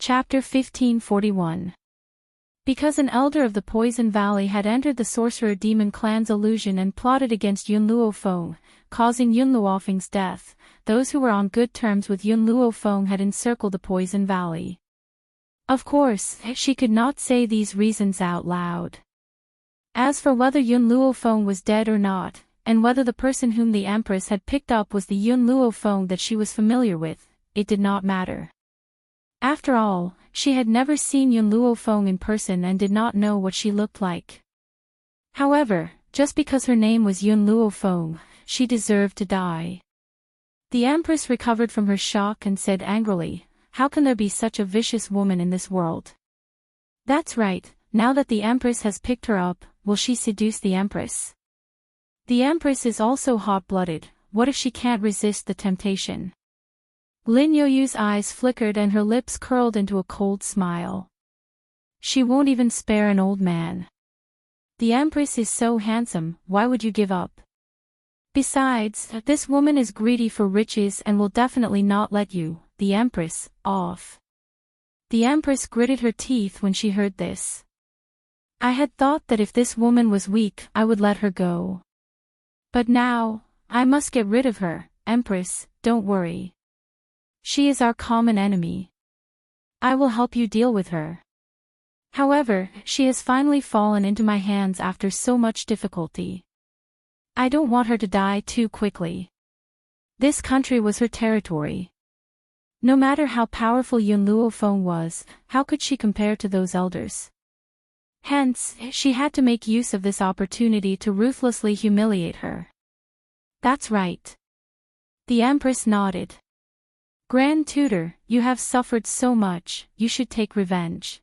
Chapter 1541. Because an elder of the Poison Valley had entered the sorcerer demon clan's illusion and plotted against Yun Luofeng, causing Yun Luofeng's death, those who were on good terms with Yun Luofeng had encircled the Poison Valley. Of course, she could not say these reasons out loud. As for whether Yun Luofeng was dead or not, and whether the person whom the Empress had picked up was the Yun Luofeng that she was familiar with, it did not matter. After all, she had never seen Yun Luofeng in person and did not know what she looked like. However, just because her name was Yun Luofeng, she deserved to die. The Empress recovered from her shock and said angrily, "How can there be such a vicious woman in this world?" That's right, now that the Empress has picked her up, will she seduce the Empress? The Empress is also hot-blooded, what if she can't resist the temptation? Lin Yoyu's eyes flickered and her lips curled into a cold smile. She won't even spare an old man. The Empress is so handsome, why would you give up? Besides, this woman is greedy for riches and will definitely not let you, the Empress, off. The Empress gritted her teeth when she heard this. I had thought that if this woman was weak, I would let her go. But now, I must get rid of her. Empress, don't worry. She is our common enemy. I will help you deal with her. However, she has finally fallen into my hands after so much difficulty. I don't want her to die too quickly. This country was her territory. No matter how powerful Yun Luofeng was, how could she compare to those elders? Hence, she had to make use of this opportunity to ruthlessly humiliate her. That's right. The Empress nodded. Grand Tutor, you have suffered so much, you should take revenge.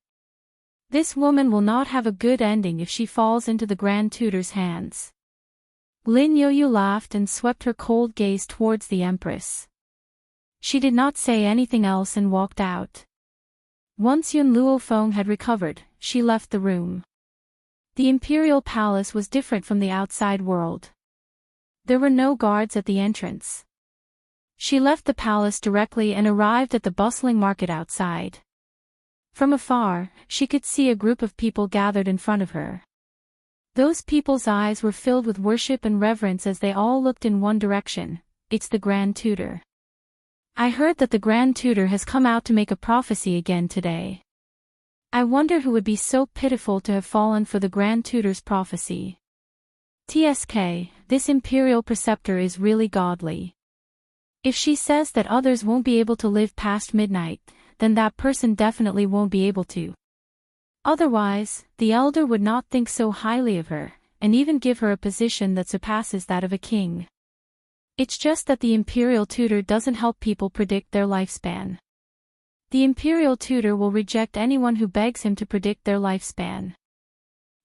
This woman will not have a good ending if she falls into the Grand Tutor's hands. Lin Yoyu laughed and swept her cold gaze towards the Empress. She did not say anything else and walked out. Once Yun Luofeng had recovered, she left the room. The Imperial Palace was different from the outside world. There were no guards at the entrance. She left the palace directly and arrived at the bustling market outside. From afar, she could see a group of people gathered in front of her. Those people's eyes were filled with worship and reverence as they all looked in one direction. It's the Grand Tutor. I heard that the Grand Tutor has come out to make a prophecy again today. I wonder who would be so pitiful to have fallen for the Grand Tutor's prophecy. TSK, this Imperial Preceptor is really godly. If she says that others won't be able to live past midnight, then that person definitely won't be able to. Otherwise, the elder would not think so highly of her, and even give her a position that surpasses that of a king. It's just that the Imperial Tutor doesn't help people predict their lifespan. The Imperial Tutor will reject anyone who begs him to predict their lifespan.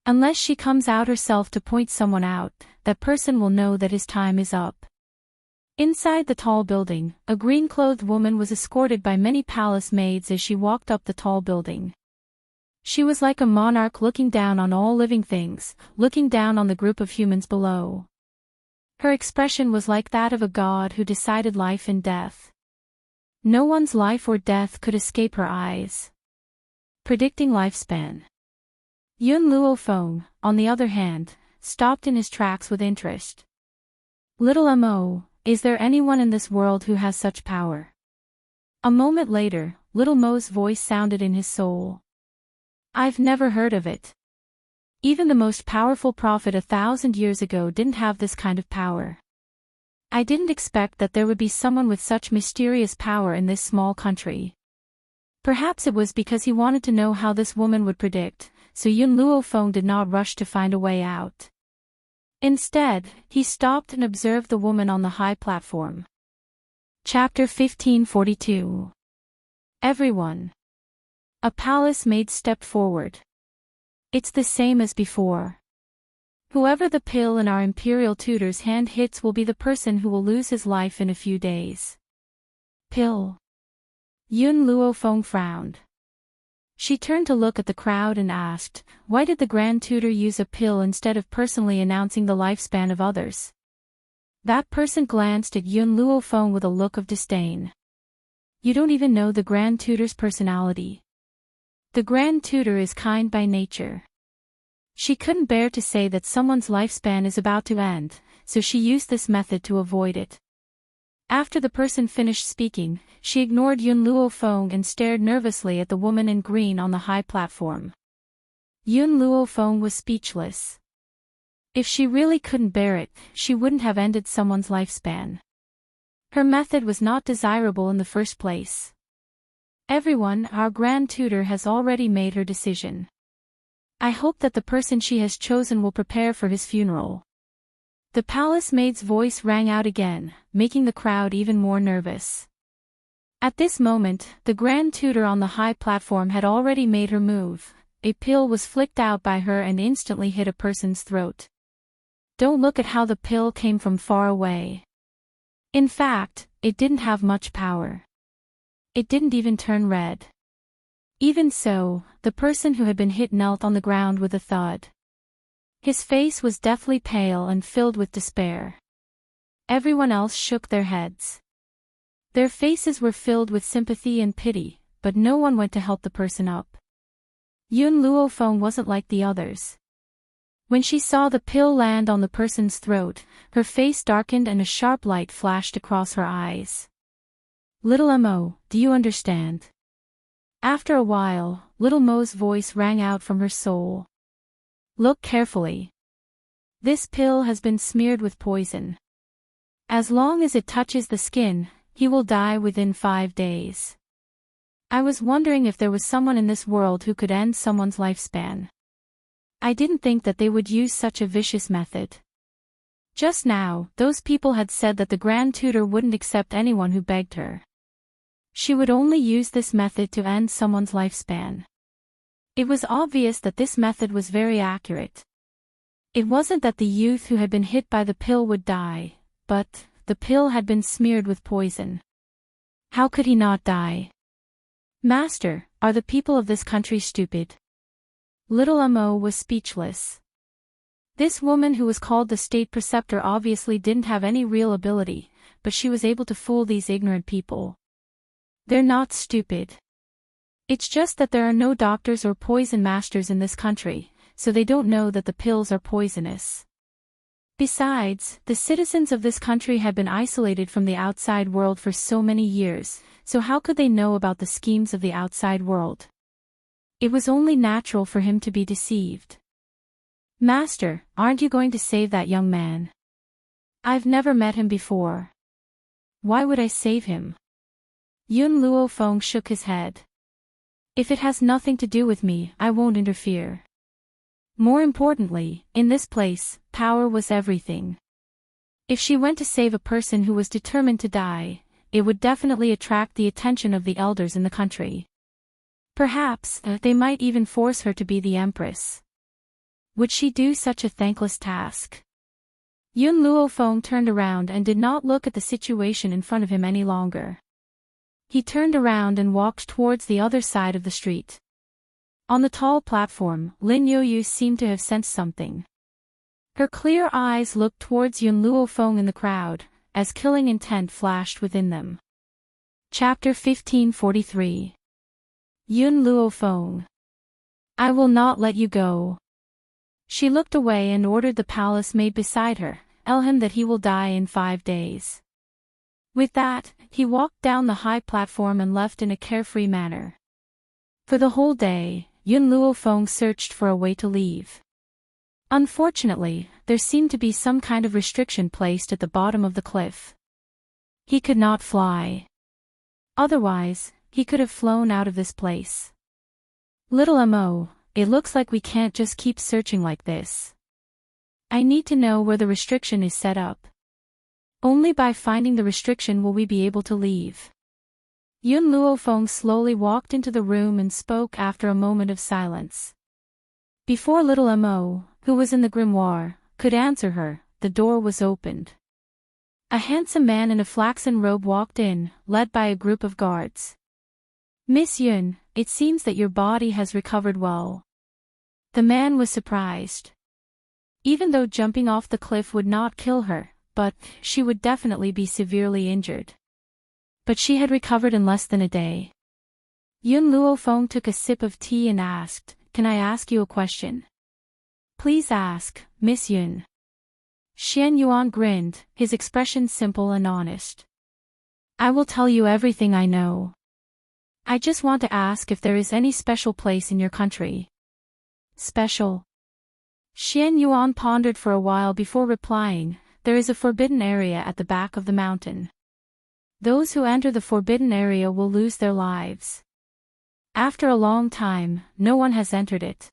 Unless she comes out herself to point someone out, that person will know that his time is up. Inside the tall building, a green-clothed woman was escorted by many palace maids as she walked up the tall building. She was like a monarch looking down on all living things, looking down on the group of humans below. Her expression was like that of a god who decided life and death. No one's life or death could escape her eyes. Predicting lifespan. Yun Luofeng, on the other hand, stopped in his tracks with interest. Little Mo, is there anyone in this world who has such power? A moment later, Little Mo's voice sounded in his soul. I've never heard of it. Even the most powerful prophet 1,000 years ago didn't have this kind of power. I didn't expect that there would be someone with such mysterious power in this small country. Perhaps it was because he wanted to know how this woman would predict, so Yun Luofeng did not rush to find a way out. Instead, he stopped and observed the woman on the high platform. Chapter 1542. Everyone. A palace maid stepped forward. It's the same as before. Whoever the pill in our Imperial Tutor's hand hits will be the person who will lose his life in a few days. Pill. Yun Luofeng frowned. She turned to look at the crowd and asked, why did the Grand Tutor use a pill instead of personally announcing the lifespan of others? That person glanced at Yun Luofeng with a look of disdain. You don't even know the Grand Tutor's personality. The Grand Tutor is kind by nature. She couldn't bear to say that someone's lifespan is about to end, so she used this method to avoid it. After the person finished speaking, she ignored Yun Luo Feng and stared nervously at the woman in green on the high platform. Yun Luo Feng was speechless. If she really couldn't bear it, she wouldn't have ended someone's lifespan. Her method was not desirable in the first place. Everyone, our Grand Tutor has already made her decision. I hope that the person she has chosen will prepare for his funeral. The palace maid's voice rang out again, making the crowd even more nervous. At this moment, the Grand Tutor on the high platform had already made her move. A pill was flicked out by her and instantly hit a person's throat. Don't look at how the pill came from far away. In fact, it didn't have much power. It didn't even turn red. Even so, the person who had been hit knelt on the ground with a thud. His face was deathly pale and filled with despair. Everyone else shook their heads. Their faces were filled with sympathy and pity, but no one went to help the person up. Yun Luo Feng wasn't like the others. When she saw the pill land on the person's throat, her face darkened and a sharp light flashed across her eyes. Little Mo, do you understand? After a while, Little Mo's voice rang out from her soul. Look carefully. This pill has been smeared with poison. As long as it touches the skin, he will die within 5 days. I was wondering if there was someone in this world who could end someone's lifespan. I didn't think that they would use such a vicious method. Just now, those people had said that the Grand Tutor wouldn't accept anyone who begged her. She would only use this method to end someone's lifespan. It was obvious that this method was very accurate. It wasn't that the youth who had been hit by the pill would die, but the pill had been smeared with poison. How could he not die? Master, are the people of this country stupid? Little Mo was speechless. This woman who was called the state preceptor obviously didn't have any real ability, but she was able to fool these ignorant people. They're not stupid. It's just that there are no doctors or poison masters in this country, so they don't know that the pills are poisonous. Besides, the citizens of this country had been isolated from the outside world for so many years, so how could they know about the schemes of the outside world? It was only natural for him to be deceived. Master, aren't you going to save that young man? I've never met him before. Why would I save him? Yun Luo Feng shook his head. If it has nothing to do with me, I won't interfere. More importantly, in this place, power was everything. If she went to save a person who was determined to die, it would definitely attract the attention of the elders in the country. Perhaps, they might even force her to be the empress. Would she do such a thankless task? Yun Luo Feng turned around and did not look at the situation in front of him any longer. He turned around and walked towards the other side of the street. On the tall platform, Lin Youyu seemed to have sensed something. Her clear eyes looked towards Yun Luo Feng in the crowd, as killing intent flashed within them. Chapter 1543. Yun Luo Feng. I will not let you go. She looked away and ordered the palace maid beside her, tell him that he will die in 5 days. With that, he walked down the high platform and left in a carefree manner. For the whole day, Yun Luo Feng searched for a way to leave. Unfortunately, there seemed to be some kind of restriction placed at the bottom of the cliff. He could not fly. Otherwise, he could have flown out of this place. Little Mo, it looks like we can't just keep searching like this. I need to know where the restriction is set up. Only by finding the restriction will we be able to leave. Yun Luo Feng slowly walked into the room and spoke after a moment of silence. Before Little Mo, who was in the grimoire, could answer her, the door was opened. A handsome man in a flaxen robe walked in, led by a group of guards. Miss Yun, it seems that your body has recovered well. The man was surprised. Even though jumping off the cliff would not kill her, but she would definitely be severely injured. But she had recovered in less than a day. Yun Luofeng took a sip of tea and asked, "Can I ask you a question?" "Please ask, Miss Yun." Xian Yuan grinned, his expression simple and honest. "I will tell you everything I know. I just want to ask if there is any special place in your country." "Special?" Xian Yuan pondered for a while before replying, "There is a forbidden area at the back of the mountain. Those who enter the forbidden area will lose their lives. After a long time, no one has entered it.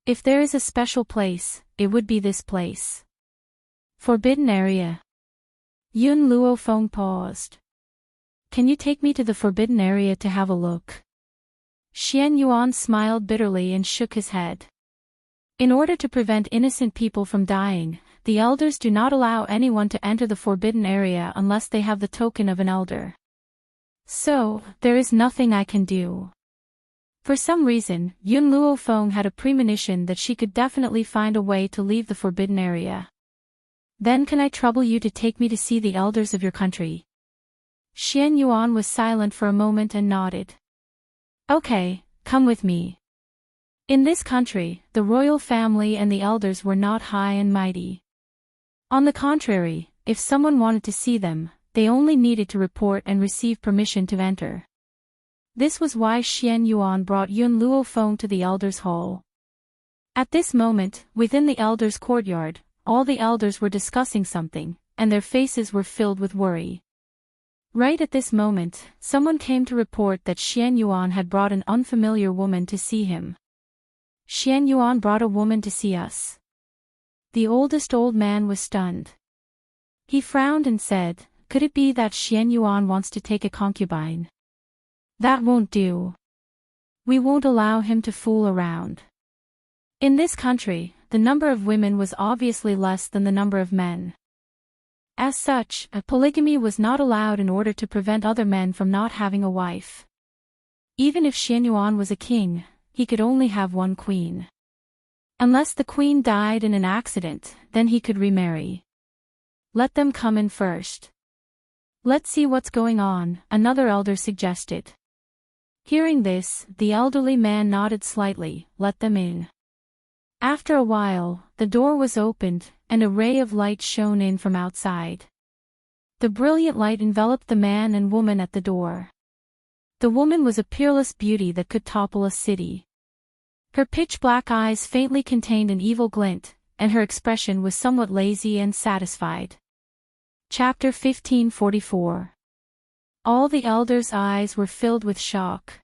If there is a special place, it would be this place." "Forbidden area?" Yun Luofeng paused. "Can you take me to the forbidden area to have a look?" Xian Yuan smiled bitterly and shook his head. In order to prevent innocent people from dying, the elders do not allow anyone to enter the forbidden area unless they have the token of an elder. So, there is nothing I can do. For some reason, Yun Luofeng had a premonition that she could definitely find a way to leave the forbidden area. "Then can I trouble you to take me to see the elders of your country?" Xian Yuan was silent for a moment and nodded. "Okay, come with me." In this country, the royal family and the elders were not high and mighty. On the contrary, if someone wanted to see them, they only needed to report and receive permission to enter. This was why Xian Yuan brought Yun Luofeng to the elders' hall. At this moment, within the elders' courtyard, all the elders were discussing something, and their faces were filled with worry. Right at this moment, someone came to report that Xian Yuan had brought an unfamiliar woman to see him. "Xian Yuan brought a woman to see us." The oldest old man was stunned. He frowned and said, "Could it be that Xian Yuan wants to take a concubine?" "That won't do. We won't allow him to fool around." In this country, the number of women was obviously less than the number of men. As such, polygamy was not allowed in order to prevent other men from not having a wife. Even if Xian Yuan was a king, he could only have one queen. Unless the queen died in an accident, then he could remarry. "Let them come in first. Let's see what's going on," another elder suggested. Hearing this, the elderly man nodded slightly, "Let them in." After a while, the door was opened, and a ray of light shone in from outside. The brilliant light enveloped the man and woman at the door. The woman was a peerless beauty that could topple a city. Her pitch-black eyes faintly contained an evil glint, and her expression was somewhat lazy and satisfied. Chapter 1544. All the elders' eyes were filled with shock.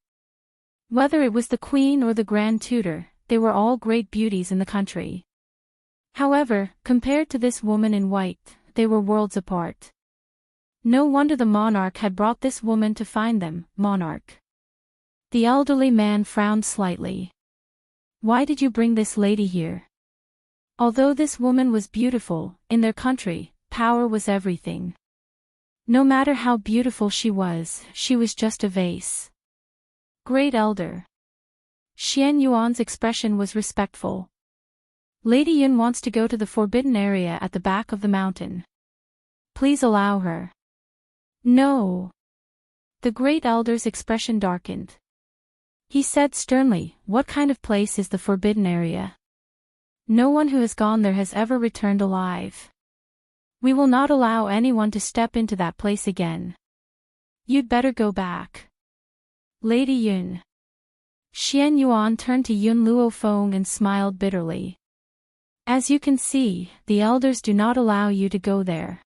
Whether it was the queen or the grand tutor, they were all great beauties in the country. However, compared to this woman in white, they were worlds apart. No wonder the monarch had brought this woman to find them, monarch. The elderly man frowned slightly. "Why did you bring this lady here?" Although this woman was beautiful, in their country, power was everything. No matter how beautiful she was just a vase. "Great elder." Xian Yuan's expression was respectful. "Lady Yun wants to go to the forbidden area at the back of the mountain. Please allow her." "No." The great elder's expression darkened. He said sternly, "What kind of place is the forbidden area? No one who has gone there has ever returned alive. We will not allow anyone to step into that place again. You'd better go back." "Lady Yun." Xian Yuan turned to Yun Luofeng and smiled bitterly. "As you can see, the elders do not allow you to go there."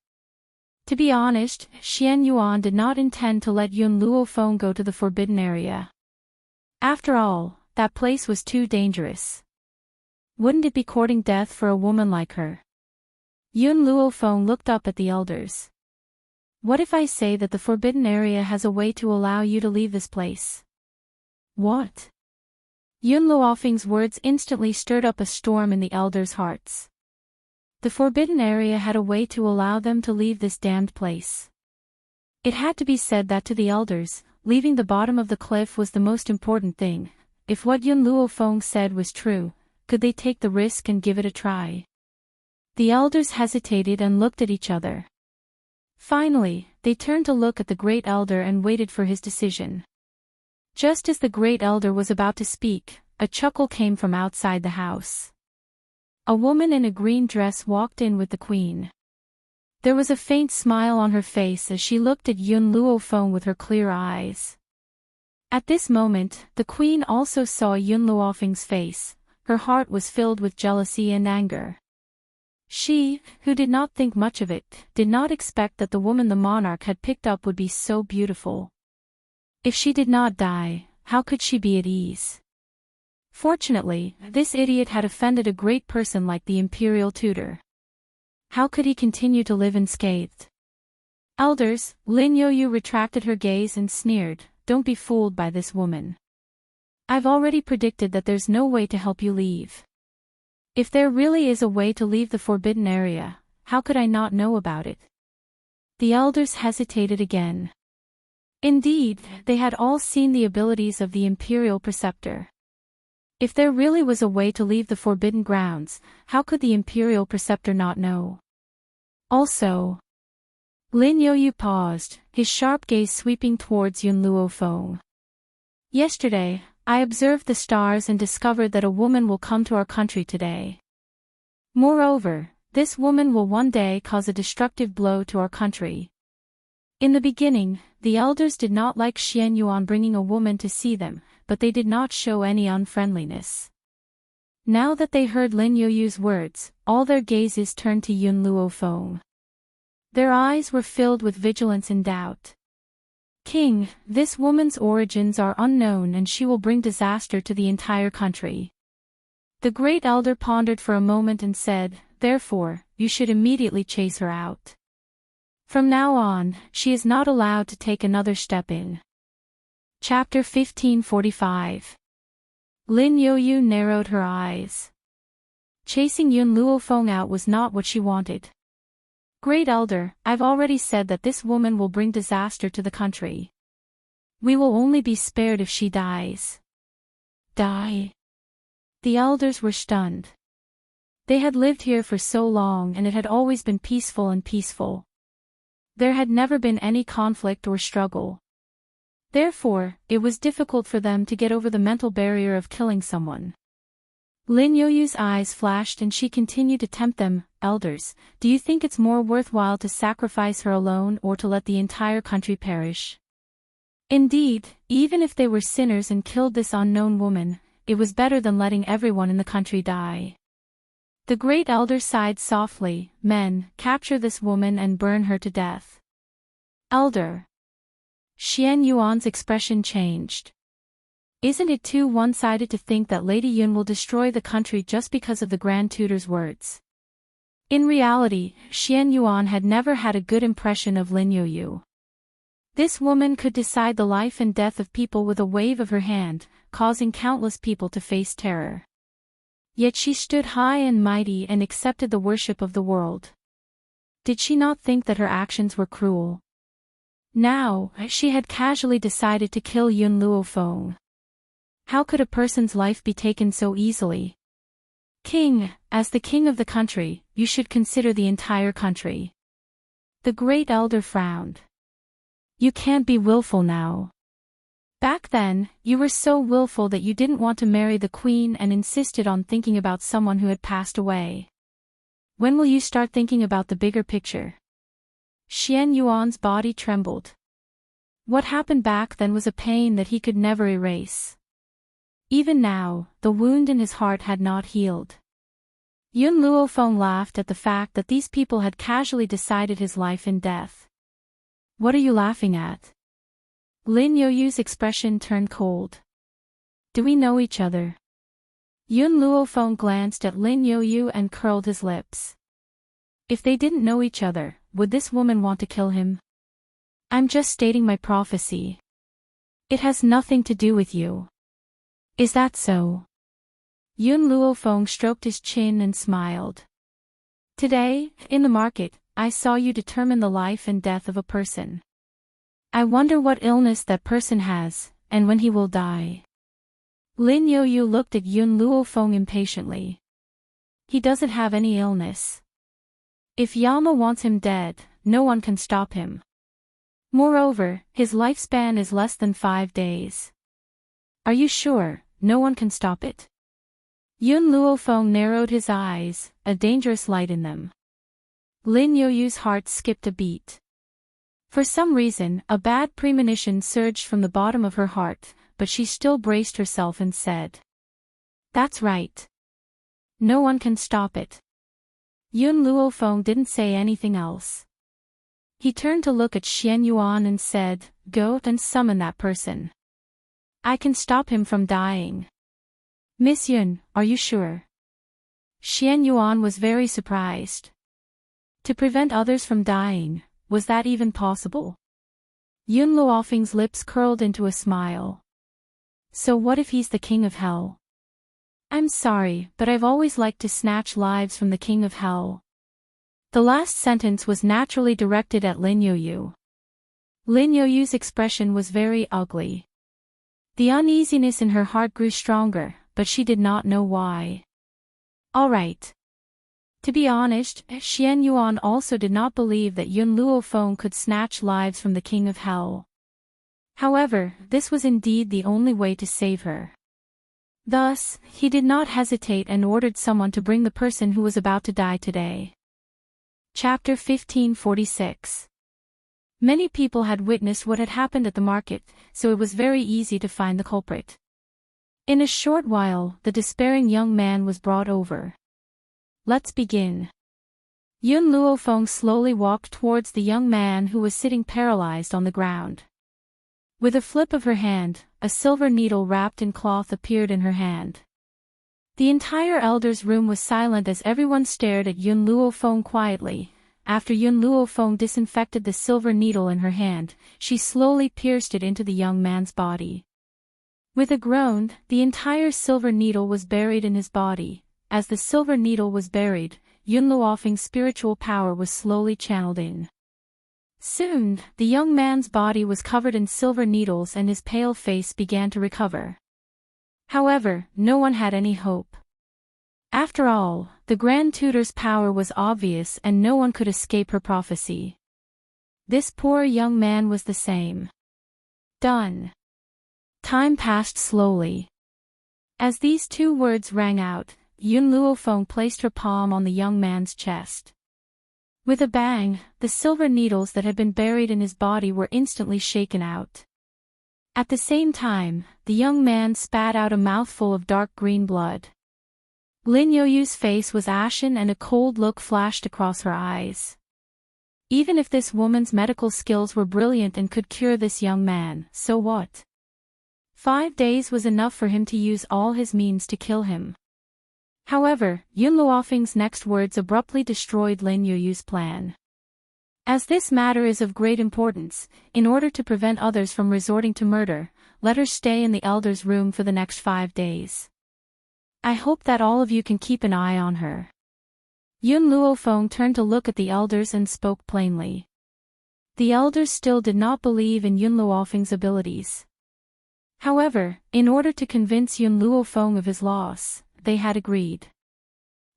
To be honest, Xian Yuan did not intend to let Yun Luofeng go to the forbidden area. After all, that place was too dangerous. Wouldn't it be courting death for a woman like her? Yun Luofeng looked up at the elders. "What if I say that the forbidden area has a way to allow you to leave this place?" "What?" Yun Luofeng's words instantly stirred up a storm in the elders' hearts. The forbidden area had a way to allow them to leave this damned place. It had to be said that to the elders, leaving the bottom of the cliff was the most important thing. If what Yun Luofeng said was true, could they take the risk and give it a try? The elders hesitated and looked at each other. Finally, they turned to look at the great elder and waited for his decision. Just as the great elder was about to speak, a chuckle came from outside the house. A woman in a green dress walked in with the queen. There was a faint smile on her face as she looked at Yun Luo Feng with her clear eyes. At this moment, the queen also saw Yun Luo Feng's face. Her heart was filled with jealousy and anger. She, who did not think much of it, did not expect that the woman the monarch had picked up would be so beautiful. If she did not die, how could she be at ease? Fortunately, this idiot had offended a great person like the imperial tutor. How could he continue to live unscathed? Elders, Lin Youyu retracted her gaze and sneered, "Don't be fooled by this woman. I've already predicted that there's no way to help you leave. If there really is a way to leave the forbidden area, how could I not know about it?" The elders hesitated again. Indeed, they had all seen the abilities of the imperial preceptor. If there really was a way to leave the forbidden grounds, how could the imperial preceptor not know? Also, Lin Youyu paused, his sharp gaze sweeping towards Yun Luo Feng. "Yesterday, I observed the stars and discovered that a woman will come to our country today. Moreover, this woman will one day cause a destructive blow to our country." In the beginning, the elders did not like Xian Yuan bringing a woman to see them, but they did not show any unfriendliness. Now that they heard Lin Youyu's words, all their gazes turned to Yun Luo Feng. Their eyes were filled with vigilance and doubt. "King, this woman's origins are unknown and she will bring disaster to the entire country." The great elder pondered for a moment and said, "Therefore, you should immediately chase her out. From now on, she is not allowed to take another step in." Chapter 1545. Lin Youyu narrowed her eyes. Chasing Yun Luo Feng out was not what she wanted. "Great elder, I've already said that this woman will bring disaster to the country. We will only be spared if she dies." Die? The elders were stunned. They had lived here for so long and it had always been peaceful. There had never been any conflict or struggle. Therefore, it was difficult for them to get over the mental barrier of killing someone. Lin Youyu's eyes flashed and she continued to tempt them. "Elders, do you think it's more worthwhile to sacrifice her alone or to let the entire country perish? Indeed, even if they were sinners and killed this unknown woman, it was better than letting everyone in the country die." The great elder sighed softly. "Men, capture this woman and burn her to death." "Elder." Xian Yuan's expression changed. "Isn't it too one-sided to think that Lady Yun will destroy the country just because of the Grand Tutor's words?" In reality, Xian Yuan had never had a good impression of Lin Youyu. This woman could decide the life and death of people with a wave of her hand, causing countless people to face terror. Yet she stood high and mighty and accepted the worship of the world. Did she not think that her actions were cruel? Now, she had casually decided to kill Yun Luo Feng. How could a person's life be taken so easily? "King, as the king of the country, you should consider the entire country." The great elder frowned. "You can't be willful now. Back then, you were so willful that you didn't want to marry the queen and insisted on thinking about someone who had passed away. When will you start thinking about the bigger picture?" Xian Yuan's body trembled. What happened back then was a pain that he could never erase. Even now, the wound in his heart had not healed. Yun Luo Feng laughed at the fact that these people had casually decided his life and death. "What are you laughing at?" Lin Youyu's expression turned cold. "Do we know each other?" Yun Luo Feng glanced at Lin Youyu and curled his lips. If they didn't know each other, would this woman want to kill him? "I'm just stating my prophecy. It has nothing to do with you." "Is that so?" Yun Luo Feng stroked his chin and smiled. "Today, in the market, I saw you determine the life and death of a person. I wonder what illness that person has, and when he will die." Lin Youyu looked at Yun Luo Feng impatiently. "He doesn't have any illness. If Yama wants him dead, no one can stop him. Moreover, his lifespan is less than 5 days. Are you sure? No one can stop it. Yun Luofeng narrowed his eyes, a dangerous light in them. Lin Yoyu's heart skipped a beat. For some reason, a bad premonition surged from the bottom of her heart, but she still braced herself and said, "That's right. No one can stop it." Yun Luofeng didn't say anything else. He turned to look at Xian Yuan and said, "Go and summon that person. I can stop him from dying." "Miss Yun, are you sure?" Xian Yuan was very surprised. To prevent others from dying, was that even possible? Yun Luofeng's lips curled into a smile. "So what if he's the king of hell?" "I'm sorry, but I've always liked to snatch lives from the king of hell." The last sentence was naturally directed at Lin Yoyu. Lin Yoyu's expression was very ugly. The uneasiness in her heart grew stronger, but she did not know why. All right. To be honest, Xian Yuan also did not believe that Yun Luofeng could snatch lives from the king of hell. However, this was indeed the only way to save her. Thus, he did not hesitate and ordered someone to bring the person who was about to die today. Chapter 1546. Many people had witnessed what had happened at the market, so it was very easy to find the culprit. In a short while, the despairing young man was brought over. "Let's begin." Yun Luofeng slowly walked towards the young man who was sitting paralyzed on the ground. With a flip of her hand, a silver needle wrapped in cloth appeared in her hand. The entire elder's room was silent as everyone stared at Yun Luofeng quietly. After Yun Luofeng disinfected the silver needle in her hand, she slowly pierced it into the young man's body. With a groan, the entire silver needle was buried in his body. As the silver needle was buried, Yun Luofeng's spiritual power was slowly channeled in. Soon, the young man's body was covered in silver needles and his pale face began to recover. However, no one had any hope. After all, the Grand Tutor's power was obvious and no one could escape her prophecy. This poor young man was the same. Done. Time passed slowly. As these two words rang out, Yun Luofeng placed her palm on the young man's chest. With a bang, the silver needles that had been buried in his body were instantly shaken out. At the same time, the young man spat out a mouthful of dark green blood. Lin Yoyu's face was ashen and a cold look flashed across her eyes. Even if this woman's medical skills were brilliant and could cure this young man, so what? 5 days was enough for him to use all his means to kill him. However, Yun Luofeng's next words abruptly destroyed Lin Yoyu's plan. As this matter is of great importance, in order to prevent others from resorting to murder, let her stay in the elder's room for the next 5 days. I hope that all of you can keep an eye on her. Yun Luofeng turned to look at the elders and spoke plainly. The elders still did not believe in Yun Luofeng's abilities. However, in order to convince Yun Luofeng of his loss, they had agreed.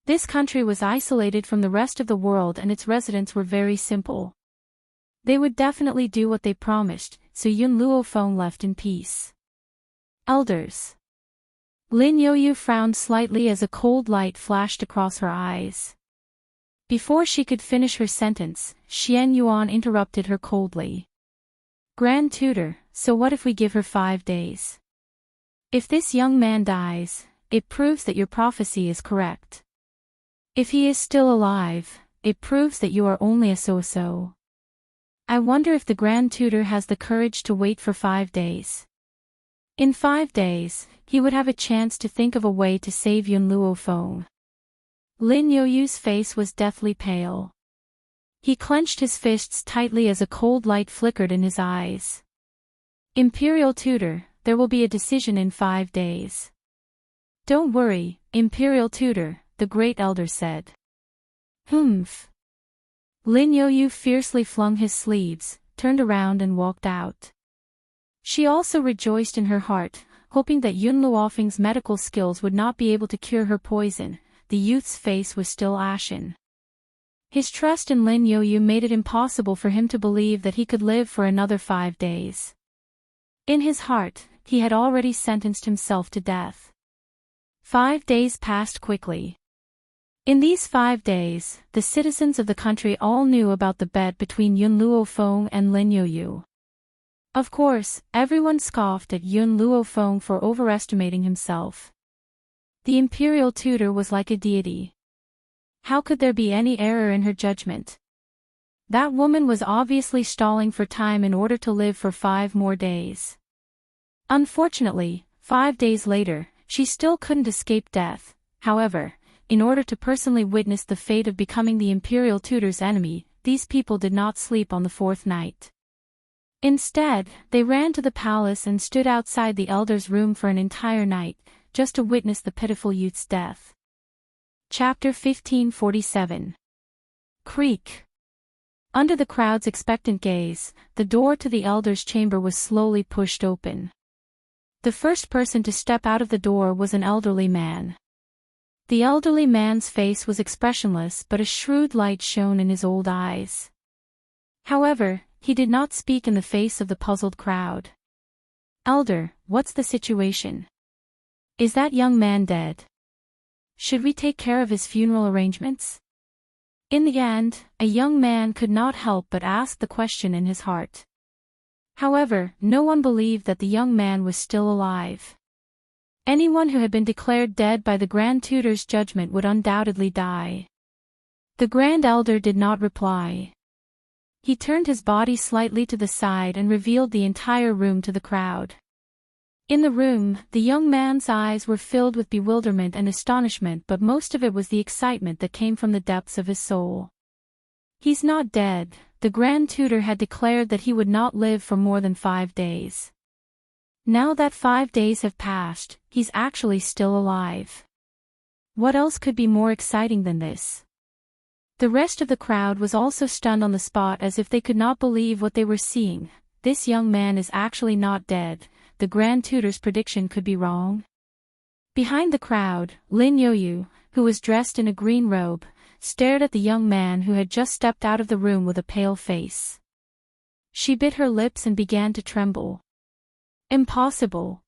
This country was isolated from the rest of the world and its residents were very simple. They would definitely do what they promised, so Yun Luofeng left in peace. Elders. Lin Yoyu frowned slightly as a cold light flashed across her eyes. Before she could finish her sentence, Xian Yuan interrupted her coldly. Grand Tutor, so what if we give her 5 days? If this young man dies, it proves that your prophecy is correct. If he is still alive, it proves that you are only a so-so. I wonder if the Grand Tutor has the courage to wait for 5 days. In 5 days, he would have a chance to think of a way to save Yun Luofeng. Lin Yoyu's face was deathly pale. He clenched his fists tightly as a cold light flickered in his eyes. Imperial Tutor, there will be a decision in 5 days. Don't worry, Imperial Tutor, the great elder said. Humph. Lin Yoyu fiercely flung his sleeves, turned around and walked out. She also rejoiced in her heart, hoping that Yun Luofeng's medical skills would not be able to cure her poison. The youth's face was still ashen. His trust in Lin Yoyu made it impossible for him to believe that he could live for another 5 days. In his heart, he had already sentenced himself to death. 5 days passed quickly. In these 5 days, the citizens of the country all knew about the bet between Yun Luofeng and Lin Youyu. Of course, everyone scoffed at Yun Luofeng for overestimating himself. The imperial tutor was like a deity. How could there be any error in her judgment? That woman was obviously stalling for time in order to live for 5 more days. Unfortunately, 5 days later, she still couldn't escape death. However, in order to personally witness the fate of becoming the imperial tutor's enemy, these people did not sleep on the 4th night. Instead, they ran to the palace and stood outside the elder's room for an entire night, just to witness the pitiful youth's death. Chapter 1547. Creak. Under the crowd's expectant gaze, the door to the elder's chamber was slowly pushed open. The first person to step out of the door was an elderly man. The elderly man's face was expressionless, but a shrewd light shone in his old eyes. However, he did not speak in the face of the puzzled crowd. "Elder, what's the situation? Is that young man dead? Should we take care of his funeral arrangements?" In the end, a young man could not help but ask the question in his heart. However, no one believed that the young man was still alive. Anyone who had been declared dead by the Grand Tutor's judgment would undoubtedly die. The Grand Elder did not reply. He turned his body slightly to the side and revealed the entire room to the crowd. In the room, the young man's eyes were filled with bewilderment and astonishment, but most of it was the excitement that came from the depths of his soul. "He's not dead," the Grand Tutor had declared that he would not live for more than 5 days. Now that 5 days have passed, he's actually still alive. What else could be more exciting than this? The rest of the crowd was also stunned on the spot, as if they could not believe what they were seeing. This young man is actually not dead. The Grand Tutor's prediction could be wrong. Behind the crowd, Lin Youyu, who was dressed in a green robe, stared at the young man who had just stepped out of the room with a pale face. She bit her lips and began to tremble. Impossible.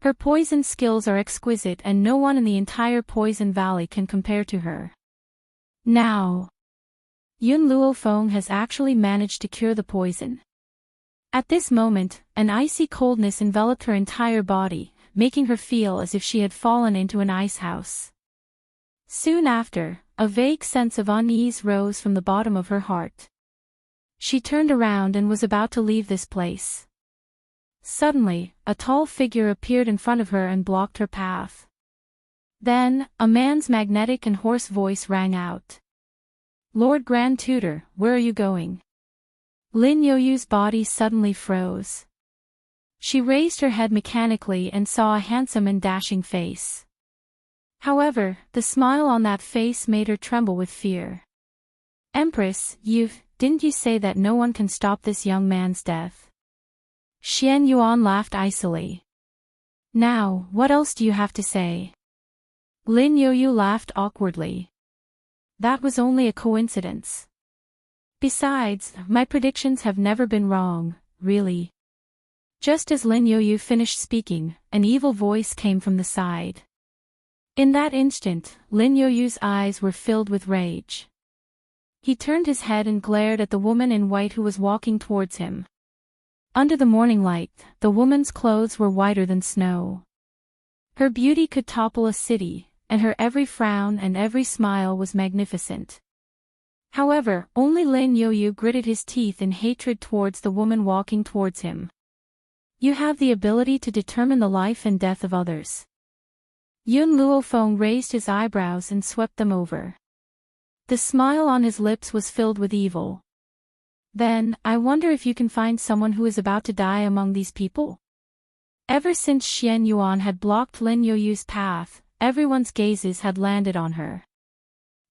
Her poison skills are exquisite and no one in the entire Poison Valley can compare to her. Now, Yun Luofeng has actually managed to cure the poison. At this moment, an icy coldness enveloped her entire body, making her feel as if she had fallen into an ice house. Soon after, a vague sense of unease rose from the bottom of her heart. She turned around and was about to leave this place. Suddenly, a tall figure appeared in front of her and blocked her path. Then, a man's magnetic and hoarse voice rang out. "Lord Grand Tutor, where are you going?" Lin Youyu's body suddenly froze. She raised her head mechanically and saw a handsome and dashing face. However, the smile on that face made her tremble with fear. "Empress, didn't you say that no one can stop this young man's death?" Xian Yuan laughed icily. "Now, what else do you have to say?" Lin Youyu laughed awkwardly. "That was only a coincidence. Besides, my predictions have never been wrong, really." Just as Lin Youyu finished speaking, an evil voice came from the side. In that instant, Lin Youyu's eyes were filled with rage. He turned his head and glared at the woman in white who was walking towards him. Under the morning light, the woman's clothes were whiter than snow. Her beauty could topple a city, and her every frown and every smile was magnificent. However, only Lin Youyu gritted his teeth in hatred towards the woman walking towards him. "You have the ability to determine the life and death of others." Yun Luofeng raised his eyebrows and swept them over. The smile on his lips was filled with evil. "Then, I wonder if you can find someone who is about to die among these people?" Ever since Xian Yuan had blocked Lin Youyu's path, everyone's gazes had landed on her.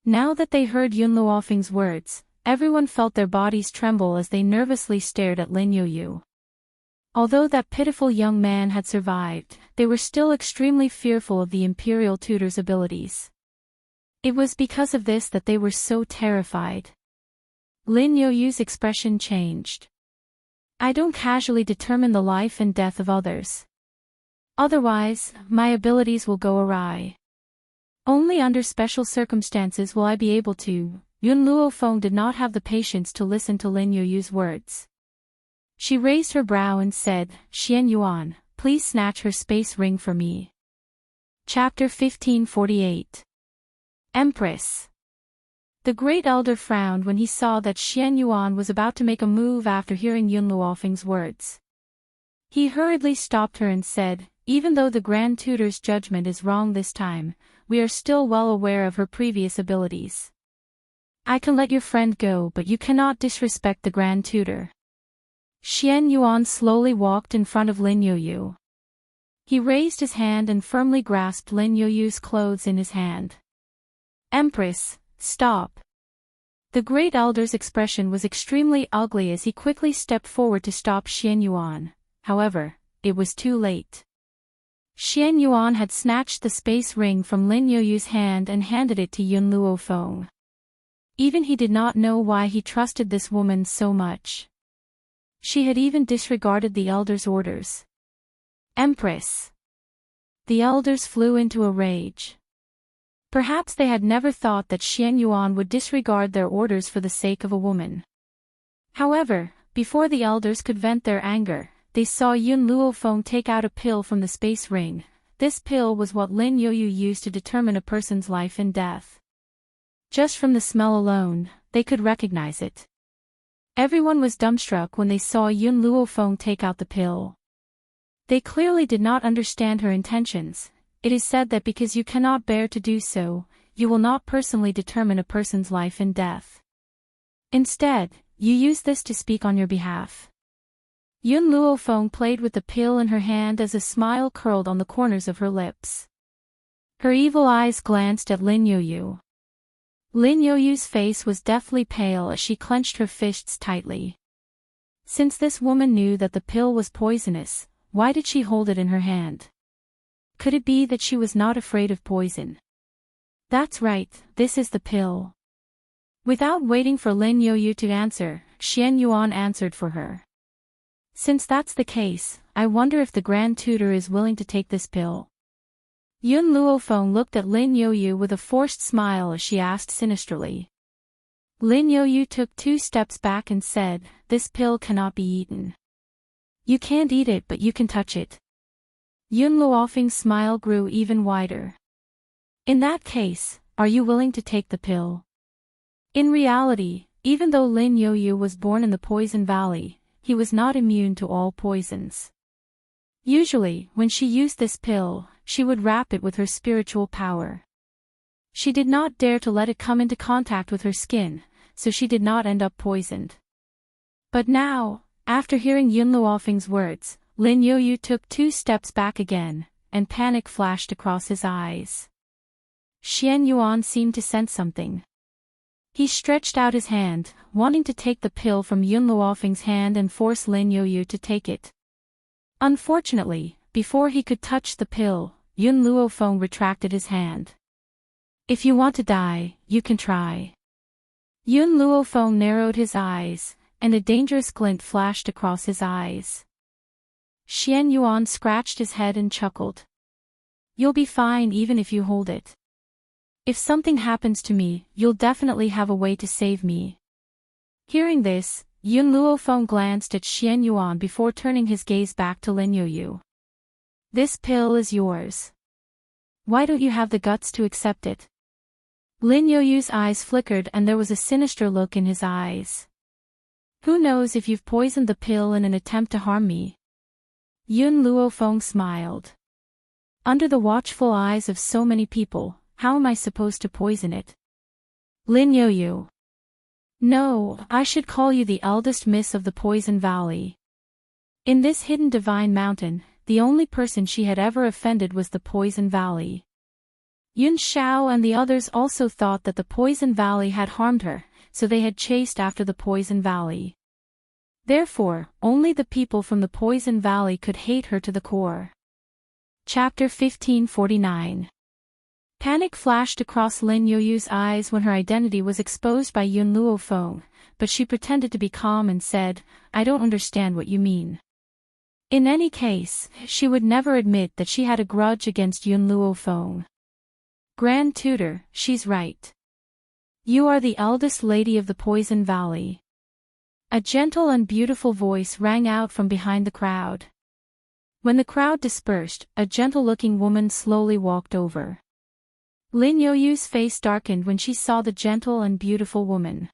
Now that they heard Yun Luofeng's words, everyone felt their bodies tremble as they nervously stared at Lin Youyu. Although that pitiful young man had survived, they were still extremely fearful of the imperial tutor's abilities. It was because of this that they were so terrified. Lin Youyu's expression changed. "I don't casually determine the life and death of others. Otherwise, my abilities will go awry. Only under special circumstances will I be able to. Yun Luofeng did not have the patience to listen to Lin Yoyu's words. She raised her brow and said, Xian Yuan, please snatch her space ring for me. Chapter 1548. Empress. The great elder frowned when he saw that Xian Yuan was about to make a move after hearing Yun Luofeng's words. He hurriedly stopped her and said, even though the Grand Tutor's judgment is wrong this time, we are still well aware of her previous abilities. I can let your friend go, but you cannot disrespect the Grand Tutor. Xian Yuan slowly walked in front of Lin Yoyu. He raised his hand and firmly grasped Lin Yoyu's clothes in his hand. Empress, stop. The great elder's expression was extremely ugly as he quickly stepped forward to stop Xian Yuan. However, it was too late. Xian Yuan had snatched the space ring from Lin Yoyu's hand and handed it to Yun Luofeng. Even he did not know why he trusted this woman so much. She had even disregarded the elder's orders. Empress. The elders flew into a rage. Perhaps they had never thought that Xian Yuan would disregard their orders for the sake of a woman. However, before the elders could vent their anger, they saw Yun Luofeng take out a pill from the space ring. This pill was what Lin Yoyu used to determine a person's life and death. Just from the smell alone, they could recognize it. Everyone was dumbstruck when they saw Yun Luofeng take out the pill. They clearly did not understand her intentions. It is said that because you cannot bear to do so, you will not personally determine a person's life and death. Instead, you use this to speak on your behalf. Yun Luofeng played with the pill in her hand as a smile curled on the corners of her lips. Her evil eyes glanced at Lin Yoyu. Lin Yoyu's face was deathly pale as she clenched her fists tightly. Since this woman knew that the pill was poisonous, why did she hold it in her hand? Could it be that she was not afraid of poison? That's right, this is the pill. Without waiting for Lin Yoyu to answer, Xian Yuan answered for her. Since that's the case, I wonder if the Grand Tutor is willing to take this pill. Yun Luofeng looked at Lin Yoyu with a forced smile as she asked sinisterly. Lin Yoyu took 2 steps back and said, this pill cannot be eaten. You can't eat it, but you can touch it. Yun Luofeng's smile grew even wider. In that case, are you willing to take the pill? In reality, even though Lin Yoyu was born in the Poison Valley, he was not immune to all poisons. Usually, when she used this pill, she would wrap it with her spiritual power. She did not dare to let it come into contact with her skin, so she did not end up poisoned. But now, after hearing Yun Luofeng's words, Lin Yoyu took 2 steps back again, and panic flashed across his eyes. Xian Yuan seemed to sense something. He stretched out his hand, wanting to take the pill from Yun Luofeng's hand and force Lin Yoyu to take it. Unfortunately, before he could touch the pill, Yun Luofeng retracted his hand. If you want to die, you can try. Yun Luofeng narrowed his eyes, and a dangerous glint flashed across his eyes. Xian Yuan scratched his head and chuckled. You'll be fine even if you hold it. If something happens to me, you'll definitely have a way to save me. Hearing this, Yun Luofeng glanced at Xian Yuan before turning his gaze back to Lin Yoyu. This pill is yours. Why don't you have the guts to accept it? Lin Yoyu's eyes flickered and there was a sinister look in his eyes. Who knows if you've poisoned the pill in an attempt to harm me? Yun Luofeng smiled. Under the watchful eyes of so many people, how am I supposed to poison it? Lin Yoyu. No, I should call you the eldest miss of the Poison Valley. In this hidden divine mountain, the only person she had ever offended was the Poison Valley. Yun Shao and the others also thought that the Poison Valley had harmed her, so they had chased after the Poison Valley. Therefore, only the people from the Poison Valley could hate her to the core. Chapter 1549. Panic flashed across Lin Yoyu's eyes when her identity was exposed by Yun Luofeng, but she pretended to be calm and said, I don't understand what you mean. In any case, she would never admit that she had a grudge against Yunluo Feng. Grand Tutor, she's right. You are the eldest lady of the Poison Valley. A gentle and beautiful voice rang out from behind the crowd. When the crowd dispersed, a gentle-looking woman slowly walked over. Lin Youyu's face darkened when she saw the gentle and beautiful woman.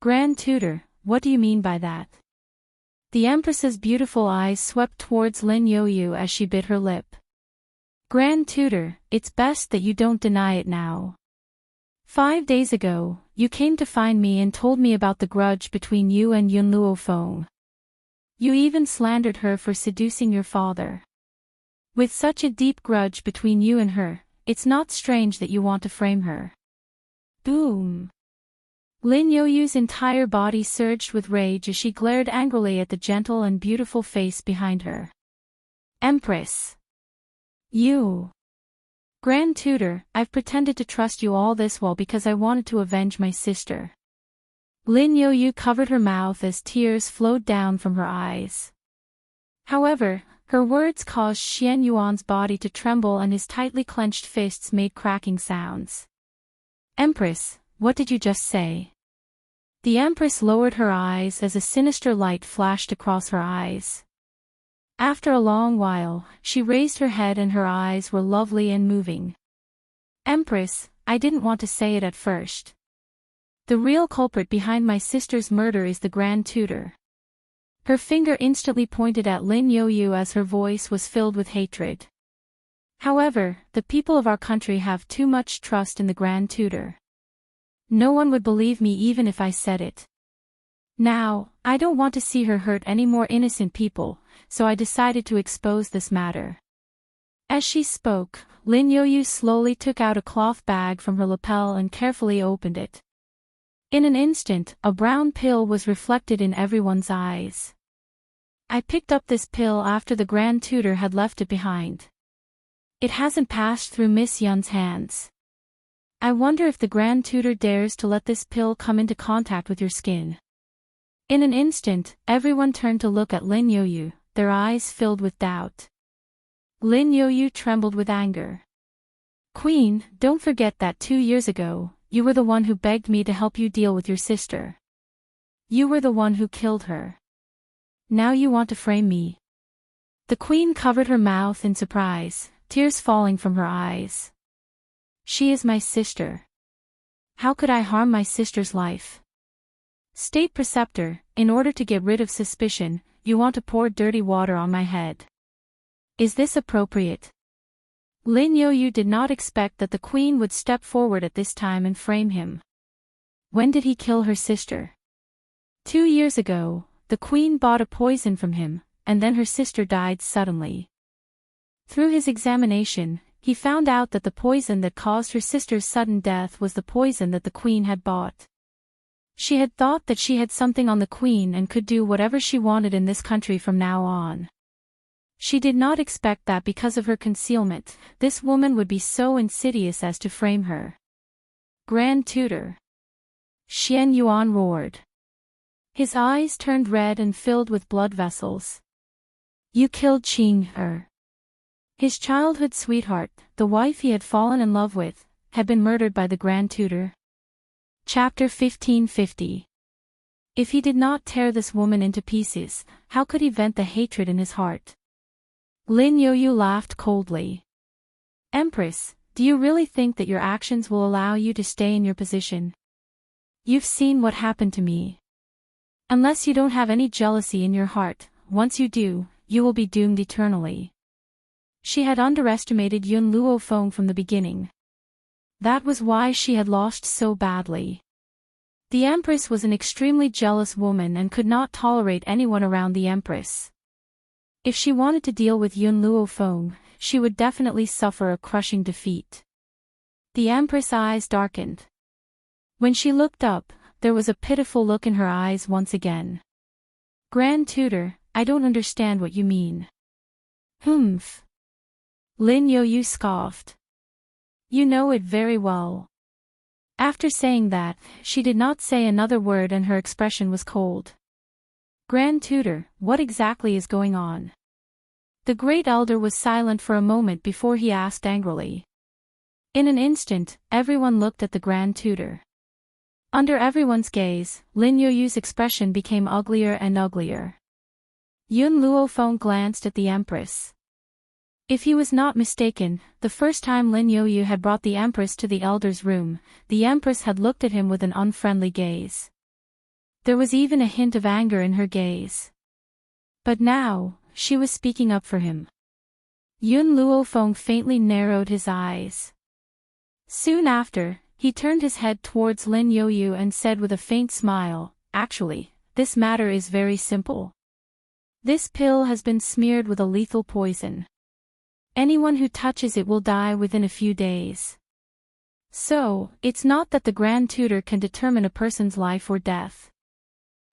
Grand Tutor, what do you mean by that? The Empress's beautiful eyes swept towards Lin Youyu as she bit her lip. Grand Tutor, it's best that you don't deny it now. 5 days ago, you came to find me and told me about the grudge between you and Yunluo Feng. You even slandered her for seducing your father. With such a deep grudge between you and her, it's not strange that you want to frame her. Boom! Lin Youyu's entire body surged with rage as she glared angrily at the gentle and beautiful face behind her. Empress! You! Grand Tutor, I've pretended to trust you all this while because I wanted to avenge my sister. Lin Youyu covered her mouth as tears flowed down from her eyes. However, her words caused Xian Yuan's body to tremble and his tightly clenched fists made cracking sounds. Empress, what did you just say? The Empress lowered her eyes as a sinister light flashed across her eyes. After a long while, she raised her head and her eyes were lovely and moving. Empress, I didn't want to say it at first. The real culprit behind my sister's murder is the Grand Tutor. Her finger instantly pointed at Lin Youyu as her voice was filled with hatred. However, the people of our country have too much trust in the Grand Tutor. No one would believe me even if I said it. Now, I don't want to see her hurt any more innocent people, so I decided to expose this matter. As she spoke, Lin Youyu slowly took out a cloth bag from her lapel and carefully opened it. In an instant, a brown pill was reflected in everyone's eyes. I picked up this pill after the Grand Tutor had left it behind. It hasn't passed through Miss Yun's hands. I wonder if the Grand Tutor dares to let this pill come into contact with your skin. In an instant, everyone turned to look at Lin Youyu, their eyes filled with doubt. Lin Youyu trembled with anger. Queen, don't forget that 2 years ago, you were the one who begged me to help you deal with your sister. You were the one who killed her. Now you want to frame me. The Queen covered her mouth in surprise, tears falling from her eyes. She is my sister. How could I harm my sister's life? State Preceptor, in order to get rid of suspicion, you want to pour dirty water on my head. Is this appropriate? Lin Youyu did not expect that the Queen would step forward at this time and frame him. When did he kill her sister? 2 years ago, the Queen bought a poison from him, and then her sister died suddenly. Through his examination, he found out that the poison that caused her sister's sudden death was the poison that the Queen had bought. She had thought that she had something on the Queen and could do whatever she wanted in this country from now on. She did not expect that because of her concealment, this woman would be so insidious as to frame her. Grand Tutor. Xian Yuan roared. His eyes turned red and filled with blood vessels. You killed Qing Er. His childhood sweetheart, the wife he had fallen in love with, had been murdered by the Grand Tutor. Chapter 1550. If he did not tear this woman into pieces, how could he vent the hatred in his heart? Lin Youyu laughed coldly. Empress, do you really think that your actions will allow you to stay in your position? You've seen what happened to me. Unless you don't have any jealousy in your heart, once you do, you will be doomed eternally. She had underestimated Yunluo Feng from the beginning. That was why she had lost so badly. The Empress was an extremely jealous woman and could not tolerate anyone around the Empress. If she wanted to deal with Yunluo Feng, she would definitely suffer a crushing defeat. The Empress' eyes darkened. When she looked up, there was a pitiful look in her eyes once again. Grand Tutor, I don't understand what you mean. Humph. Lin Youyu scoffed. You know it very well. After saying that, she did not say another word and her expression was cold. Grand Tutor, what exactly is going on? The great elder was silent for a moment before he asked angrily. In an instant, everyone looked at the Grand Tutor. Under everyone's gaze, Lin Yoyu's expression became uglier and uglier. Yun Luofeng glanced at the Empress. If he was not mistaken, the first time Lin Yoyu had brought the Empress to the Elder's room, the Empress had looked at him with an unfriendly gaze. There was even a hint of anger in her gaze. But now, she was speaking up for him. Yun Luofeng faintly narrowed his eyes. Soon after, he turned his head towards Lin Yoyu and said with a faint smile, "Actually, this matter is very simple. This pill has been smeared with a lethal poison. Anyone who touches it will die within a few days. So, it's not that the Grand Tutor can determine a person's life or death.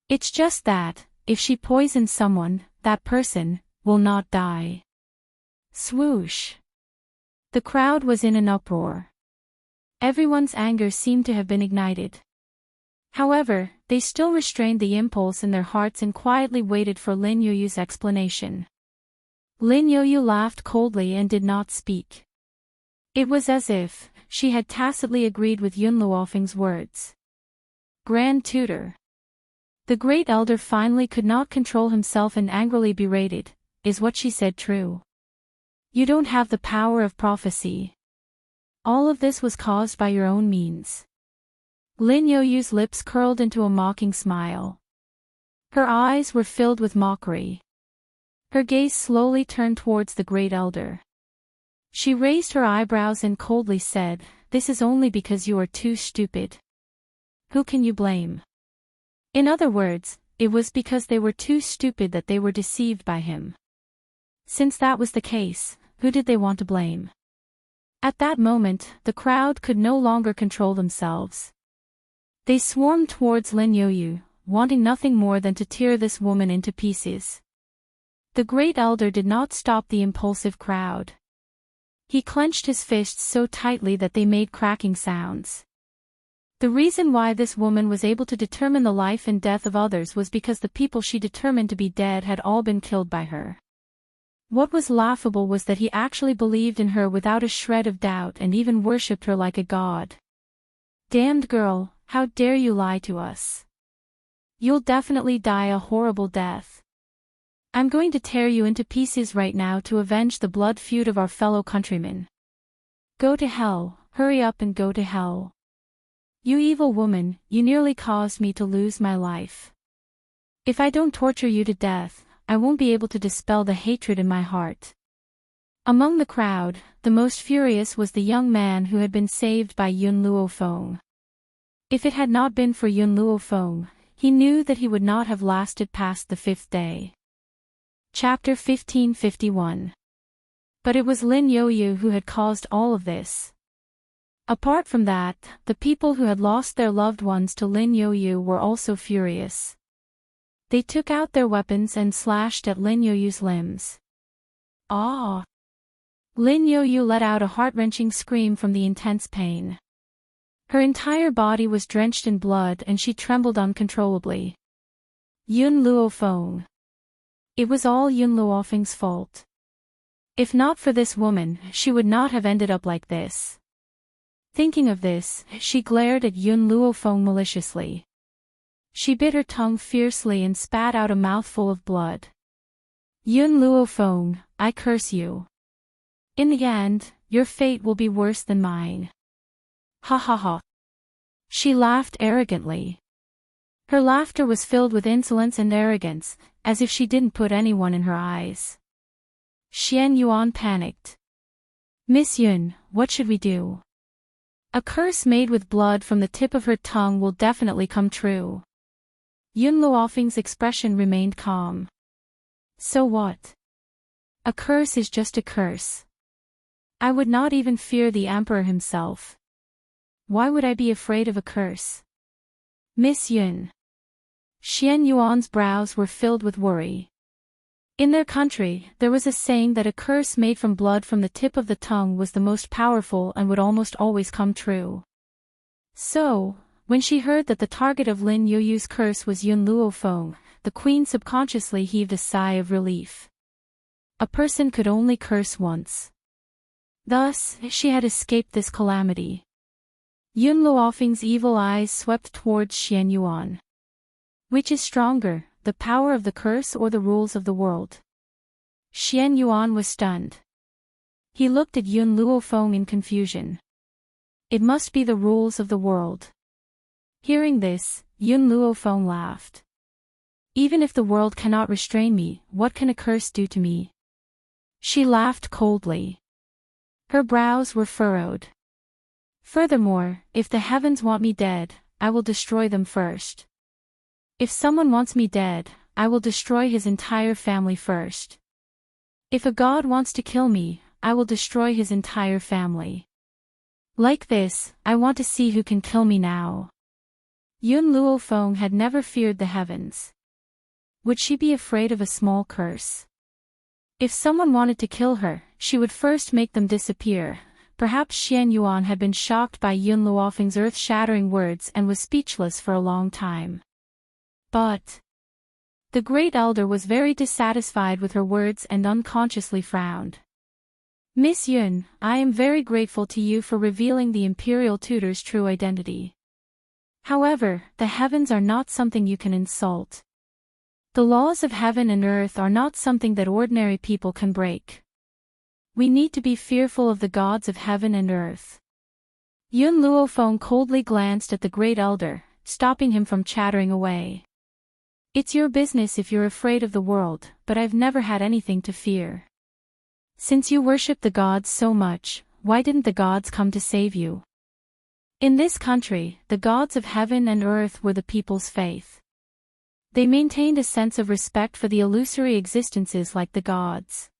It's just that, if she poisons someone, that person will not die." Swoosh! The crowd was in an uproar. Everyone's anger seemed to have been ignited. However, they still restrained the impulse in their hearts and quietly waited for Lin Yoyu's explanation. Lin Yoyu laughed coldly and did not speak. It was as if she had tacitly agreed with Yun Luofeng's words. Grand Tutor. The great elder finally could not control himself and angrily berated, "Is what she said true? You don't have the power of prophecy. All of this was caused by your own means." Lin Yoyu's lips curled into a mocking smile. Her eyes were filled with mockery. Her gaze slowly turned towards the great elder. She raised her eyebrows and coldly said, "This is only because you are too stupid. Who can you blame?" In other words, it was because they were too stupid that they were deceived by him. Since that was the case, who did they want to blame? At that moment, the crowd could no longer control themselves. They swarmed towards Lin Yoyu, wanting nothing more than to tear this woman into pieces. The great elder did not stop the impulsive crowd. He clenched his fists so tightly that they made cracking sounds. The reason why this woman was able to determine the life and death of others was because the people she determined to be dead had all been killed by her. What was laughable was that he actually believed in her without a shred of doubt and even worshipped her like a god. "Damned girl, how dare you lie to us? You'll definitely die a horrible death. I'm going to tear you into pieces right now to avenge the blood feud of our fellow countrymen. Go to hell, hurry up and go to hell. You evil woman, you nearly caused me to lose my life. If I don't torture you to death, I won't be able to dispel the hatred in my heart." Among the crowd, the most furious was the young man who had been saved by Yun Luofeng. If it had not been for Yun Luofeng, he knew that he would not have lasted past the 5th day. Chapter 1551. But it was Lin Yoyu who had caused all of this. Apart from that, the people who had lost their loved ones to Lin Yoyu were also furious. They took out their weapons and slashed at Lin Yoyu's limbs. Ah! Lin Yoyu let out a heart-wrenching scream from the intense pain. Her entire body was drenched in blood and she trembled uncontrollably. Yun Luofeng. It was all Yun Luofeng's fault. If not for this woman, she would not have ended up like this. Thinking of this, she glared at Yun Luofeng maliciously. She bit her tongue fiercely and spat out a mouthful of blood. "Yun Luofeng, I curse you. In the end, your fate will be worse than mine." Ha ha ha. She laughed arrogantly. Her laughter was filled with insolence and arrogance, as if she didn't put anyone in her eyes. Xian Yuan panicked. "Miss Yun, what should we do? A curse made with blood from the tip of her tongue will definitely come true." Yun Luofeng's expression remained calm. "So what? A curse is just a curse. I would not even fear the emperor himself. Why would I be afraid of a curse? Miss Yun." Xian Yuan's brows were filled with worry. In their country, there was a saying that a curse made from blood from the tip of the tongue was the most powerful and would almost always come true. So, when she heard that the target of Lin Yoyu's curse was Yun Luofeng, the queen subconsciously heaved a sigh of relief. A person could only curse once. Thus, she had escaped this calamity. Yun Luofeng's evil eyes swept towards Xian Yuan. Which is stronger, the power of the curse or the rules of the world? Xian Yuan was stunned. He looked at Yun Luofeng in confusion. It must be the rules of the world. Hearing this, Yun Luofeng laughed. Even if the world cannot restrain me, what can a curse do to me? She laughed coldly. Her brows were furrowed. Furthermore, if the heavens want me dead, I will destroy them first. If someone wants me dead, I will destroy his entire family first. If a god wants to kill me, I will destroy his entire family. Like this, I want to see who can kill me now. Yun Luofeng had never feared the heavens. Would she be afraid of a small curse? If someone wanted to kill her, she would first make them disappear. Perhaps Xian Yuan had been shocked by Yun Luofeng's earth-shattering words and was speechless for a long time. But the Great Elder was very dissatisfied with her words and unconsciously frowned. Miss Yun, I am very grateful to you for revealing the Imperial Tutor's true identity. However, the heavens are not something you can insult. The laws of heaven and earth are not something that ordinary people can break. We need to be fearful of the gods of heaven and earth. Yun Luofeng coldly glanced at the Great Elder, stopping him from chattering away. It's your business if you're afraid of the world, but I've never had anything to fear. Since you worship the gods so much, why didn't the gods come to save you? In this country, the gods of heaven and earth were the people's faith. They maintained a sense of respect for the illusory existences like the gods.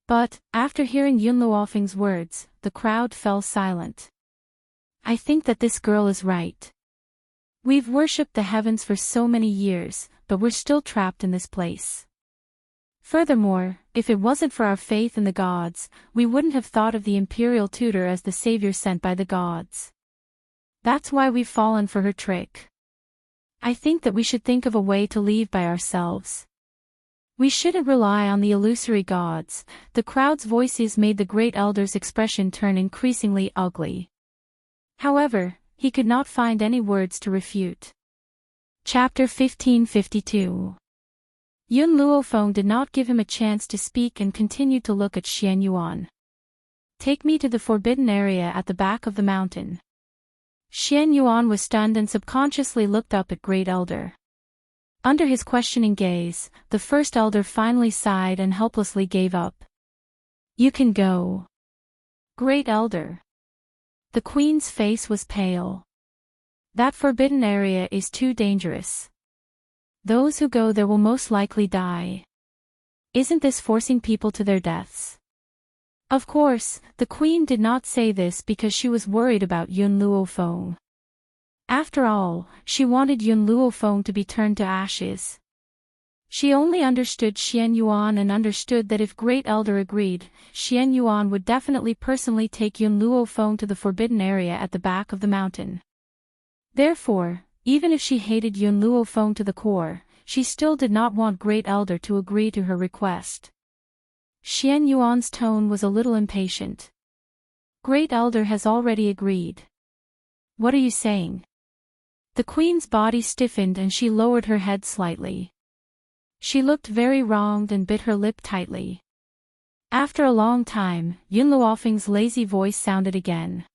But, after hearing Yun Luofeng's words, the crowd fell silent. I think that this girl is right. We've worshipped the heavens for so many years, but we're still trapped in this place. Furthermore, if it wasn't for our faith in the gods, we wouldn't have thought of the Imperial Tutor as the savior sent by the gods. That's why we've fallen for her trick. I think that we should think of a way to leave by ourselves. We shouldn't rely on the illusory gods. The crowd's voices made the Great Elder's expression turn increasingly ugly. However, he could not find any words to refute. Chapter 1552. Yun Luofeng did not give him a chance to speak and continued to look at Xian Yuan. Take me to the forbidden area at the back of the mountain. Xian Yuan was stunned and subconsciously looked up at Great Elder. Under his questioning gaze, the First Elder finally sighed and helplessly gave up. You can go. Great Elder. The Queen's face was pale. That forbidden area is too dangerous. Those who go there will most likely die. Isn't this forcing people to their deaths? Of course, the Queen did not say this because she was worried about Yun Luofeng. After all, she wanted Yun Luofeng to be turned to ashes. She only understood Xian Yuan and understood that if Great Elder agreed, Xian Yuan would definitely personally take Yun Luofeng to the forbidden area at the back of the mountain. Therefore, even if she hated Yun Luofeng to the core, she still did not want Great Elder to agree to her request. Xian Yuan's tone was a little impatient. Great Elder has already agreed. What are you saying? The Queen's body stiffened and she lowered her head slightly. She looked very wronged and bit her lip tightly. After a long time, Yun Luofeng's lazy voice sounded again.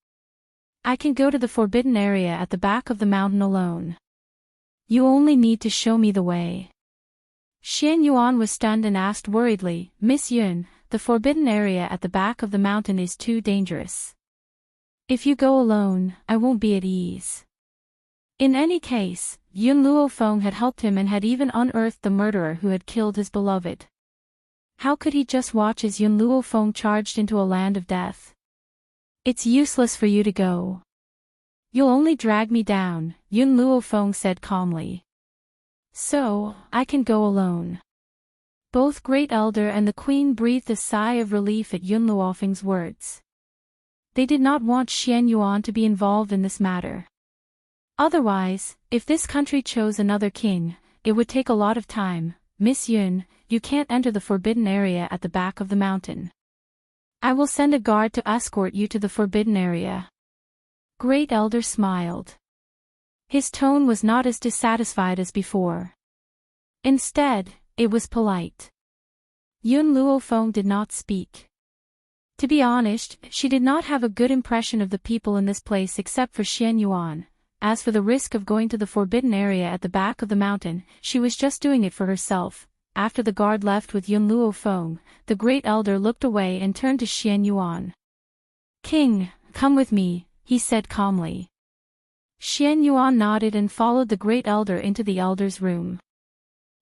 I can go to the forbidden area at the back of the mountain alone. You only need to show me the way. Xian Yuan was stunned and asked worriedly, Miss Yun, the forbidden area at the back of the mountain is too dangerous. If you go alone, I won't be at ease. In any case, Yun Luofeng had helped him and had even unearthed the murderer who had killed his beloved. How could he just watch as Yun Luofeng charged into a land of death? It's useless for you to go. You'll only drag me down, Yun Luofeng said calmly. So, I can go alone. Both Great Elder and the Queen breathed a sigh of relief at Yun Luofeng's words. They did not want Xian Yuan to be involved in this matter. Otherwise, if this country chose another king, it would take a lot of time, Miss Yun, you can't enter the forbidden area at the back of the mountain. I will send a guard to escort you to the forbidden area." Great Elder smiled. His tone was not as dissatisfied as before. Instead, it was polite. Yun Luofeng did not speak. To be honest, she did not have a good impression of the people in this place except for Xian Yuan. As for the risk of going to the forbidden area at the back of the mountain, she was just doing it for herself. After the guard left with Yun Luofeng, the Great Elder looked away and turned to Xian Yuan. "King, come with me," he said calmly. Xian Yuan nodded and followed the Great Elder into the Elder's room.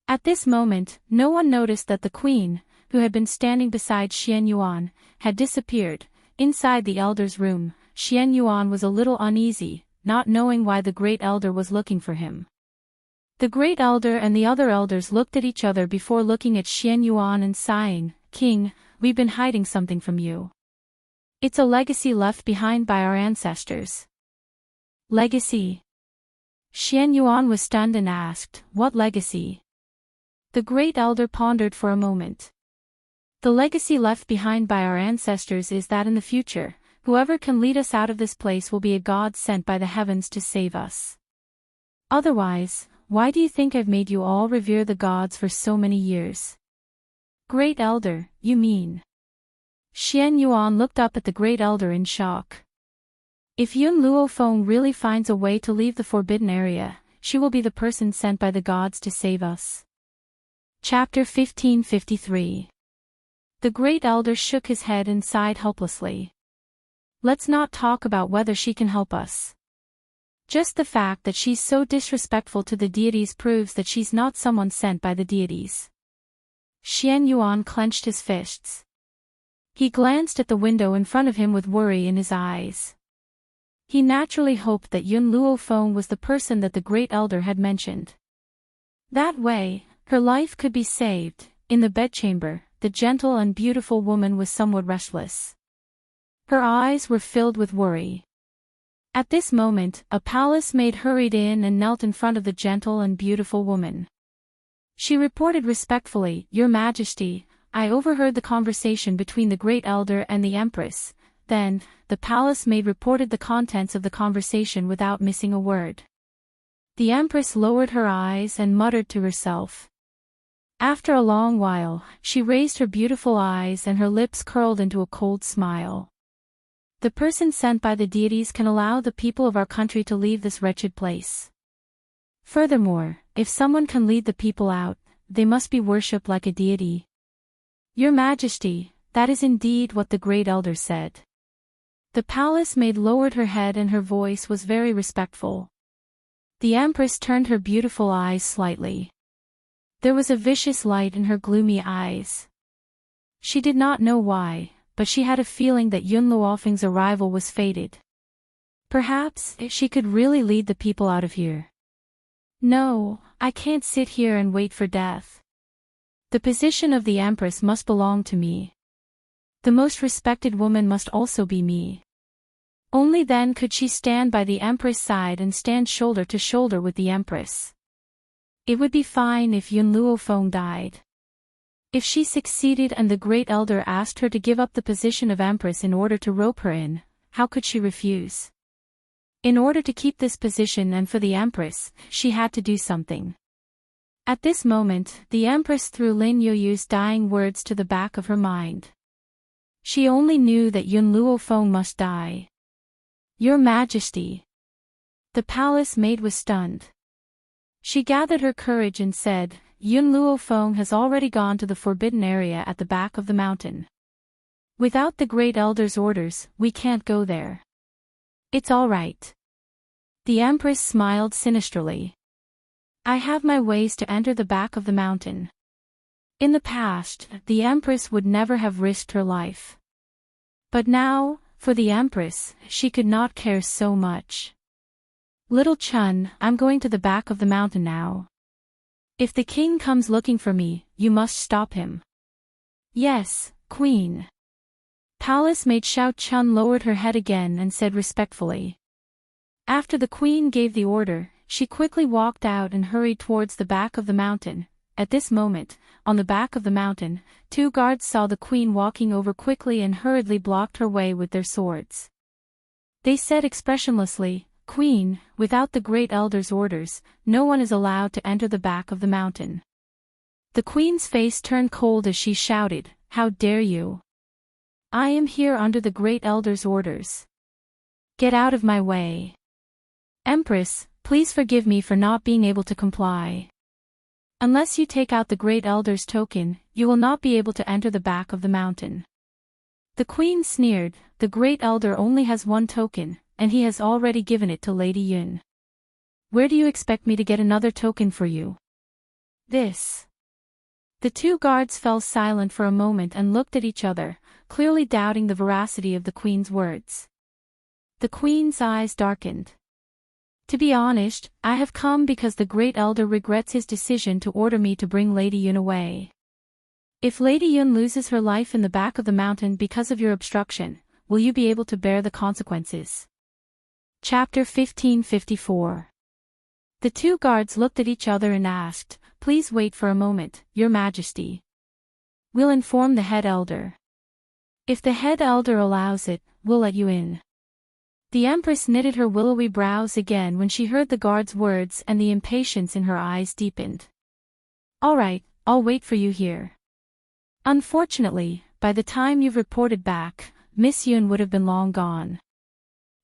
At this moment, no one noticed that the Queen, who had been standing beside Xian Yuan, had disappeared. Inside the Elder's room, Xian Yuan was a little uneasy, not knowing why the Great Elder was looking for him. The Great Elder and the other elders looked at each other before looking at Xian Yuan and sighing, "King, we've been hiding something from you. It's a legacy left behind by our ancestors." "Legacy?" Xian Yuan was stunned and asked, "What legacy?" The Great Elder pondered for a moment. "The legacy left behind by our ancestors is that in the future, whoever can lead us out of this place will be a god sent by the heavens to save us. Otherwise, why do you think I've made you all revere the gods for so many years?" "Great Elder, you mean?" Xian Yuan looked up at the Great Elder in shock. "If Yun Luofeng really finds a way to leave the forbidden area, she will be the person sent by the gods to save us." Chapter 1553. The Great Elder shook his head and sighed helplessly. "Let's not talk about whether she can help us. Just the fact that she's so disrespectful to the deities proves that she's not someone sent by the deities." Xian Yuan clenched his fists. He glanced at the window in front of him with worry in his eyes. He naturally hoped that Yun Luofeng was the person that the Great Elder had mentioned. That way, her life could be saved. In the bedchamber, the gentle and beautiful woman was somewhat restless. Her eyes were filled with worry. At this moment, a palace maid hurried in and knelt in front of the gentle and beautiful woman. She reported respectfully, "Your Majesty, I overheard the conversation between the Great Elder and the Empress." Then, the palace maid reported the contents of the conversation without missing a word. The Empress lowered her eyes and muttered to herself. After a long while, she raised her beautiful eyes and her lips curled into a cold smile. "The person sent by the deities can allow the people of our country to leave this wretched place. Furthermore, if someone can lead the people out, they must be worshipped like a deity." "Your Majesty, that is indeed what the Great Elder said." The palace maid lowered her head and her voice was very respectful. The Empress turned her beautiful eyes slightly. There was a vicious light in her gloomy eyes. She did not know why, but she had a feeling that Yun Luofeng's arrival was fated. Perhaps she could really lead the people out of here. "No, I can't sit here and wait for death. The position of the Empress must belong to me. The most respected woman must also be me. Only then could she stand by the Empress' side and stand shoulder to shoulder with the Empress. It would be fine if Yun Luofeng died. If she succeeded and the Great Elder asked her to give up the position of Empress in order to rope her in, how could she refuse? In order to keep this position and for the Empress, she had to do something. At this moment, the Empress threw Lin Yoyu's dying words to the back of her mind. She only knew that Yun Luofeng must die. "Your Majesty." The palace maid was stunned. She gathered her courage and said, "Yun Luofeng has already gone to the forbidden area at the back of the mountain. Without the Great Elder's orders, we can't go there." "It's all right." The Empress smiled sinisterly. "I have my ways to enter the back of the mountain." In the past, the Empress would never have risked her life. But now, for the Empress, she could not care so much. "Little Chun, I'm going to the back of the mountain now. If the king comes looking for me, you must stop him." "Yes, Queen." Palace maid Xiao Chun lowered her head again and said respectfully. After the Queen gave the order, she quickly walked out and hurried towards the back of the mountain. At this moment, on the back of the mountain, 2 guards saw the queen walking over quickly and hurriedly blocked her way with their swords. They said expressionlessly, "Queen, without the Great Elder's orders, no one is allowed to enter the back of the mountain." The queen's face turned cold as she shouted, "How dare you? I am here under the Great Elder's orders. Get out of my way. Empress, please forgive me for not being able to comply. Unless you take out the Great Elder's token, you will not be able to enter the back of the mountain." The queen sneered, "The Great Elder only has 1 token, and he has already given it to Lady Yun. Where do you expect me to get another token for you?" This. The 2 guards fell silent for a moment and looked at each other, clearly doubting the veracity of the queen's words. The queen's eyes darkened. "To be honest, I have come because the Great Elder regrets his decision to order me to bring Lady Yun away. If Lady Yun loses her life in the back of the mountain because of your obstruction, will you be able to bear the consequences?" Chapter 1554. The 2 guards looked at each other and asked, "Please wait for a moment, Your Majesty. We'll inform the head elder. If the head elder allows it, we'll let you in." The Empress knitted her willowy brows again when she heard the guard's words, and the impatience in her eyes deepened. "All right, I'll wait for you here. Unfortunately, by the time you've reported back, Miss Yun would have been long gone.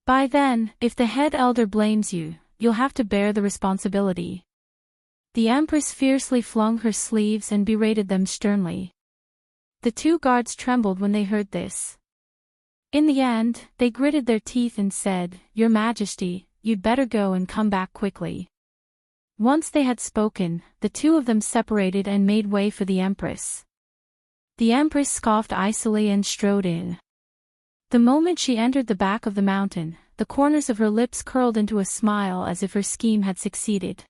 By then, if the head elder blames you, you'll have to bear the responsibility." The Empress fiercely flung her sleeves and berated them sternly. The 2 guards trembled when they heard this. In the end, they gritted their teeth and said, "Your Majesty, you'd better go and come back quickly." Once they had spoken, the 2 of them separated and made way for the Empress. The Empress scoffed icily and strode in. The moment she entered the back of the mountain, the corners of her lips curled into a smile as if her scheme had succeeded.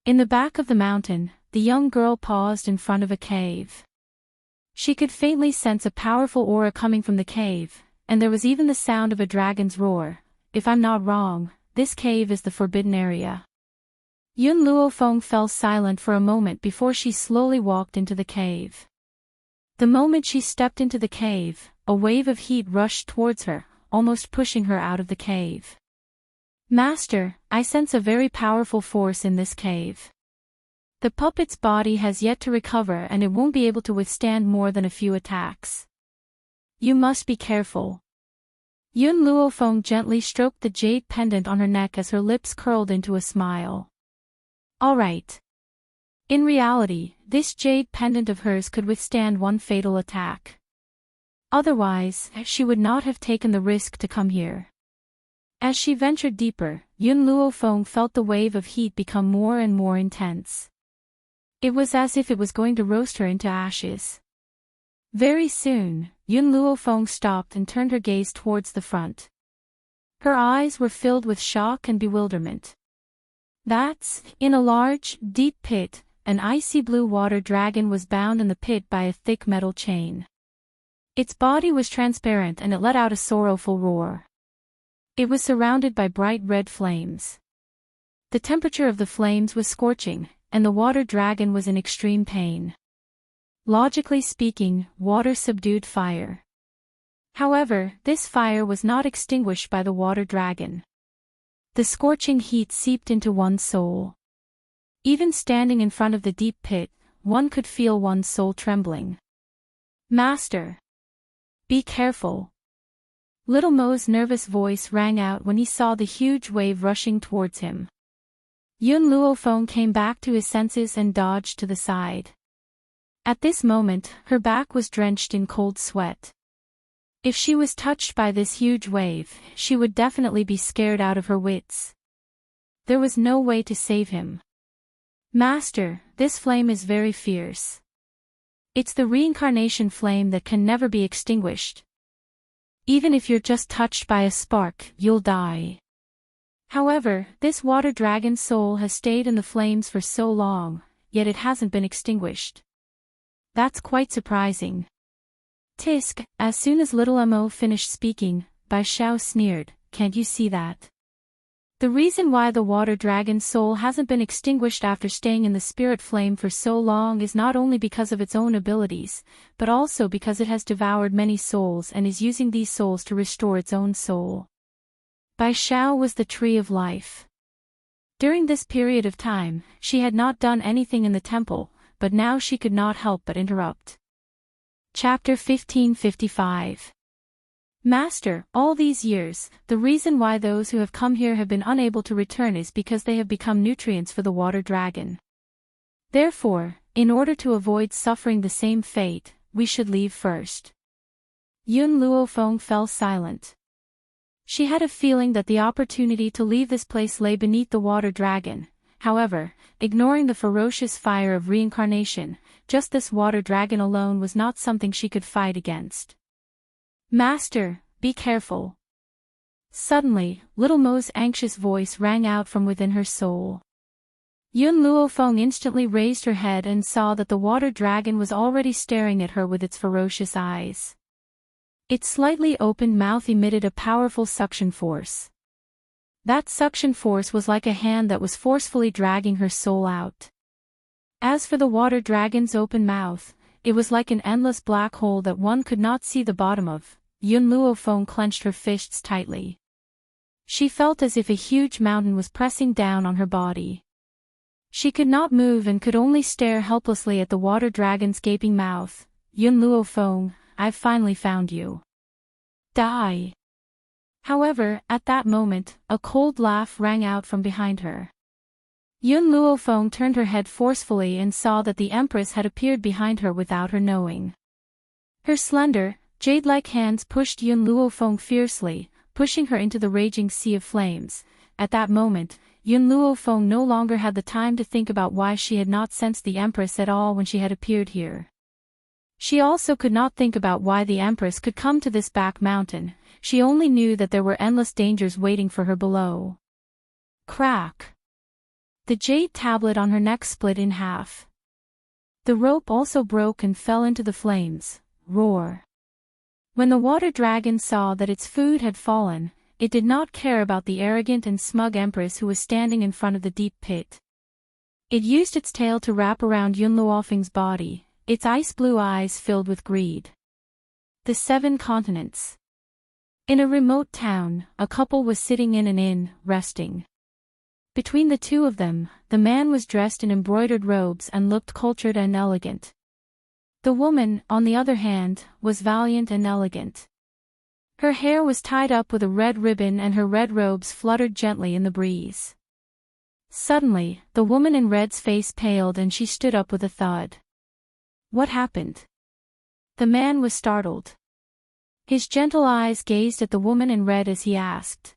In the back of the mountain, the young girl paused in front of a cave. She could faintly sense a powerful aura coming from the cave, and there was even the sound of a dragon's roar. "If I'm not wrong, this cave is the forbidden area." Yun Luofeng fell silent for a moment before she slowly walked into the cave. The moment she stepped into the cave, a wave of heat rushed towards her, almost pushing her out of the cave. "Master, I sense a very powerful force in this cave. The puppet's body has yet to recover and it won't be able to withstand more than a few attacks. You must be careful." Yun Luofeng gently stroked the jade pendant on her neck as her lips curled into a smile. "All right. In reality, this jade pendant of hers could withstand 1 fatal attack. Otherwise, she would not have taken the risk to come here." As she ventured deeper, Yun Luofeng felt the wave of heat become more and more intense. It was as if it was going to roast her into ashes. Very soon, Yun Luofeng stopped and turned her gaze towards the front. Her eyes were filled with shock and bewilderment. That's, in a large, deep pit, an icy blue water dragon was bound in the pit by a thick metal chain. Its body was transparent and it let out a sorrowful roar. It was surrounded by bright red flames. The temperature of the flames was scorching, and the water dragon was in extreme pain. Logically speaking, water subdued fire. However, this fire was not extinguished by the water dragon. The scorching heat seeped into one's soul. Even standing in front of the deep pit, one could feel one's soul trembling. "Master! Be careful!" Little Mo's nervous voice rang out when he saw the huge wave rushing towards him. Yun Luofeng came back to his senses and dodged to the side. At this moment, her back was drenched in cold sweat. If she was touched by this huge wave, she would definitely be scared out of her wits. There was no way to save him. "Master, this flame is very fierce. It's the reincarnation flame that can never be extinguished. Even if you're just touched by a spark, you'll die. However, this water dragon's soul has stayed in the flames for so long, yet it hasn't been extinguished. That's quite surprising." Tisk, as soon as little Mo finished speaking, Bai Xiao sneered, "Can't you see that? The reason why the water dragon's soul hasn't been extinguished after staying in the spirit flame for so long is not only because of its own abilities, but also because it has devoured many souls and is using these souls to restore its own soul. Bai Xiao was the tree of life. During this period of time, she had not done anything in the temple, but now she could not help but interrupt. Chapter 1555. Master, all these years, the reason why those who have come here have been unable to return is because they have become nutrients for the water dragon. Therefore, in order to avoid suffering the same fate, we should leave first. Yun Luofeng fell silent. She had a feeling that the opportunity to leave this place lay beneath the water dragon. However, ignoring the ferocious fire of reincarnation, just this water dragon alone was not something she could fight against. Master, be careful. Suddenly, Little Mo's anxious voice rang out from within her soul. Yun Luofeng instantly raised her head and saw that the water dragon was already staring at her with its ferocious eyes. Its slightly opened mouth emitted a powerful suction force. That suction force was like a hand that was forcefully dragging her soul out. As for the water dragon's open mouth, it was like an endless black hole that one could not see the bottom of. Yun Luofeng clenched her fists tightly. She felt as if a huge mountain was pressing down on her body. She could not move and could only stare helplessly at the water dragon's gaping mouth. Yun Luofeng, I've finally found you. Die. However, at that moment, a cold laugh rang out from behind her. Yun Luofeng turned her head forcefully and saw that the Empress had appeared behind her without her knowing. Her slender, jade-like hands pushed Yun Luofeng fiercely, pushing her into the raging sea of flames. At that moment, Yun Luofeng no longer had the time to think about why she had not sensed the Empress at all when she had appeared here. She also could not think about why the Empress could come to this back mountain. She only knew that there were endless dangers waiting for her below. Crack! The jade tablet on her neck split in half. The rope also broke and fell into the flames. Roar! When the water dragon saw that its food had fallen, it did not care about the arrogant and smug Empress who was standing in front of the deep pit. It used its tail to wrap around Yun Luofeng's body, its ice-blue eyes filled with greed. The 7 continents. In a remote town, a couple was sitting in an inn, resting. Between the two of them, the man was dressed in embroidered robes and looked cultured and elegant. The woman, on the other hand, was valiant and elegant. Her hair was tied up with a red ribbon and her red robes fluttered gently in the breeze. Suddenly, the woman in red's face paled and she stood up with a thud. What happened? The man was startled. His gentle eyes gazed at the woman in red as he asked.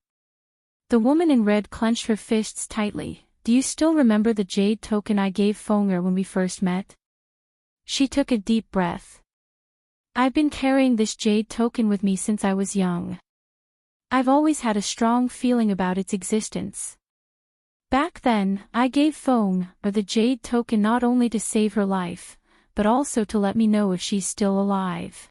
The woman in red clenched her fists tightly. Do you still remember the jade token I gave Fenger when we first met? She took a deep breath. I've been carrying this jade token with me since I was young. I've always had a strong feeling about its existence. Back then, I gave Fenger the jade token not only to save her life, but also to let me know if she's still alive.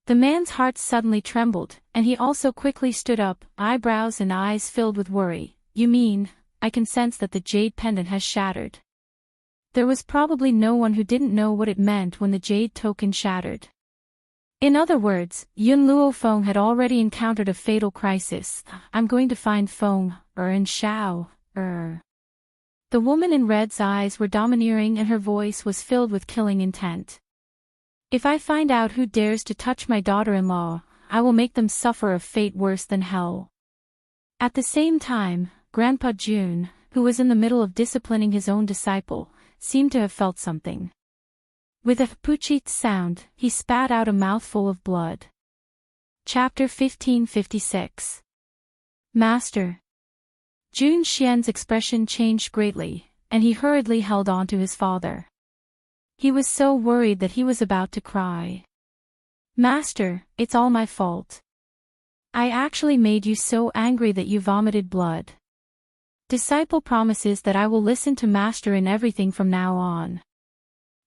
The man's heart suddenly trembled, and he also quickly stood up, eyebrows and eyes filled with worry. You mean, I can sense that the jade pendant has shattered. There was probably no one who didn't know what it meant when the jade token shattered. In other words, Yun Luofeng had already encountered a fatal crisis. I'm going to find Fenger and Xiao. The woman in red's eyes were domineering and her voice was filled with killing intent. If I find out who dares to touch my daughter-in-law, I will make them suffer a fate worse than hell. At the same time, Grandpa Jun, who was in the middle of disciplining his own disciple, seemed to have felt something. With a poochit sound, he spat out a mouthful of blood. Chapter 1556. Master. Jun Xian's expression changed greatly, and he hurriedly held on to his father. He was so worried that he was about to cry. Master, it's all my fault. I actually made you so angry that you vomited blood. Disciple promises that I will listen to Master in everything from now on.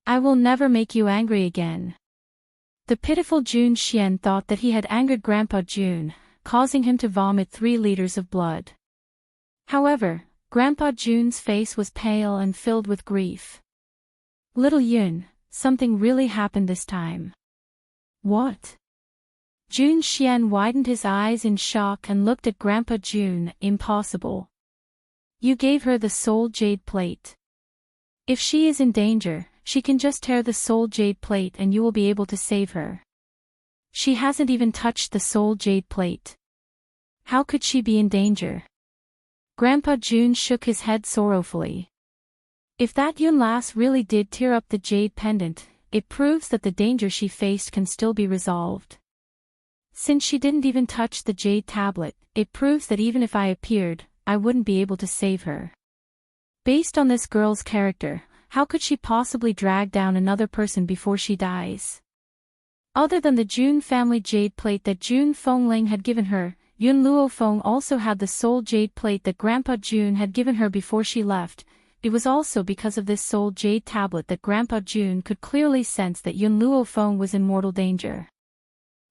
I will never make you angry again. The pitiful Jun Xian thought that he had angered Grandpa Jun, causing him to vomit 3 liters of blood. However, Grandpa Jun's face was pale and filled with grief. Little Yun, something really happened this time. What? Jun Xian widened his eyes in shock and looked at Grandpa Jun. Impossible. You gave her the soul jade plate. If she is in danger, she can just tear the soul jade plate and you will be able to save her. She hasn't even touched the soul jade plate. How could she be in danger? Grandpa Jun shook his head sorrowfully. If that Yun lass really did tear up the jade pendant, it proves that the danger she faced can still be resolved. Since she didn't even touch the jade tablet, it proves that even if I appeared, I wouldn't be able to save her. Based on this girl's character, how could she possibly drag down another person before she dies? Other than the Jun family jade plate that Jun Fengling had given her, Yun Luofeng also had the soul jade plate that Grandpa Jun had given her before she left. It was also because of this soul jade tablet that Grandpa Jun could clearly sense that Yun Luofeng was in mortal danger.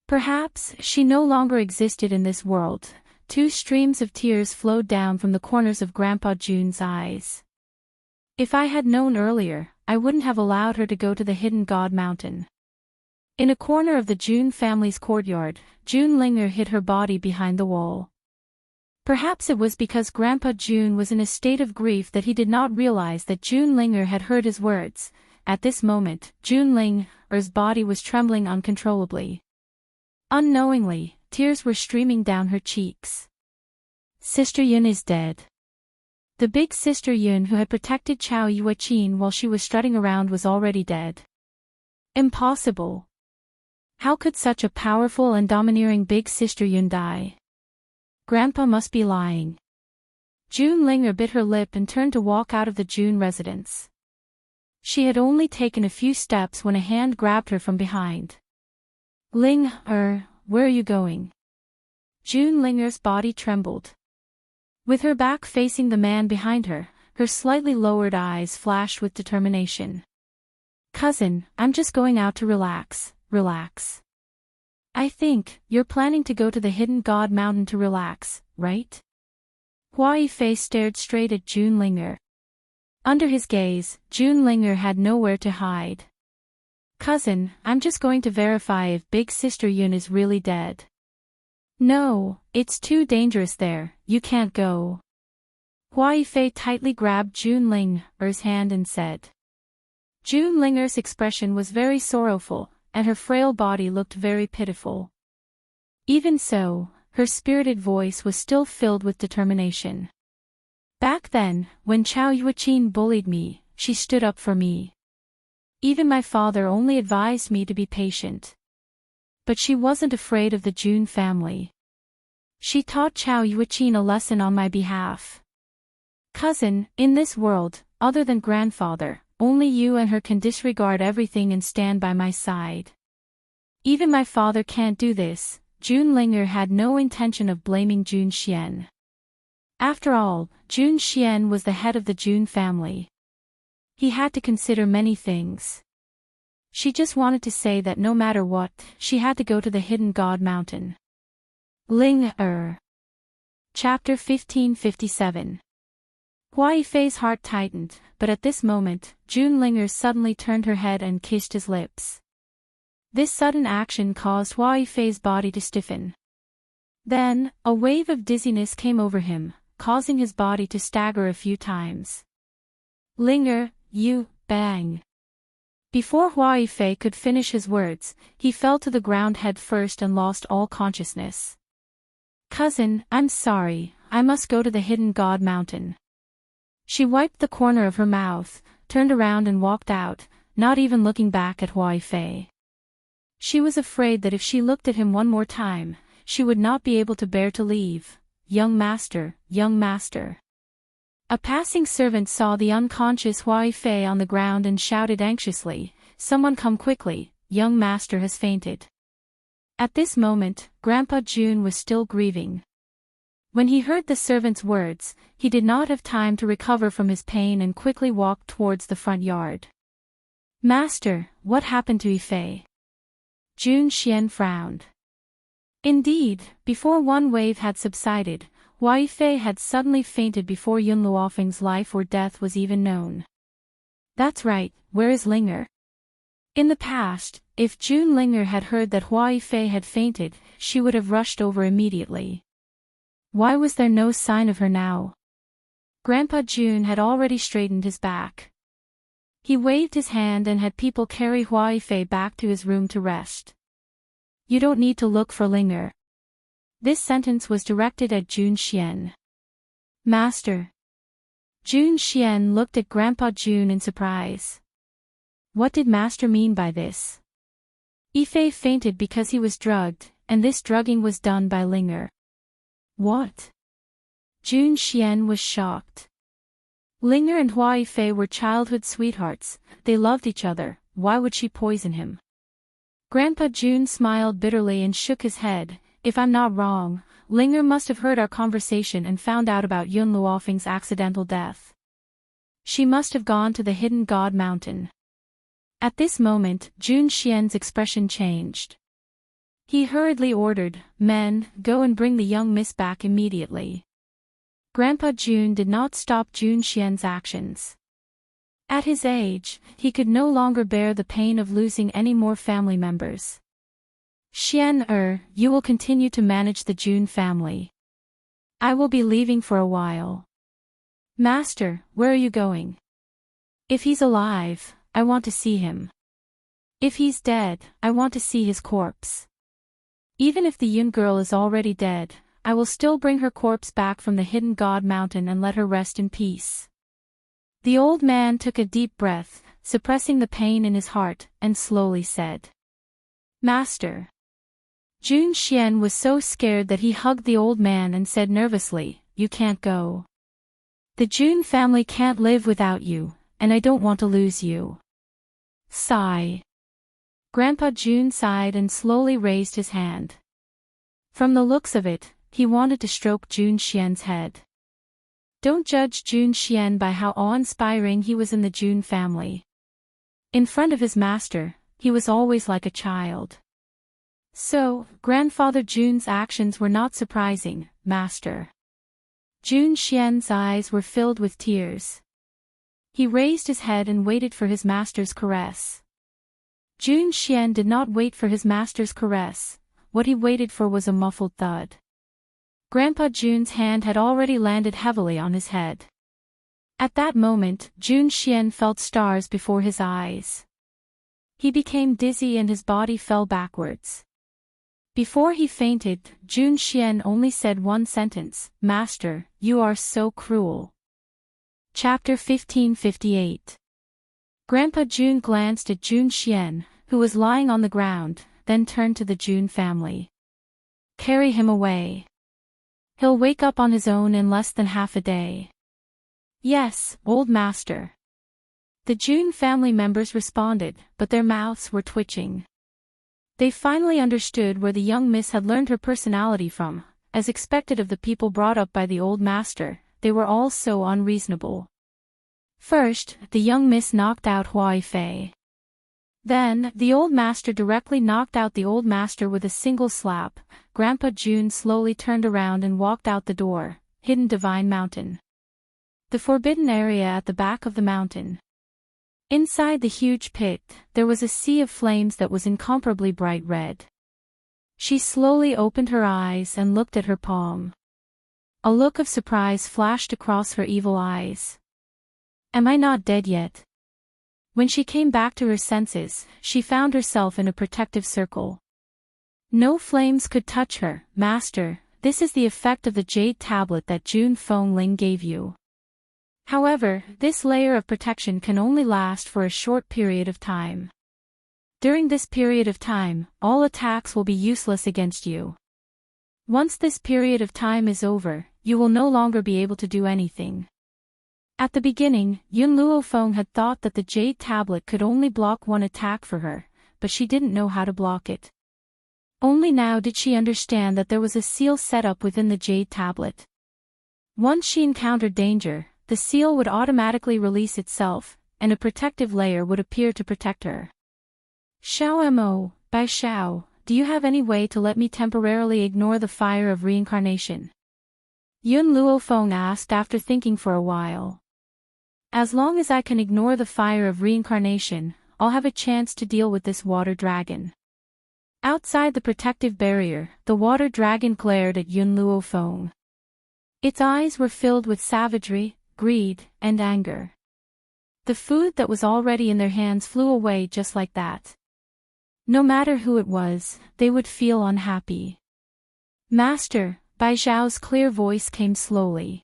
Perhaps she no longer existed in this world. 2 streams of tears flowed down from the corners of Grandpa Jun's eyes. If I had known earlier, I wouldn't have allowed her to go to the Hidden God Mountain. In a corner of the Jun family's courtyard, Jun Linger hid her body behind the wall. Perhaps it was because Grandpa Jun was in a state of grief that he did not realize that Jun Linger had heard his words. At this moment, Jun Linger's body was trembling uncontrollably. Unknowingly, tears were streaming down her cheeks. Sister Yun is dead. The big sister Yun who had protected Chao Yuaqin while she was strutting around was already dead. Impossible. How could such a powerful and domineering big sister Yun die? Grandpa must be lying. Jun Linger bit her lip and turned to walk out of the Jun residence. She had only taken a few steps when a hand grabbed her from behind. Where are you going? Jun Linger's body trembled. With her back facing the man behind her, her slightly lowered eyes flashed with determination. Cousin, I'm just going out to relax. I think, you're planning to go to the Hidden God Mountain to relax, right? Hua Yifei stared straight at Jun Linger. Under his gaze, Jun Linger had nowhere to hide. Cousin, I'm just going to verify if Big Sister Yun is really dead. No, it's too dangerous there, you can't go. Hua Yifei tightly grabbed Jun Linger's hand and said. Jun Linger's expression was very sorrowful, and her frail body looked very pitiful. Even so, her spirited voice was still filled with determination. Back then, when Chao Yuaqin bullied me, she stood up for me. Even my father only advised me to be patient. But she wasn't afraid of the Jun family. She taught Chao Yuaqin a lesson on my behalf. Cousin, in this world, other than grandfather, only you and her can disregard everything and stand by my side. Even my father can't do this. Jun Linger had no intention of blaming Jun Xian. After all, Jun Xian was the head of the Jun family. He had to consider many things. She just wanted to say that no matter what, she had to go to the Hidden God Mountain. Chapter 1557. Hua Yifei's heart tightened, but at this moment, Jun Linger suddenly turned her head and kissed his lips. This sudden action caused Hua Yifei's body to stiffen. Then, a wave of dizziness came over him, causing his body to stagger a few times. Linger, you, bang. Before Hua Yifei could finish his words, he fell to the ground head first and lost all consciousness. Cousin, I'm sorry, I must go to the Hidden God Mountain. She wiped the corner of her mouth, turned around and walked out, not even looking back at Hua Yifei. She was afraid that if she looked at him one more time, she would not be able to bear to leave. Young master, young master. A passing servant saw the unconscious Hua Yifei on the ground and shouted anxiously, "Someone come quickly, young master has fainted." At this moment, Grandpa Jun was still grieving. When he heard the servant's words, he did not have time to recover from his pain and quickly walked towards the front yard. Master, what happened to Yifei? Jun Xian frowned. Indeed, before one wave had subsided, Hua Fei had suddenly fainted before Yun Luofeng's life or death was even known. That's right, where is Linger? In the past, if June Linger had heard that Hua Fei had fainted, she would have rushed over immediately. Why was there no sign of her now? Grandpa June had already straightened his back. He waved his hand and had people carry Hua Fei back to his room to rest. You don't need to look for Linger. This sentence was directed at Jun Xian. Master. Jun Xian looked at Grandpa June in surprise. What did Master mean by this? Yifei fainted because he was drugged, and this drugging was done by Linger. What? Jun Xian was shocked. Linger and Hua Yifei were childhood sweethearts, they loved each other, why would she poison him? Grandpa June smiled bitterly and shook his head. If I'm not wrong, Linger must have heard our conversation and found out about Yun Luofeng's accidental death. She must have gone to the hidden God Mountain. At this moment, Jun Xian's expression changed. He hurriedly ordered, "Men, go and bring the young miss back immediately." Grandpa June did not stop Jun Xian's actions. At his age, he could no longer bear the pain of losing any more family members. Xian, you will continue to manage the June family. I will be leaving for a while. Master, where are you going? If he's alive, I want to see him. If he's dead, I want to see his corpse. Even if the Yun girl is already dead, I will still bring her corpse back from the hidden God Mountain and let her rest in peace. The old man took a deep breath, suppressing the pain in his heart, and slowly said, Master. Jun Xian was so scared that he hugged the old man and said nervously, You can't go. The Jun family can't live without you, and I don't want to lose you. Sigh. Grandpa June sighed and slowly raised his hand. From the looks of it, he wanted to stroke Jun Xian's head. Don't judge Jun Xian by how awe-inspiring he was in the Jun family. In front of his master, he was always like a child. So, Grandfather Jun's actions were not surprising, Master. Jun Xian's eyes were filled with tears. He raised his head and waited for his master's caress. Jun Xian did not wait for his master's caress. What he waited for was a muffled thud. Grandpa Jun's hand had already landed heavily on his head. At that moment, Jun Xian felt stars before his eyes. He became dizzy and his body fell backwards. Before he fainted, Jun Xian only said one sentence, Master, you are so cruel. Chapter 1558. Grandpa Jun glanced at Jun Xian, who was lying on the ground, then turned to the Jun family. Carry him away. He'll wake up on his own in less than half a day. Yes, old master. The Jun family members responded, but their mouths were twitching. They finally understood where the young miss had learned her personality from. As expected of the people brought up by the old master, they were all so unreasonable. First, the young miss knocked out Hua Fei. Then, the old master directly knocked out the old master with a single slap. Grandpa Jun slowly turned around and walked out the door, Hidden Divine Mountain. The forbidden area at the back of the mountain. Inside the huge pit, there was a sea of flames that was incomparably bright red. She slowly opened her eyes and looked at her palm. A look of surprise flashed across her evil eyes. Am I not dead yet? When she came back to her senses, she found herself in a protective circle. No flames could touch her, Master. This is the effect of the jade tablet that Jun Fengling gave you. However, this layer of protection can only last for a short period of time. During this period of time, all attacks will be useless against you. Once this period of time is over, you will no longer be able to do anything. At the beginning, Yun Luofeng had thought that the jade tablet could only block one attack for her, but she didn't know how to block it. Only now did she understand that there was a seal set up within the jade tablet. Once she encountered danger, the seal would automatically release itself, and a protective layer would appear to protect her. Xiao Mo, Bai Xiao, do you have any way to let me temporarily ignore the fire of reincarnation? Yun Luofeng asked after thinking for a while. As long as I can ignore the fire of reincarnation, I'll have a chance to deal with this water dragon. Outside the protective barrier, the water dragon glared at Yun Luofeng. Its eyes were filled with savagery, greed, and anger. The food that was already in their hands flew away just like that. No matter who it was, they would feel unhappy. Master, Bai Zhao's clear voice came slowly.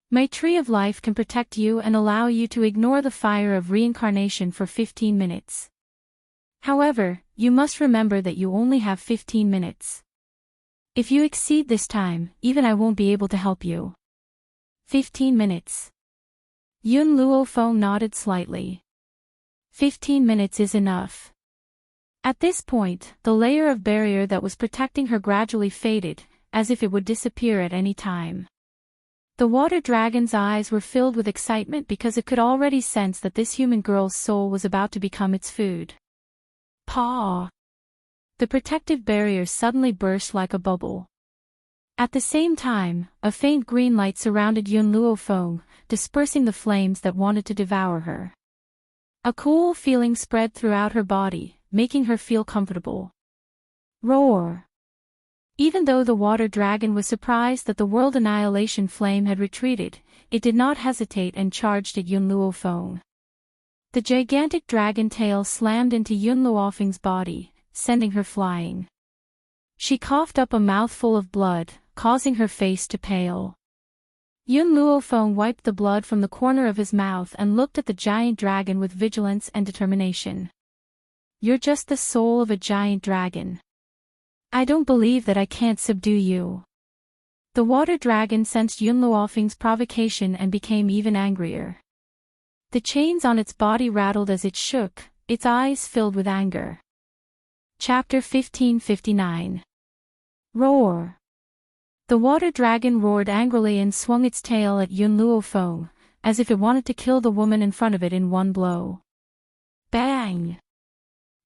My tree of life can protect you and allow you to ignore the fire of reincarnation for 15 minutes. However, you must remember that you only have 15 minutes. If you exceed this time, even I won't be able to help you. 15 minutes. Yun Luofeng nodded slightly. 15 minutes is enough. At this point, the layer of barrier that was protecting her gradually faded, as if it would disappear at any time. The water dragon's eyes were filled with excitement because it could already sense that this human girl's soul was about to become its food. Paw! The protective barrier suddenly burst like a bubble. At the same time, a faint green light surrounded Yun Luofeng, dispersing the flames that wanted to devour her. A cool feeling spread throughout her body, making her feel comfortable. Roar! Even though the water dragon was surprised that the world annihilation flame had retreated, it did not hesitate and charged at Yun Luofeng. The gigantic dragon tail slammed into Yun Luofeng's body, sending her flying. She coughed up a mouthful of blood, causing her face to pale. Yun Luofeng wiped the blood from the corner of his mouth and looked at the giant dragon with vigilance and determination. You're just the soul of a giant dragon. I don't believe that I can't subdue you. The water dragon sensed Yun Luofeng's provocation and became even angrier. The chains on its body rattled as it shook, its eyes filled with anger. Chapter 1559. Roar! The water dragon roared angrily and swung its tail at Yun Luofeng, as if it wanted to kill the woman in front of it in one blow. Bang!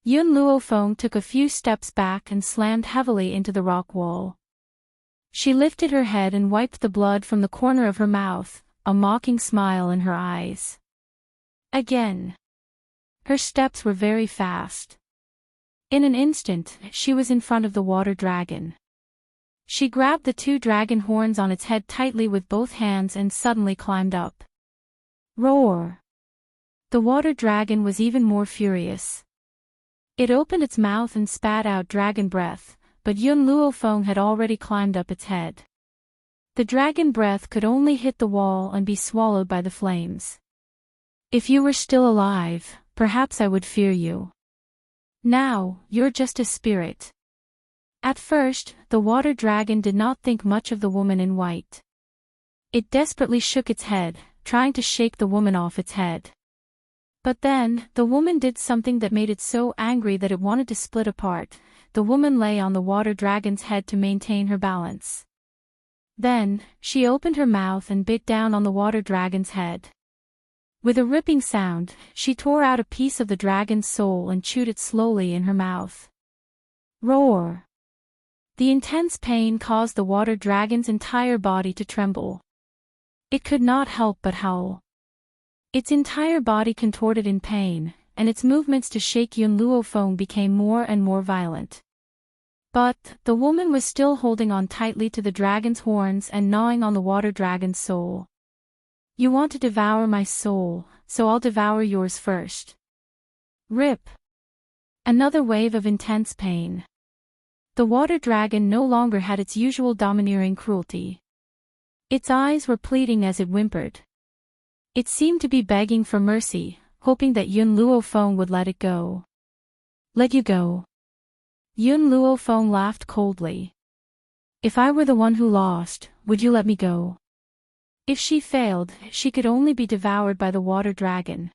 Yun Luofeng took a few steps back and slammed heavily into the rock wall. She lifted her head and wiped the blood from the corner of her mouth, a mocking smile in her eyes. Again. Her steps were very fast. In an instant, she was in front of the water dragon. She grabbed the two dragon horns on its head tightly with both hands and suddenly climbed up. Roar! The water dragon was even more furious. It opened its mouth and spat out dragon breath, but Yun Luofeng had already climbed up its head. The dragon breath could only hit the wall and be swallowed by the flames. If you were still alive, perhaps I would fear you. Now, you're just a spirit. At first, the water dragon did not think much of the woman in white. It desperately shook its head, trying to shake the woman off its head. But then, the woman did something that made it so angry that it wanted to split apart. The woman lay on the water dragon's head to maintain her balance. Then, she opened her mouth and bit down on the water dragon's head. With a ripping sound, she tore out a piece of the dragon's soul and chewed it slowly in her mouth. Roar! The intense pain caused the water dragon's entire body to tremble. It could not help but howl. Its entire body contorted in pain, and its movements to shake Yun Luofeng became more and more violent. But, the woman was still holding on tightly to the dragon's horns and gnawing on the water dragon's soul. You want to devour my soul, so I'll devour yours first. Rip! Another wave of intense pain. The water dragon no longer had its usual domineering cruelty. Its eyes were pleading as it whimpered. It seemed to be begging for mercy, hoping that Yun Luofeng would let it go. Let you go? Yun Luofeng laughed coldly. If I were the one who lost, would you let me go? If she failed, she could only be devoured by the water dragon.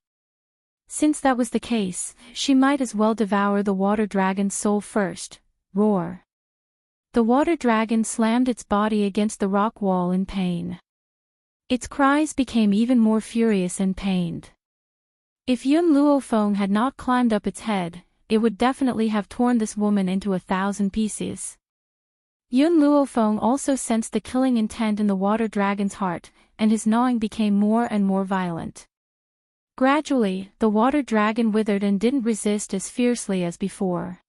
Since that was the case, she might as well devour the water dragon's soul first. Roar! The water dragon slammed its body against the rock wall in pain. Its cries became even more furious and pained. If Yun Luofeng had not climbed up its head, it would definitely have torn this woman into 1,000 pieces. Yun Luofeng also sensed the killing intent in the water dragon's heart, and his gnawing became more and more violent. Gradually, the water dragon withered and didn't resist as fiercely as before.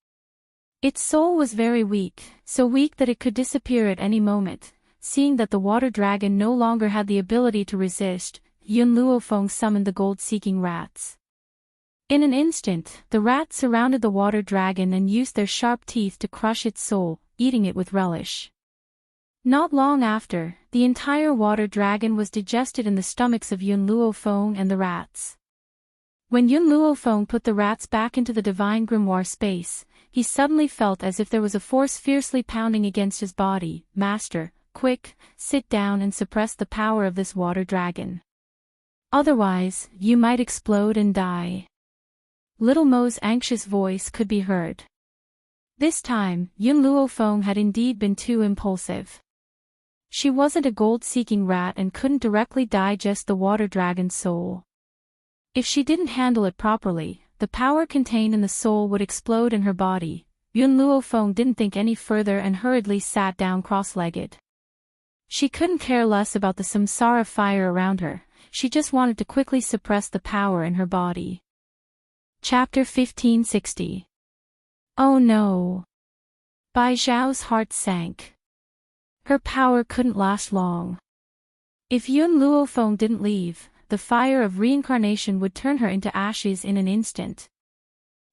Its soul was very weak, so weak that it could disappear at any moment. Seeing that the water dragon no longer had the ability to resist, Yun Luofeng summoned the gold-seeking rats. In an instant, the rats surrounded the water dragon and used their sharp teeth to crush its soul, eating it with relish. Not long after, the entire water dragon was digested in the stomachs of Yun Luofeng and the rats. When Yun Luofeng put the rats back into the divine grimoire space, he suddenly felt as if there was a force fiercely pounding against his body. "Master, quick, sit down and suppress the power of this water dragon. Otherwise, you might explode and die." Little Mo's anxious voice could be heard. This time, Yun Luofeng had indeed been too impulsive. She wasn't a gold-seeking rat and couldn't directly digest the water dragon's soul. If she didn't handle it properly, the power contained in the soul would explode in her body. Yun Luofeng didn't think any further and hurriedly sat down cross-legged. She couldn't care less about the samsara fire around her, she just wanted to quickly suppress the power in her body. Chapter 1560. Oh no! Bai Zhao's heart sank. Her power couldn't last long. If Yun Luofeng didn't leave, the fire of reincarnation would turn her into ashes in an instant.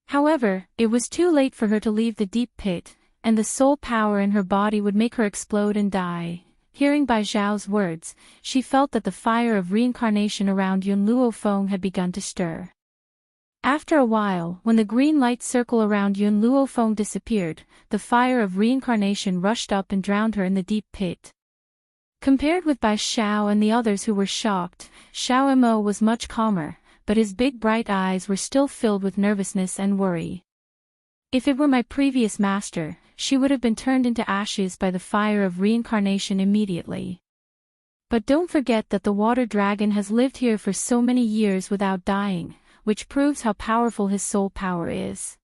However, it was too late for her to leave the deep pit, and the soul power in her body would make her explode and die. Hearing Bai Zhao's words, she felt that the fire of reincarnation around Yun Luofeng had begun to stir. After a while, when the green light circle around Yun Luofeng disappeared, the fire of reincarnation rushed up and drowned her in the deep pit. Compared with Bai Zhao and the others who were shocked, Xiao Mo was much calmer, but his big bright eyes were still filled with nervousness and worry. If it were my previous master, she would have been turned into ashes by the fire of reincarnation immediately. But don't forget that the water dragon has lived here for so many years without dying, which proves how powerful his soul power is.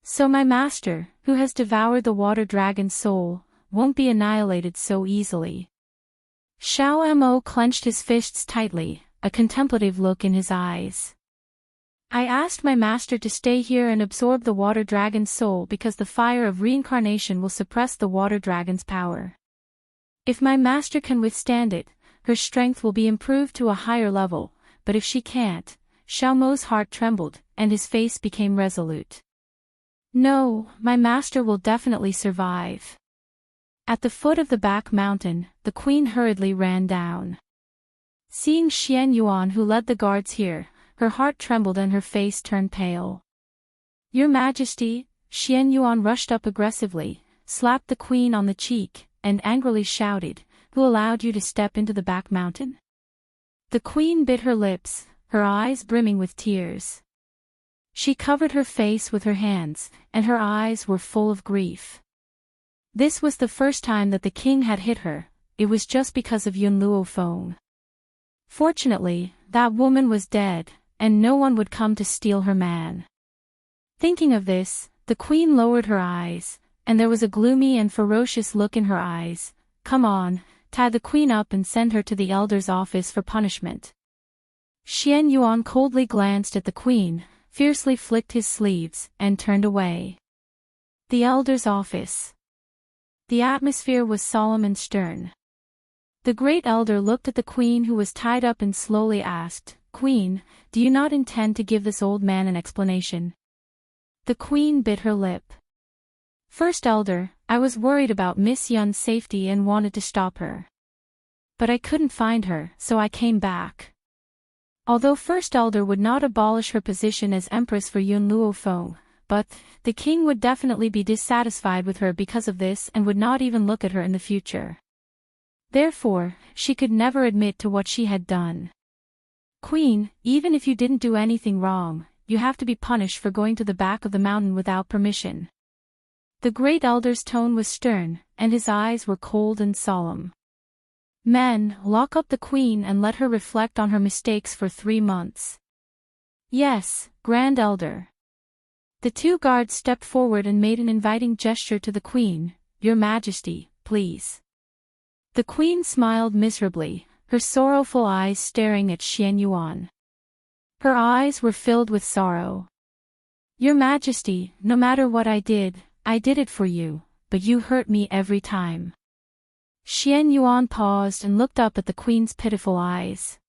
So my master, who has devoured the water dragon's soul, won't be annihilated so easily. Xiao Mo clenched his fists tightly, a contemplative look in his eyes. I asked my master to stay here and absorb the water dragon's soul because the fire of reincarnation will suppress the water dragon's power. If my master can withstand it, her strength will be improved to a higher level, but if she can't, Xiao Mo's heart trembled, and his face became resolute. No, my master will definitely survive. At the foot of the back mountain, the queen hurriedly ran down. Seeing Xian Yuan who led the guards here, her heart trembled and her face turned pale. Your Majesty, Xian Yuan rushed up aggressively, slapped the queen on the cheek, and angrily shouted, "Who allowed you to step into the back mountain?" The queen bit her lips, her eyes brimming with tears. She covered her face with her hands, and her eyes were full of grief. This was the first time that the king had hit her. It was just because of Yun Luofeng. Fortunately, that woman was dead, and no one would come to steal her man. Thinking of this, the queen lowered her eyes, and there was a gloomy and ferocious look in her eyes. Come on, tie the queen up and send her to the elder's office for punishment. Xian Yuan coldly glanced at the queen, fiercely flicked his sleeves, and turned away. The elder's office. The atmosphere was solemn and stern. The great elder looked at the queen who was tied up and slowly asked, "Queen, do you not intend to give this old man an explanation?" The queen bit her lip. "First elder, I was worried about Miss Yun's safety and wanted to stop her. But I couldn't find her, so I came back." Although First Elder would not abolish her position as Empress for Yun Luofeng, but the king would definitely be dissatisfied with her because of this and would not even look at her in the future. Therefore, she could never admit to what she had done. "Queen, even if you didn't do anything wrong, you have to be punished for going to the back of the mountain without permission." The great elder's tone was stern, and his eyes were cold and solemn. "Men, lock up the queen and let her reflect on her mistakes for 3 months." "Yes, Grand Elder." The 2 guards stepped forward and made an inviting gesture to the queen. Your Majesty, please." The queen smiled miserably, her sorrowful eyes staring at Xian Yuan. Her eyes were filled with sorrow. "Your Majesty, no matter what I did it for you, but you hurt me every time." Xian Yuan paused and looked up at the queen's pitiful eyes.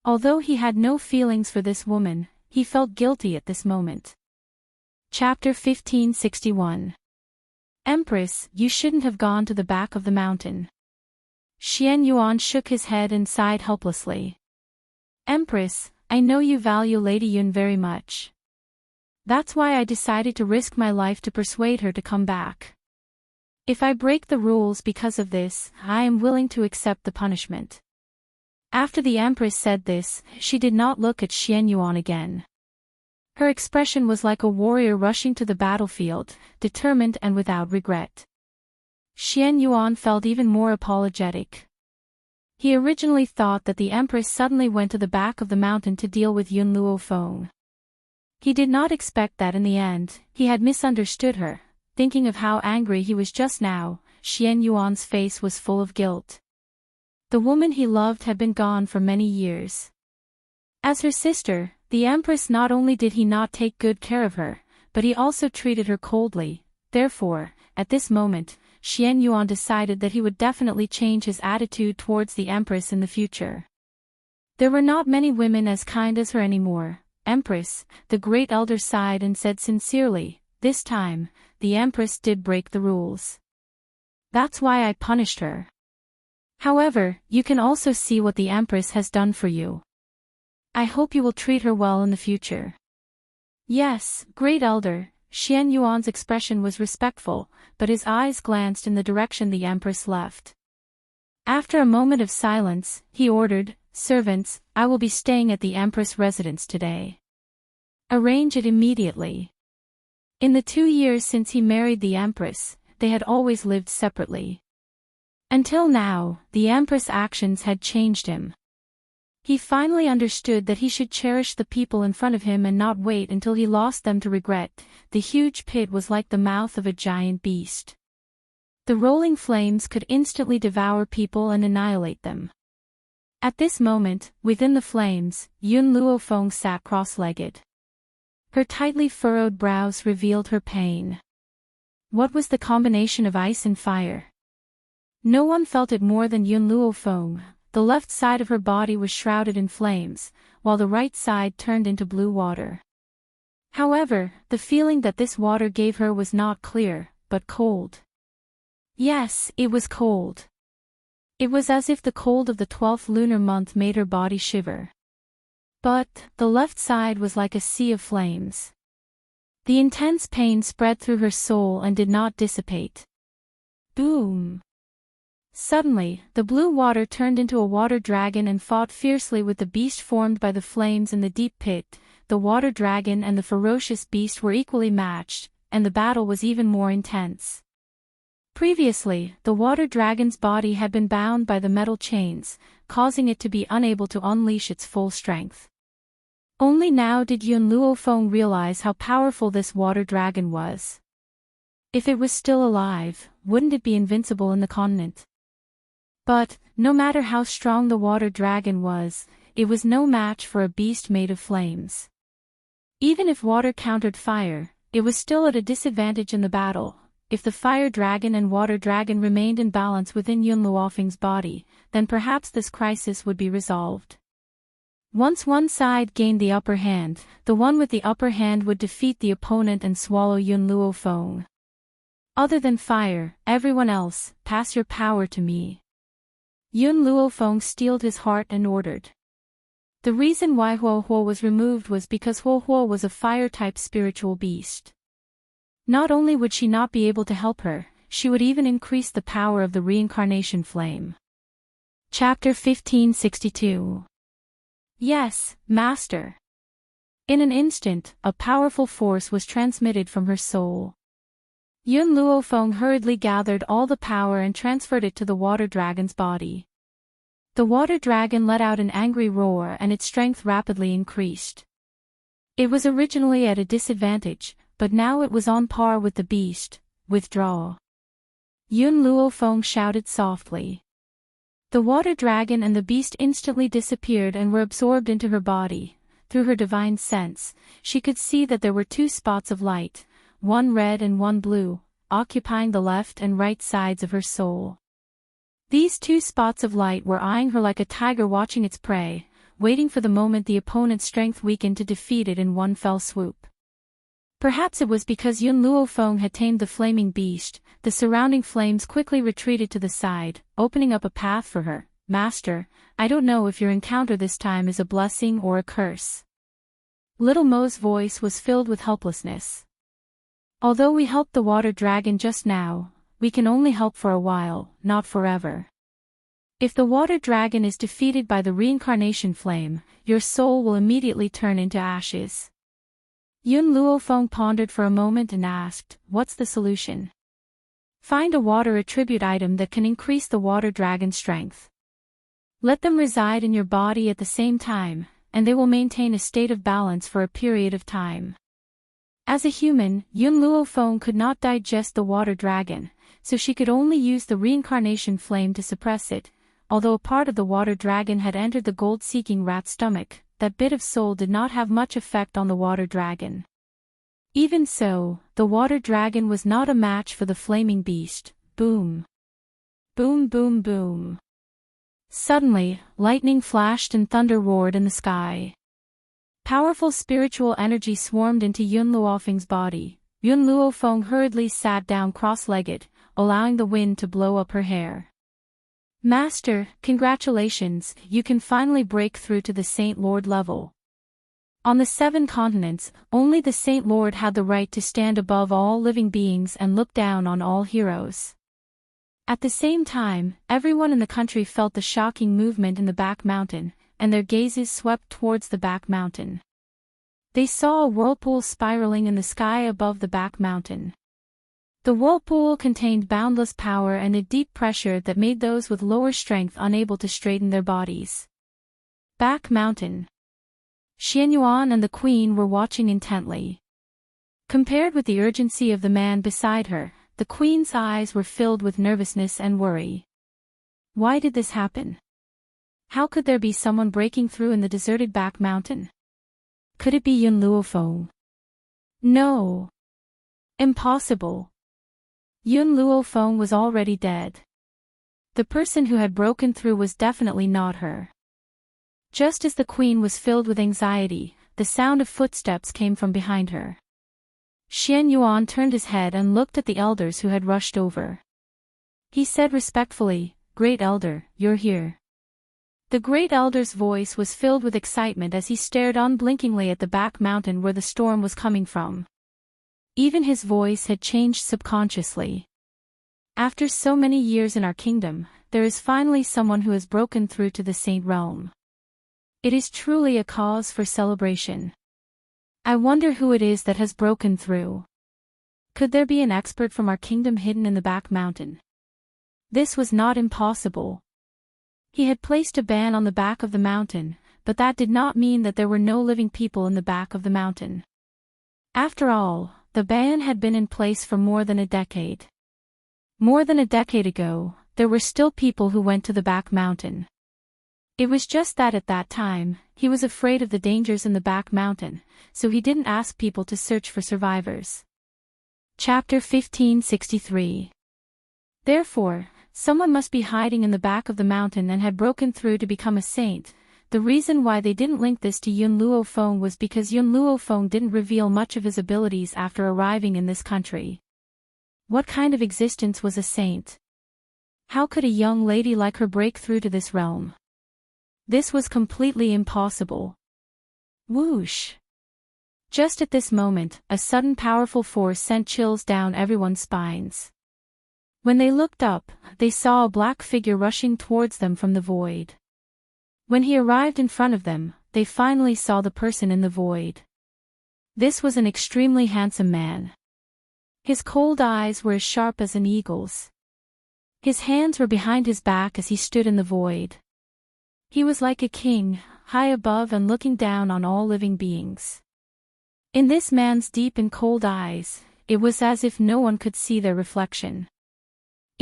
Although he had no feelings for this woman, he felt guilty at this moment. Chapter 1561. Empress, you shouldn't have gone to the back of the mountain. Xian Yuan shook his head and sighed helplessly. "Empress, I know you value Lady Yun very much. That's why I decided to risk my life to persuade her to come back. If I break the rules because of this, I am willing to accept the punishment." After the Empress said this, she did not look at Xian Yuan again. Her expression was like a warrior rushing to the battlefield, determined and without regret. Xian Yuan felt even more apologetic. He originally thought that the Empress suddenly went to the back of the mountain to deal with Yun Luofeng. He did not expect that in the end, he had misunderstood her. Thinking of how angry he was just now, Xian Yuan's face was full of guilt. The woman he loved had been gone for many years. As her sister, the Empress, not only did he not take good care of her, but he also treated her coldly. Therefore, at this moment, Xian Yuan decided that he would definitely change his attitude towards the Empress in the future. There were not many women as kind as her anymore. "Empress," the great elder sighed and said sincerely, "this time, the Empress did break the rules. That's why I punished her. However, you can also see what the Empress has done for you. I hope you will treat her well in the future." "Yes, great elder." Xian Yuan's expression was respectful, but his eyes glanced in the direction the Empress left. After a moment of silence, he ordered, "Servants, I will be staying at the Empress residence today. Arrange it immediately." In the 2 years since he married the Empress, they had always lived separately. Until now, the Empress' actions had changed him. He finally understood that he should cherish the people in front of him and not wait until he lost them to regret. The huge pit was like the mouth of a giant beast. The rolling flames could instantly devour people and annihilate them. At this moment, within the flames, Yun Luofeng sat cross-legged. Her tightly furrowed brows revealed her pain. What was the combination of ice and fire? No one felt it more than Yun Luofeng. The left side of her body was shrouded in flames, while the right side turned into blue water. However, the feeling that this water gave her was not clear, but cold. Yes, it was cold. It was as if the cold of the 12th lunar month made her body shiver. But, the left side was like a sea of flames. The intense pain spread through her soul and did not dissipate. Boom! Suddenly, the blue water turned into a water dragon and fought fiercely with the beast formed by the flames in the deep pit. The water dragon and the ferocious beast were equally matched, and the battle was even more intense. Previously, the water dragon's body had been bound by the metal chains, causing it to be unable to unleash its full strength. Only now did Yun Luofeng realize how powerful this water dragon was. If it was still alive, wouldn't it be invincible in the continent? But, no matter how strong the water dragon was, it was no match for a beast made of flames. Even if water countered fire, it was still at a disadvantage in the battle. If the fire dragon and water dragon remained in balance within Yun Luofeng's body, then perhaps this crisis would be resolved. Once one side gained the upper hand, the one with the upper hand would defeat the opponent and swallow Yun Luofeng. Other than fire, everyone else, pass your power to me. Yun Luofeng steeled his heart and ordered. The reason why Huo Huo was removed was because Huo Huo was a fire-type spiritual beast. Not only would she not be able to help her, she would even increase the power of the reincarnation flame. Chapter 1562. Yes, Master. In an instant, a powerful force was transmitted from her soul. Yun Luofeng hurriedly gathered all the power and transferred it to the water dragon's body. The water dragon let out an angry roar and its strength rapidly increased. It was originally at a disadvantage, but now it was on par with the beast. Withdraw. Yun Luofeng shouted softly. The water dragon and the beast instantly disappeared and were absorbed into her body. Through her divine sense, she could see that there were two spots of light, one red and one blue, occupying the left and right sides of her soul. These two spots of light were eyeing her like a tiger watching its prey, waiting for the moment the opponent's strength weakened to defeat it in one fell swoop. Perhaps it was because Yun Luofeng had tamed the flaming beast, the surrounding flames quickly retreated to the side, opening up a path for her. Master, I don't know if your encounter this time is a blessing or a curse. Little Mo's voice was filled with helplessness. Although we helped the water dragon just now, we can only help for a while, not forever. If the water dragon is defeated by the reincarnation flame, your soul will immediately turn into ashes. Yun Luofeng pondered for a moment and asked, what's the solution? Find a water attribute item that can increase the water dragon's strength. Let them reside in your body at the same time, and they will maintain a state of balance for a period of time. As a human, Yun Luofeng could not digest the water dragon, so she could only use the reincarnation flame to suppress it. Although a part of the water dragon had entered the gold-seeking rat's stomach, that bit of soul did not have much effect on the water dragon. Even so, the water dragon was not a match for the flaming beast. Boom. Boom boom boom. Suddenly, lightning flashed and thunder roared in the sky. Powerful spiritual energy swarmed into Yun Luofeng's body. Yun Luofeng hurriedly sat down cross-legged, allowing the wind to blow up her hair. Master, congratulations, you can finally break through to the Saint Lord level. On the 7 continents, only the Saint Lord had the right to stand above all living beings and look down on all heroes. At the same time, everyone in the country felt the shocking movement in the back mountain, and their gazes swept towards the back mountain. They saw a whirlpool spiraling in the sky above the back mountain. The whirlpool contained boundless power and a deep pressure that made those with lower strength unable to straighten their bodies. Back mountain. Xianyuan and the queen were watching intently. Compared with the urgency of the man beside her, the queen's eyes were filled with nervousness and worry. Why did this happen? How could there be someone breaking through in the deserted back mountain? Could it be Yun Luofeng? No. Impossible. Yun Luofeng was already dead. The person who had broken through was definitely not her. Just as the queen was filled with anxiety, the sound of footsteps came from behind her. Xianyuan turned his head and looked at the elders who had rushed over. He said respectfully, "Great Elder, you're here." The Great Elder's voice was filled with excitement as he stared unblinkingly at the back mountain where the storm was coming from. Even his voice had changed subconsciously. After so many years in our kingdom, there is finally someone who has broken through to the Saint Realm. It is truly a cause for celebration. I wonder who it is that has broken through. Could there be an expert from our kingdom hidden in the back mountain? This was not impossible. He had placed a ban on the back of the mountain, but that did not mean that there were no living people in the back of the mountain. After all, the ban had been in place for more than a decade. More than a decade ago, there were still people who went to the back mountain. It was just that at that time, he was afraid of the dangers in the back mountain, so he didn't ask people to search for survivors. Chapter 1563. Therefore, someone must be hiding in the back of the mountain and had broken through to become a saint. The reason why they didn't link this to Yun Luofeng was because Yun Luofeng didn't reveal much of his abilities after arriving in this country. What kind of existence was a saint? How could a young lady like her break through to this realm? This was completely impossible. Whoosh! Just at this moment, a sudden powerful force sent chills down everyone's spines. When they looked up, they saw a black figure rushing towards them from the void. When he arrived in front of them, they finally saw the person in the void. This was an extremely handsome man. His cold eyes were as sharp as an eagle's. His hands were behind his back as he stood in the void. He was like a king, high above and looking down on all living beings. In this man's deep and cold eyes, it was as if no one could see their reflection.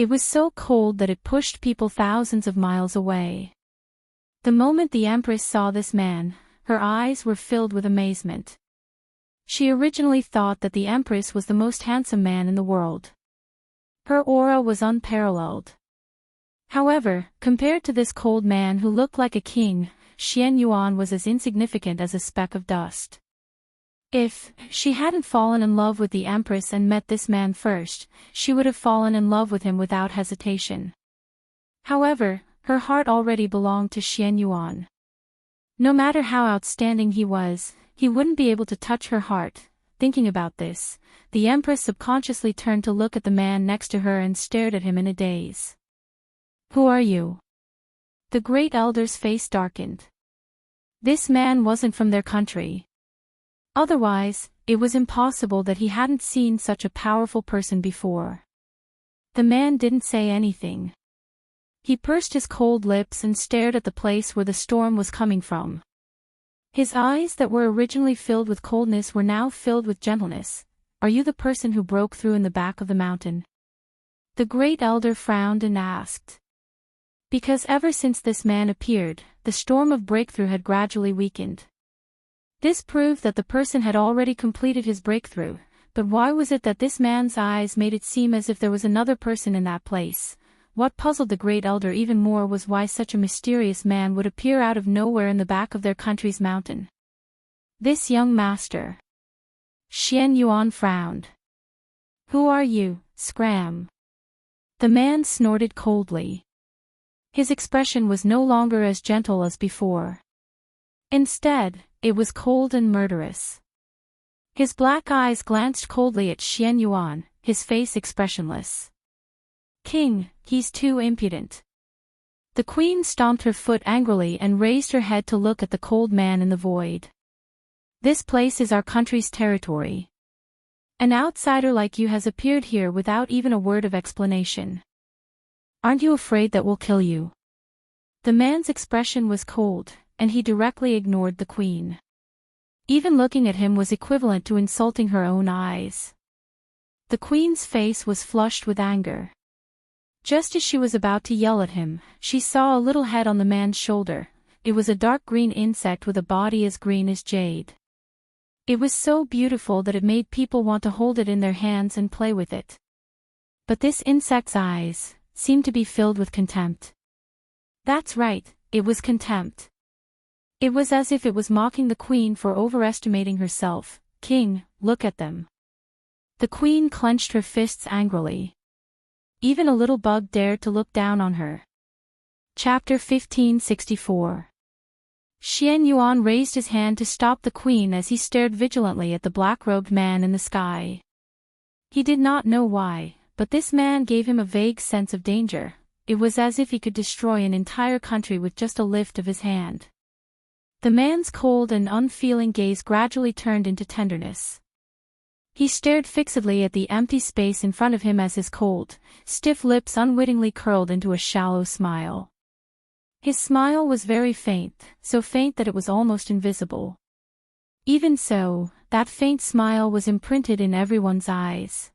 It was so cold that it pushed people thousands of miles away. The moment the Empress saw this man, her eyes were filled with amazement. She originally thought that the Empress was the most handsome man in the world. Her aura was unparalleled. However, compared to this cold man who looked like a king, Xian Yuan was as insignificant as a speck of dust. If she hadn't fallen in love with the Empress and met this man first, she would have fallen in love with him without hesitation. However, her heart already belonged to Xian Yuan. No matter how outstanding he was, he wouldn't be able to touch her heart. Thinking about this, the Empress subconsciously turned to look at the man next to her and stared at him in a daze. "Who are you?" The great elder's face darkened. This man wasn't from their country. Otherwise, it was impossible that he hadn't seen such a powerful person before. The man didn't say anything. He pursed his cold lips and stared at the place where the storm was coming from. His eyes that were originally filled with coldness were now filled with gentleness. "Are you the person who broke through in the back of the mountain?" The great elder frowned and asked. Because ever since this man appeared, the storm of breakthrough had gradually weakened. This proved that the person had already completed his breakthrough, but why was it that this man's eyes made it seem as if there was another person in that place? What puzzled the great elder even more was why such a mysterious man would appear out of nowhere in the back of their country's mountain. This young master. Xian Yuan frowned. "Who are you, Scram?" The man snorted coldly. His expression was no longer as gentle as before. Instead, it was cold and murderous. His black eyes glanced coldly at Xian Yuan, his face expressionless. "King, he's too impudent." The queen stomped her foot angrily and raised her head to look at the cold man in the void. "This place is our country's territory. An outsider like you has appeared here without even a word of explanation. Aren't you afraid that we'll kill you?" The man's expression was cold, and he directly ignored the queen. Even looking at him was equivalent to insulting her own eyes. The queen's face was flushed with anger. Just as she was about to yell at him, she saw a little head on the man's shoulder. It was a dark green insect with a body as green as jade. It was so beautiful that it made people want to hold it in their hands and play with it. But this insect's eyes seemed to be filled with contempt. That's right, it was contempt. It was as if it was mocking the queen for overestimating herself. "King, look at them." The queen clenched her fists angrily. Even a little bug dared to look down on her. Chapter 1564. Xian Yuan raised his hand to stop the queen as he stared vigilantly at the black-robed man in the sky. He did not know why, but this man gave him a vague sense of danger. It was as if he could destroy an entire country with just a lift of his hand. The man's cold and unfeeling gaze gradually turned into tenderness. He stared fixedly at the empty space in front of him as his cold, stiff lips unwittingly curled into a shallow smile. His smile was very faint, so faint that it was almost invisible. Even so, that faint smile was imprinted in everyone's eyes.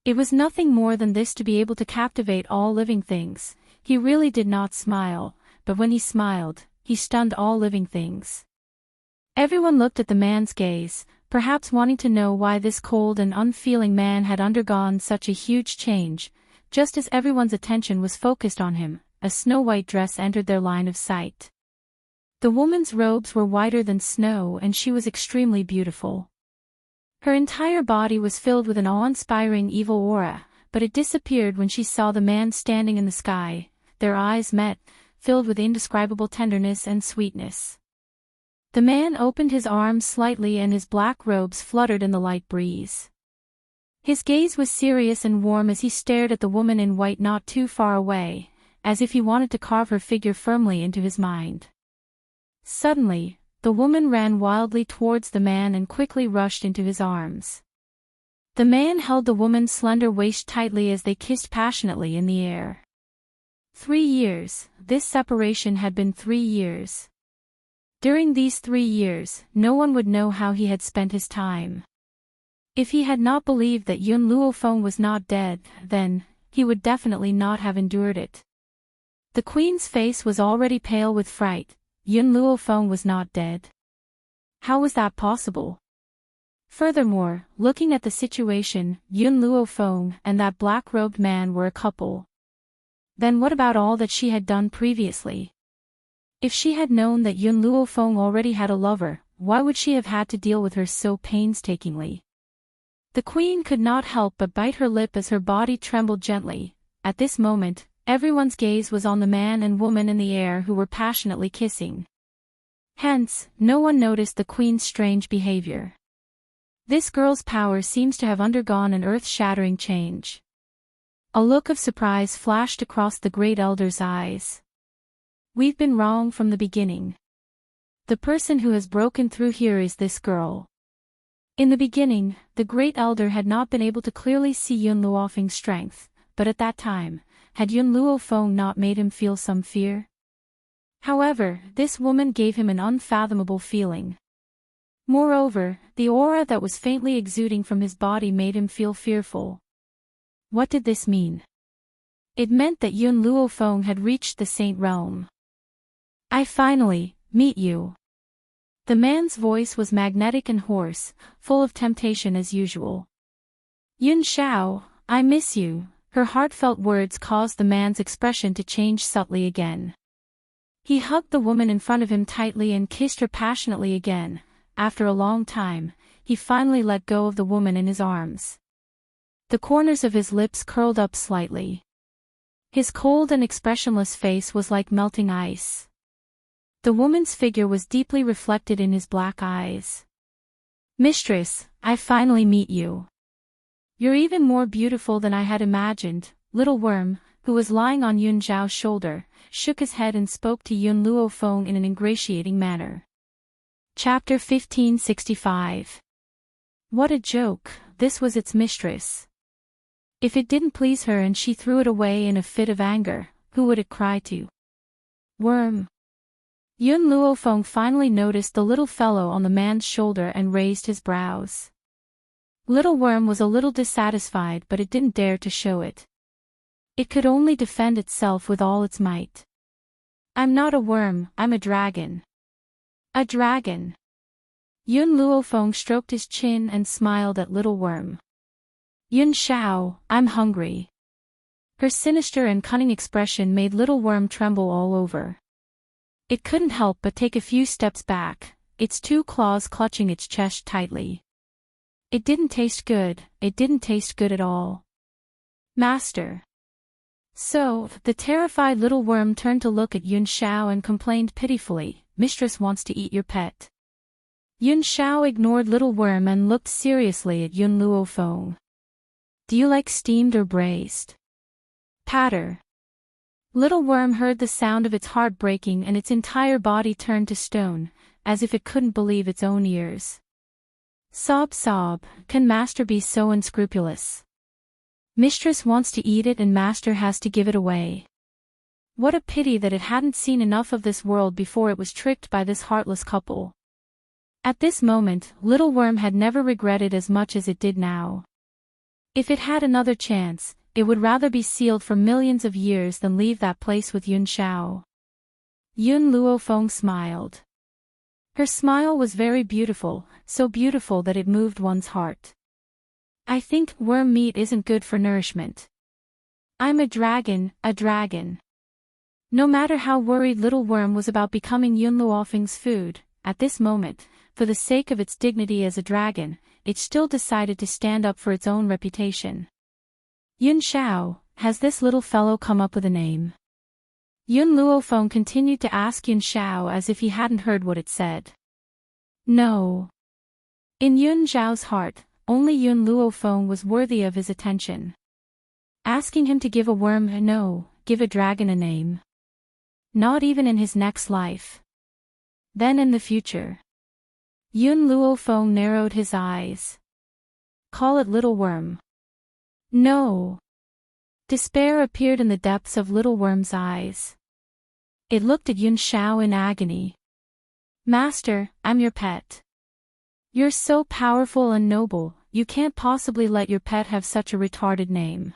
It was nothing more than this to be able to captivate all living things. He really did not smile, but when he smiled, he stunned all living things. Everyone looked at the man's gaze, perhaps wanting to know why this cold and unfeeling man had undergone such a huge change. Just as everyone's attention was focused on him, a snow-white dress entered their line of sight. The woman's robes were whiter than snow and she was extremely beautiful. Her entire body was filled with an awe-inspiring evil aura, but it disappeared when she saw the man standing in the sky. Their eyes met, filled with indescribable tenderness and sweetness. The man opened his arms slightly and his black robes fluttered in the light breeze. His gaze was serious and warm as he stared at the woman in white not too far away, as if he wanted to carve her figure firmly into his mind. Suddenly, the woman ran wildly towards the man and quickly rushed into his arms. The man held the woman's slender waist tightly as they kissed passionately in the air. 3 years, this separation had been 3 years. During these 3 years, no one would know how he had spent his time. If he had not believed that Yun Luofeng was not dead, then, he would definitely not have endured it. The queen's face was already pale with fright. Yun Luofeng was not dead. How was that possible? Furthermore, looking at the situation, Yun Luofeng and that black-robed man were a couple. Then what about all that she had done previously? If she had known that Yun Luofeng already had a lover, why would she have had to deal with her so painstakingly? The queen could not help but bite her lip as her body trembled gently. At this moment, everyone's gaze was on the man and woman in the air who were passionately kissing. Hence, no one noticed the queen's strange behavior. This girl's power seems to have undergone an earth-shattering change. A look of surprise flashed across the great elder's eyes. We've been wrong from the beginning. The person who has broken through here is this girl. In the beginning, the great elder had not been able to clearly see Yun Luofeng's strength, but at that time, had Yun Luofeng not made him feel some fear? However, this woman gave him an unfathomable feeling. Moreover, the aura that was faintly exuding from his body made him feel fearful. What did this mean? It meant that Yun Luofeng had reached the Saint Realm. I finally meet you. The man's voice was magnetic and hoarse, full of temptation as usual. Yun Shao, I miss you. Her heartfelt words caused the man's expression to change subtly again. He hugged the woman in front of him tightly and kissed her passionately again. After a long time, he finally let go of the woman in his arms. The corners of his lips curled up slightly. His cold and expressionless face was like melting ice. The woman's figure was deeply reflected in his black eyes. Mistress, I finally meet you. You're even more beautiful than I had imagined. Little Worm, who was lying on Yun Zhao's shoulder, shook his head and spoke to Yun Luofeng in an ingratiating manner. Chapter 1565. What a joke, this was its mistress. If it didn't please her and she threw it away in a fit of anger, who would it cry to? Worm. Yun Luofeng finally noticed the little fellow on the man's shoulder and raised his brows. Little Worm was a little dissatisfied, but it didn't dare to show it. It could only defend itself with all its might. I'm not a worm, I'm a dragon. A dragon. Yun Luofeng stroked his chin and smiled at Little Worm. Yun Shao, I'm hungry. Her sinister and cunning expression made Little Worm tremble all over. It couldn't help but take a few steps back, its two claws clutching its chest tightly. It didn't taste good at all. Master. So, the terrified Little Worm turned to look at Yun Shao and complained pitifully, Mistress wants to eat your pet. Yun Shao ignored Little Worm and looked seriously at Yun Luofeng. Do you like steamed or braised? Patter. Little Worm heard the sound of its heart breaking and its entire body turned to stone, as if it couldn't believe its own ears. Sob sob, can Master be so unscrupulous? Mistress wants to eat it and Master has to give it away. What a pity that it hadn't seen enough of this world before it was tricked by this heartless couple. At this moment, Little Worm had never regretted as much as it did now. If it had another chance, it would rather be sealed for millions of years than leave that place with Yun Shao. Yun Luofeng smiled. Her smile was very beautiful, so beautiful that it moved one's heart. I think worm meat isn't good for nourishment. I'm a dragon, a dragon. No matter how worried Little Worm was about becoming Yun Luofeng's food, at this moment, for the sake of its dignity as a dragon, it still decided to stand up for its own reputation. Yun Shao, has this little fellow come up with a name? Yun Luofeng continued to ask Yun Shao as if he hadn't heard what it said. No. In Yun Zhao's heart, only Yun Luofeng was worthy of his attention. Asking him to give a worm give a dragon a name. Not even in his next life. Then in the future. Yun Luofeng narrowed his eyes. Call it Little Worm. No. Despair appeared in the depths of Little Worm's eyes. It looked at Yun Shao in agony. Master, I'm your pet. You're so powerful and noble, you can't possibly let your pet have such a retarded name.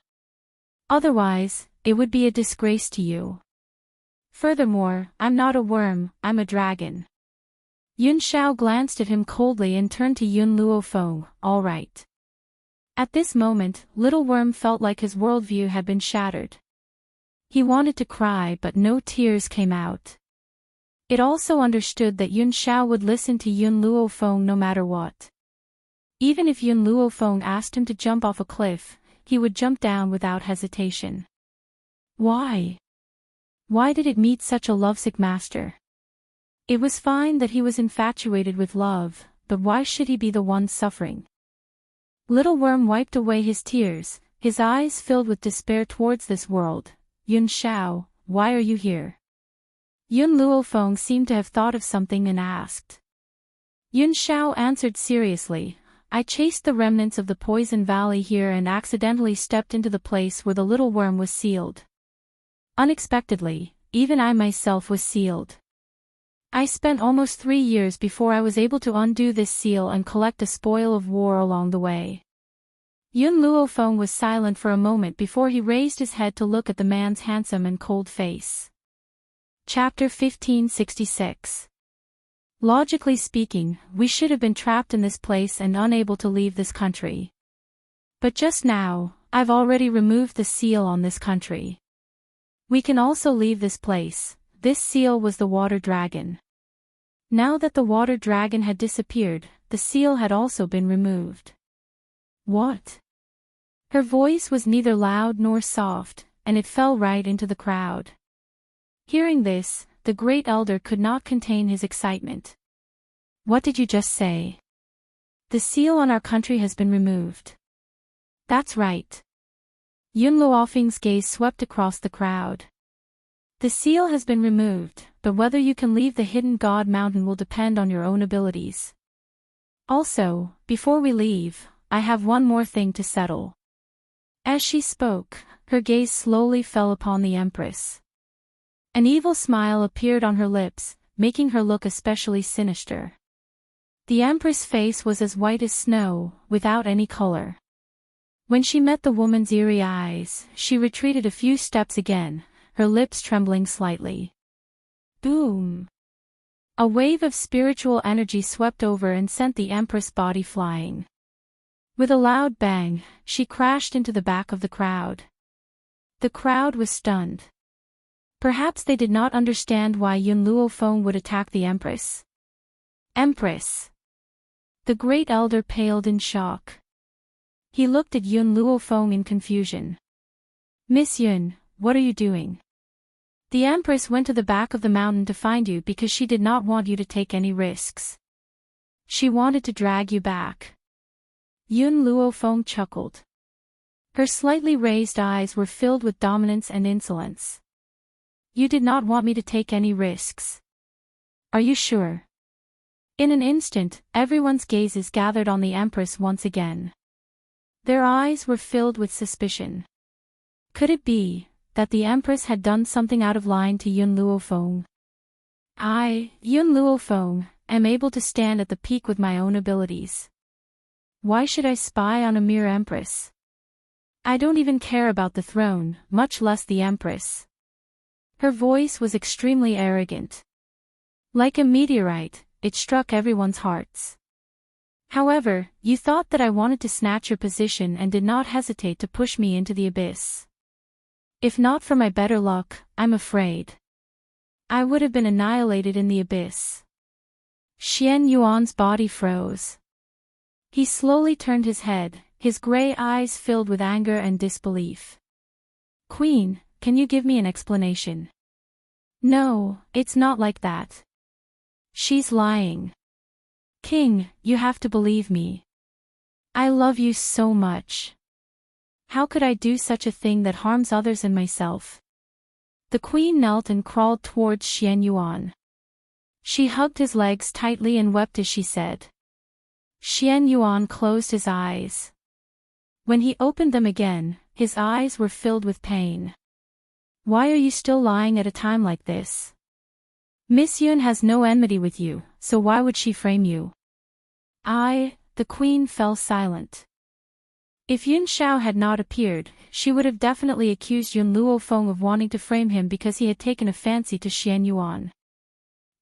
Otherwise, it would be a disgrace to you. Furthermore, I'm not a worm, I'm a dragon. Yun Xiao glanced at him coldly and turned to Yun Luofeng, all right. At this moment, Little Worm felt like his worldview had been shattered. He wanted to cry but no tears came out. It also understood that Yun Xiao would listen to Yun Luofeng no matter what. Even if Yun Luofeng asked him to jump off a cliff, he would jump down without hesitation. Why? Why did it meet such a lovesick master? It was fine that he was infatuated with love, but why should he be the one suffering? Little Worm wiped away his tears, his eyes filled with despair towards this world. Yun Xiao, why are you here? Yun Luofeng seemed to have thought of something and asked. Yun Xiao answered seriously, I chased the remnants of the Poison Valley here and accidentally stepped into the place where the little worm was sealed. Unexpectedly, even I myself was sealed. I spent almost 3 years before I was able to undo this seal and collect a spoil of war along the way. Yun Luofeng was silent for a moment before he raised his head to look at the man's handsome and cold face. Chapter 1566. Logically speaking, we should have been trapped in this place and unable to leave this country. But just now, I've already removed the seal on this country. We can also leave this place. This seal was the water dragon. Now that the water dragon had disappeared, the seal had also been removed. What? Her voice was neither loud nor soft, and it fell right into the crowd. Hearing this, the great elder could not contain his excitement. What did you just say? The seal on our country has been removed. That's right. Yun Luofeng's gaze swept across the crowd. The seal has been removed, but whether you can leave the Hidden God Mountain will depend on your own abilities. Also, before we leave, I have one more thing to settle. As she spoke, her gaze slowly fell upon the Empress. An evil smile appeared on her lips, making her look especially sinister. The Empress' face was as white as snow, without any color. When she met the woman's eerie eyes, she retreated a few steps again, her lips trembling slightly. Boom! A wave of spiritual energy swept over and sent the Empress' body flying. With a loud bang, she crashed into the back of the crowd. The crowd was stunned. Perhaps they did not understand why Yun Luofeng would attack the Empress. Empress! The great elder paled in shock. He looked at Yun Luofeng in confusion. Miss Yun, what are you doing? The Empress went to the back of the mountain to find you because she did not want you to take any risks. She wanted to drag you back. Yun Luofeng chuckled. Her slightly raised eyes were filled with dominance and insolence. You did not want me to take any risks. Are you sure? In an instant, everyone's gazes gathered on the Empress once again. Their eyes were filled with suspicion. Could it be that the Empress had done something out of line to Yun Luofeng? I, Yun Luofeng, am able to stand at the peak with my own abilities. Why should I spy on a mere Empress? I don't even care about the throne, much less the Empress. Her voice was extremely arrogant. Like a meteorite, it struck everyone's hearts. However, you thought that I wanted to snatch your position and did not hesitate to push me into the abyss. If not for my better luck, I'm afraid I would have been annihilated in the abyss. Xian Yuan's body froze. He slowly turned his head, his gray eyes filled with anger and disbelief. Queen, can you give me an explanation? No, it's not like that. She's lying. King, you have to believe me. I love you so much. How could I do such a thing that harms others and myself? The queen knelt and crawled towards Xian Yuan. She hugged his legs tightly and wept as she said. Xian Yuan closed his eyes. When he opened them again, his eyes were filled with pain. Why are you still lying at a time like this? Miss Yun has no enmity with you, so why would she frame you? The queen fell silent. If Yun Xiao had not appeared, she would have definitely accused Yun Luofeng of wanting to frame him because he had taken a fancy to Xian Yuan.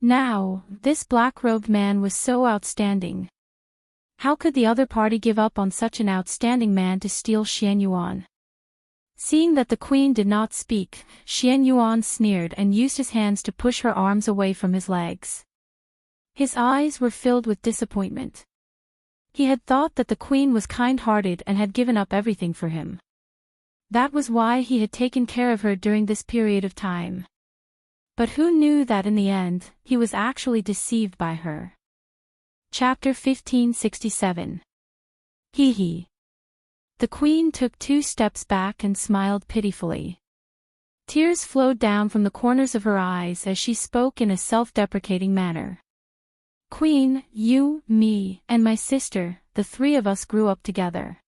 Now, this black-robed man was so outstanding. How could the other party give up on such an outstanding man to steal Xian Yuan? Seeing that the queen did not speak, Xian Yuan sneered and used his hands to push her arms away from his legs. His eyes were filled with disappointment. He had thought that the queen was kind-hearted and had given up everything for him. That was why he had taken care of her during this period of time. But who knew that in the end, he was actually deceived by her. Chapter 1567. Hee hee. The queen took 2 steps back and smiled pitifully. Tears flowed down from the corners of her eyes as she spoke in a self-deprecating manner. Queen, you, me, and my sister, the 3 of us grew up together.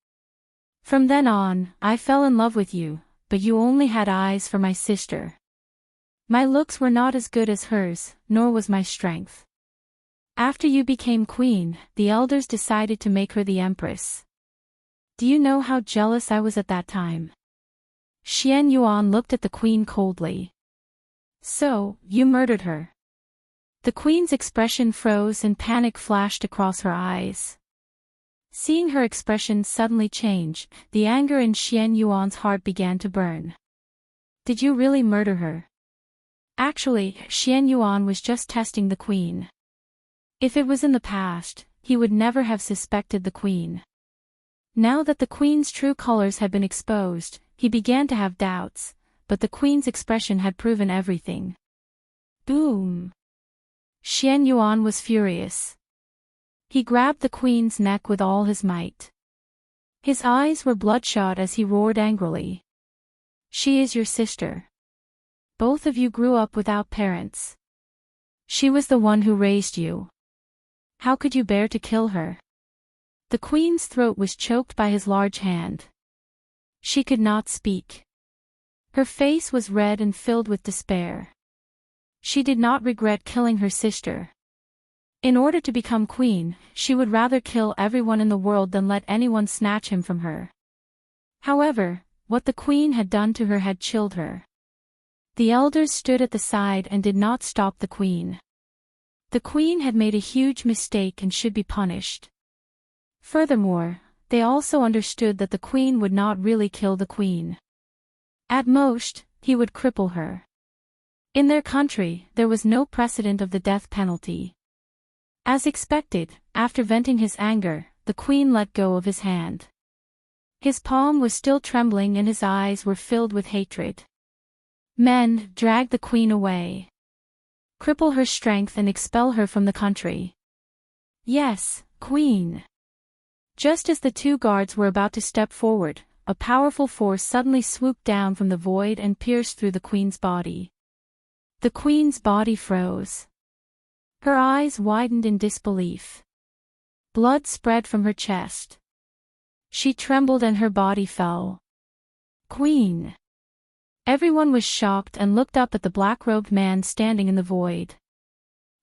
From then on, I fell in love with you, but you only had eyes for my sister. My looks were not as good as hers, nor was my strength. After you became queen, the elders decided to make her the empress. Do you know how jealous I was at that time? Xian Yuan looked at the queen coldly. So, you murdered her. The queen's expression froze and panic flashed across her eyes. Seeing her expression suddenly change, the anger in Xian Yuan's heart began to burn. Did you really murder her? Actually, Xian Yuan was just testing the queen. If it was in the past, he would never have suspected the queen. Now that the queen's true colors had been exposed, he began to have doubts, but the queen's expression had proven everything. Boom! Xian Yuan was furious. He grabbed the queen's neck with all his might. His eyes were bloodshot as he roared angrily. She is your sister. Both of you grew up without parents. She was the one who raised you. How could you bear to kill her? The queen's throat was choked by his large hand. She could not speak. Her face was red and filled with despair. She did not regret killing her sister. In order to become queen, she would rather kill everyone in the world than let anyone snatch him from her. However, what the queen had done to her had chilled her. The elders stood at the side and did not stop the queen. The queen had made a huge mistake and should be punished. Furthermore, they also understood that the queen would not really kill the queen. At most, he would cripple her. In their country, there was no precedent of the death penalty. As expected, after venting his anger, the queen let go of his hand. His palm was still trembling and his eyes were filled with hatred. Men, drag the queen away. Cripple her strength and expel her from the country. Yes, queen. Just as the 2 guards were about to step forward, a powerful force suddenly swooped down from the void and pierced through the queen's body. The queen's body froze. Her eyes widened in disbelief. Blood spread from her chest. She trembled and her body fell. Queen! Everyone was shocked and looked up at the black-robed man standing in the void.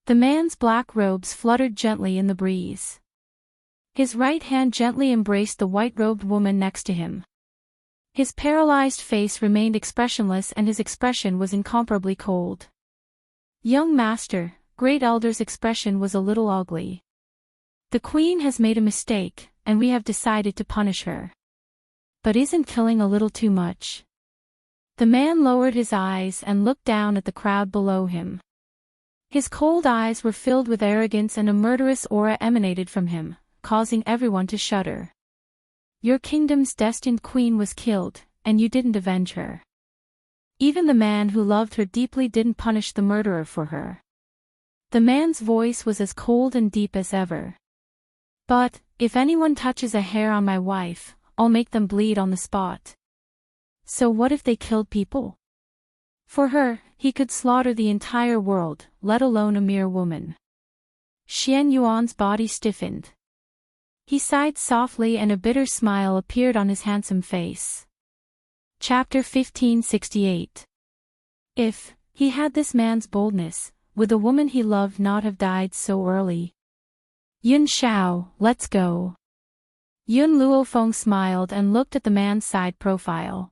The man's black robes fluttered gently in the breeze. His right hand gently embraced the white-robed woman next to him. His paralyzed face remained expressionless and his expression was incomparably cold. Young master, great elder's expression was a little ugly. The queen has made a mistake, and we have decided to punish her. But isn't killing a little too much? The man lowered his eyes and looked down at the crowd below him. His cold eyes were filled with arrogance and a murderous aura emanated from him, causing everyone to shudder. Your kingdom's destined queen was killed, and you didn't avenge her. Even the man who loved her deeply didn't punish the murderer for her. The man's voice was as cold and deep as ever. But, if anyone touches a hair on my wife, I'll make them bleed on the spot. So what if they killed people? For her, he could slaughter the entire world, let alone a mere woman. Xian Yuan's body stiffened. He sighed softly and a bitter smile appeared on his handsome face. Chapter 1568. If he had this man's boldness, would the woman he loved not have died so early? Yun Xiao, let's go. Yun Luofeng smiled and looked at the man's side profile.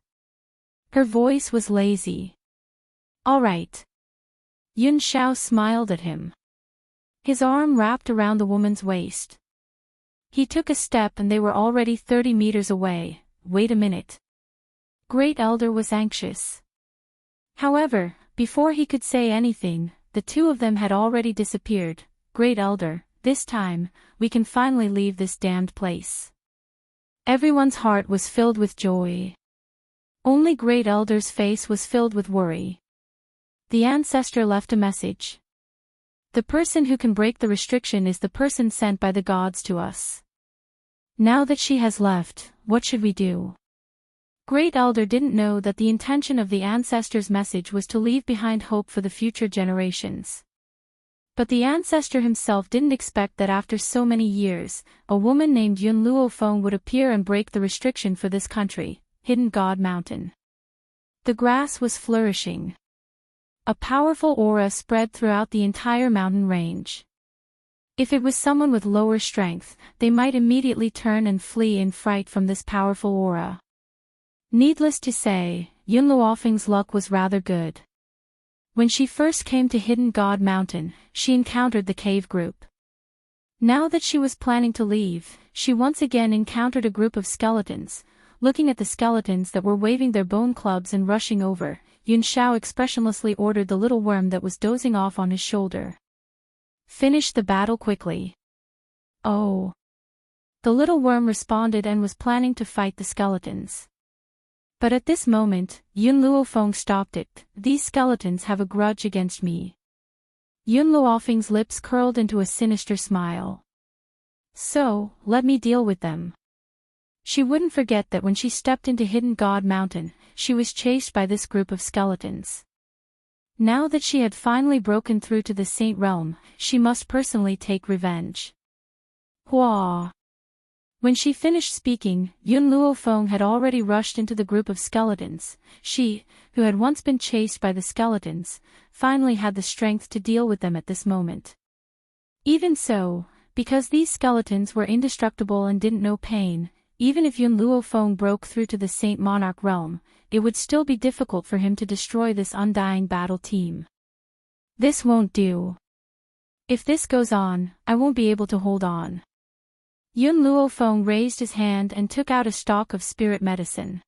Her voice was lazy. All right. Yun Shao smiled at him. His arm wrapped around the woman's waist. He took a step and they were already 30 meters away. Wait a minute. Great Elder was anxious. However, before he could say anything, the two of them had already disappeared. Great Elder, this time, we can finally leave this damned place. Everyone's heart was filled with joy. Only Great Elder's face was filled with worry. The ancestor left a message. The person who can break the restriction is the person sent by the gods to us. Now that she has left, what should we do? Great Elder didn't know that the intention of the ancestor's message was to leave behind hope for the future generations. But the ancestor himself didn't expect that after so many years, a woman named Yun Luofeng would appear and break the restriction for this country, Hidden God Mountain. The grass was flourishing. A powerful aura spread throughout the entire mountain range. If it was someone with lower strength, they might immediately turn and flee in fright from this powerful aura. Needless to say, Yun Luofeng's luck was rather good. When she first came to Hidden God Mountain, she encountered the cave group. Now that she was planning to leave, she once again encountered a group of skeletons. Looking at the skeletons that were waving their bone clubs and rushing over, Yun Shao expressionlessly ordered the little worm that was dozing off on his shoulder. Finish the battle quickly. Oh. The little worm responded and was planning to fight the skeletons. But at this moment, Yun Luofeng stopped it. These skeletons have a grudge against me. Yun Luofeng's lips curled into a sinister smile. So, let me deal with them. She wouldn't forget that when she stepped into Hidden God Mountain, she was chased by this group of skeletons. Now that she had finally broken through to the Saint Realm, she must personally take revenge. Hua! When she finished speaking, Yun Luofeng had already rushed into the group of skeletons. She, who had once been chased by the skeletons, finally had the strength to deal with them at this moment. Even so, because these skeletons were indestructible and didn't know pain, even if Yun Luofeng broke through to the Saint Monarch realm, it would still be difficult for him to destroy this undying battle team. This won't do. If this goes on, I won't be able to hold on. Yun Luofeng raised his hand and took out a stalk of spirit medicine.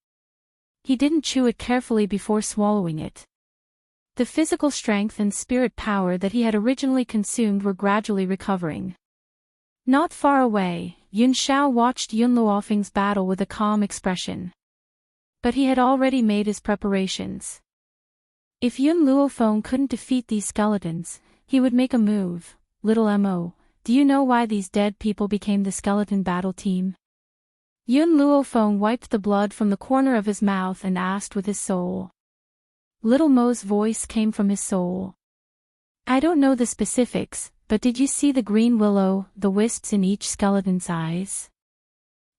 He didn't chew it carefully before swallowing it. The physical strength and spirit power that he had originally consumed were gradually recovering. Not far away, Yun Shao watched Yun Luofeng's battle with a calm expression. But he had already made his preparations. If Yun Luofeng couldn't defeat these skeletons, he would make a move. Little Mo, do you know why these dead people became the skeleton battle team? Yun Luofeng wiped the blood from the corner of his mouth and asked with his soul. Little Mo's voice came from his soul. I don't know the specifics, but did you see the green willow, the wisps in each skeleton's eyes?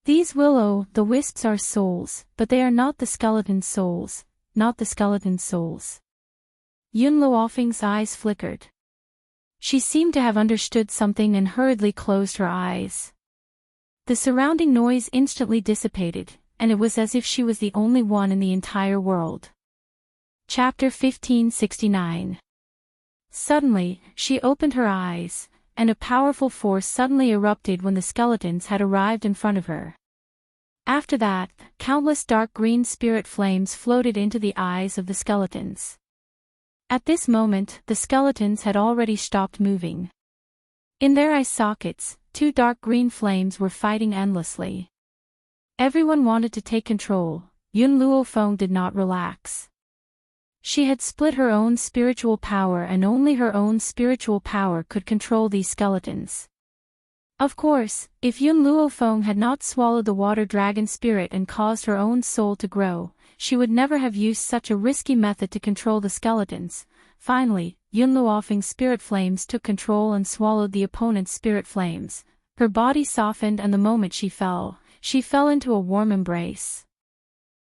These will-o'-the-wisps are souls, but they are not the skeleton's souls, not the skeleton's souls. Yun Luofeng's eyes flickered. She seemed to have understood something and hurriedly closed her eyes. The surrounding noise instantly dissipated, and it was as if she was the only one in the entire world. Chapter 1569. Suddenly, she opened her eyes, and a powerful force suddenly erupted when the skeletons had arrived in front of her. After that, countless dark green spirit flames floated into the eyes of the skeletons. At this moment, the skeletons had already stopped moving. In their eye sockets, two dark green flames were fighting endlessly. Everyone wanted to take control. Yun Luofeng did not relax. She had split her own spiritual power and only her own spiritual power could control these skeletons. Of course, if Yun Luofeng had not swallowed the water dragon spirit and caused her own soul to grow, she would never have used such a risky method to control the skeletons. Finally, Yun Luofeng's spirit flames took control and swallowed the opponent's spirit flames. Her body softened and the moment she fell into a warm embrace.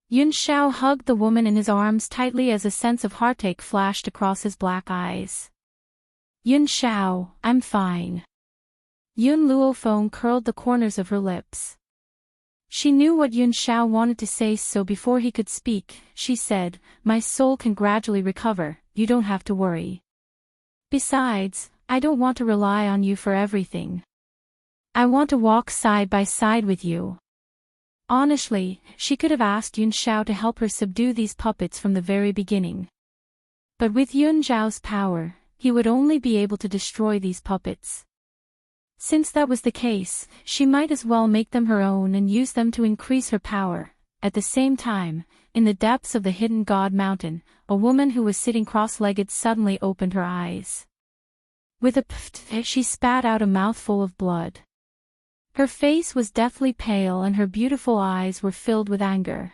Yun Shao hugged the woman in his arms tightly as a sense of heartache flashed across his black eyes. Yun Shao, I'm fine. Yun Luofeng curled the corners of her lips. She knew what Yun Xiao wanted to say, so before he could speak, she said, "My soul can gradually recover, you don't have to worry. Besides, I don't want to rely on you for everything. I want to walk side by side with you." Honestly, she could have asked Yun Xiao to help her subdue these puppets from the very beginning. But with Yun Xiao's power, he would only be able to destroy these puppets. Since that was the case, she might as well make them her own and use them to increase her power. At the same time, in the depths of the hidden god mountain, a woman who was sitting cross-legged suddenly opened her eyes. With a pft, she spat out a mouthful of blood. Her face was deathly pale and her beautiful eyes were filled with anger.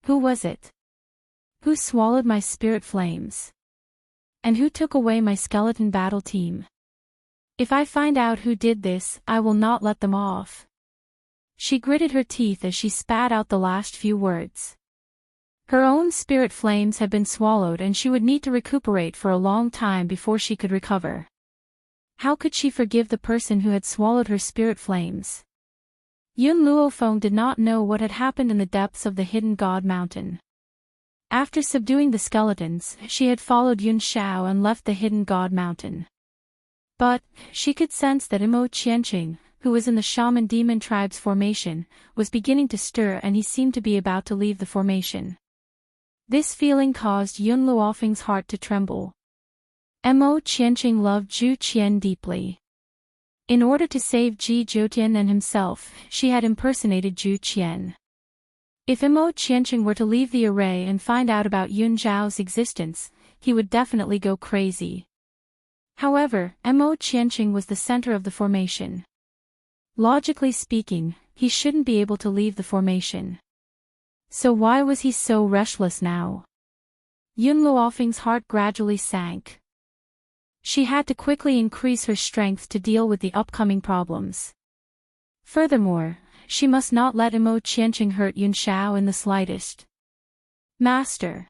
Who was it? Who swallowed my spirit flames? And who took away my skeleton battle team? If I find out who did this, I will not let them off. She gritted her teeth as she spat out the last few words. Her own spirit flames had been swallowed and she would need to recuperate for a long time before she could recover. How could she forgive the person who had swallowed her spirit flames? Yun Luofeng did not know what had happened in the depths of the hidden god mountain. After subduing the skeletons, she had followed Yun Xiao and left the hidden god mountain. But, she could sense that Enchanting, who was in the shaman demon tribe's formation, was beginning to stir and he seemed to be about to leave the formation. This feeling caused Yun Luofeng's heart to tremble. Enchanting loved Zhu Qian deeply. In order to save Ji Zhoutian and himself, she had impersonated Zhu Qian. If Enchanting were to leave the array and find out about Yun Zhao's existence, he would definitely go crazy. However, Enchanting was the center of the formation. Logically speaking, he shouldn't be able to leave the formation. So why was he so restless now? Yun Luofeng's heart gradually sank. She had to quickly increase her strength to deal with the upcoming problems. Furthermore, she must not let Enchanting hurt Yun Xiao in the slightest. Master.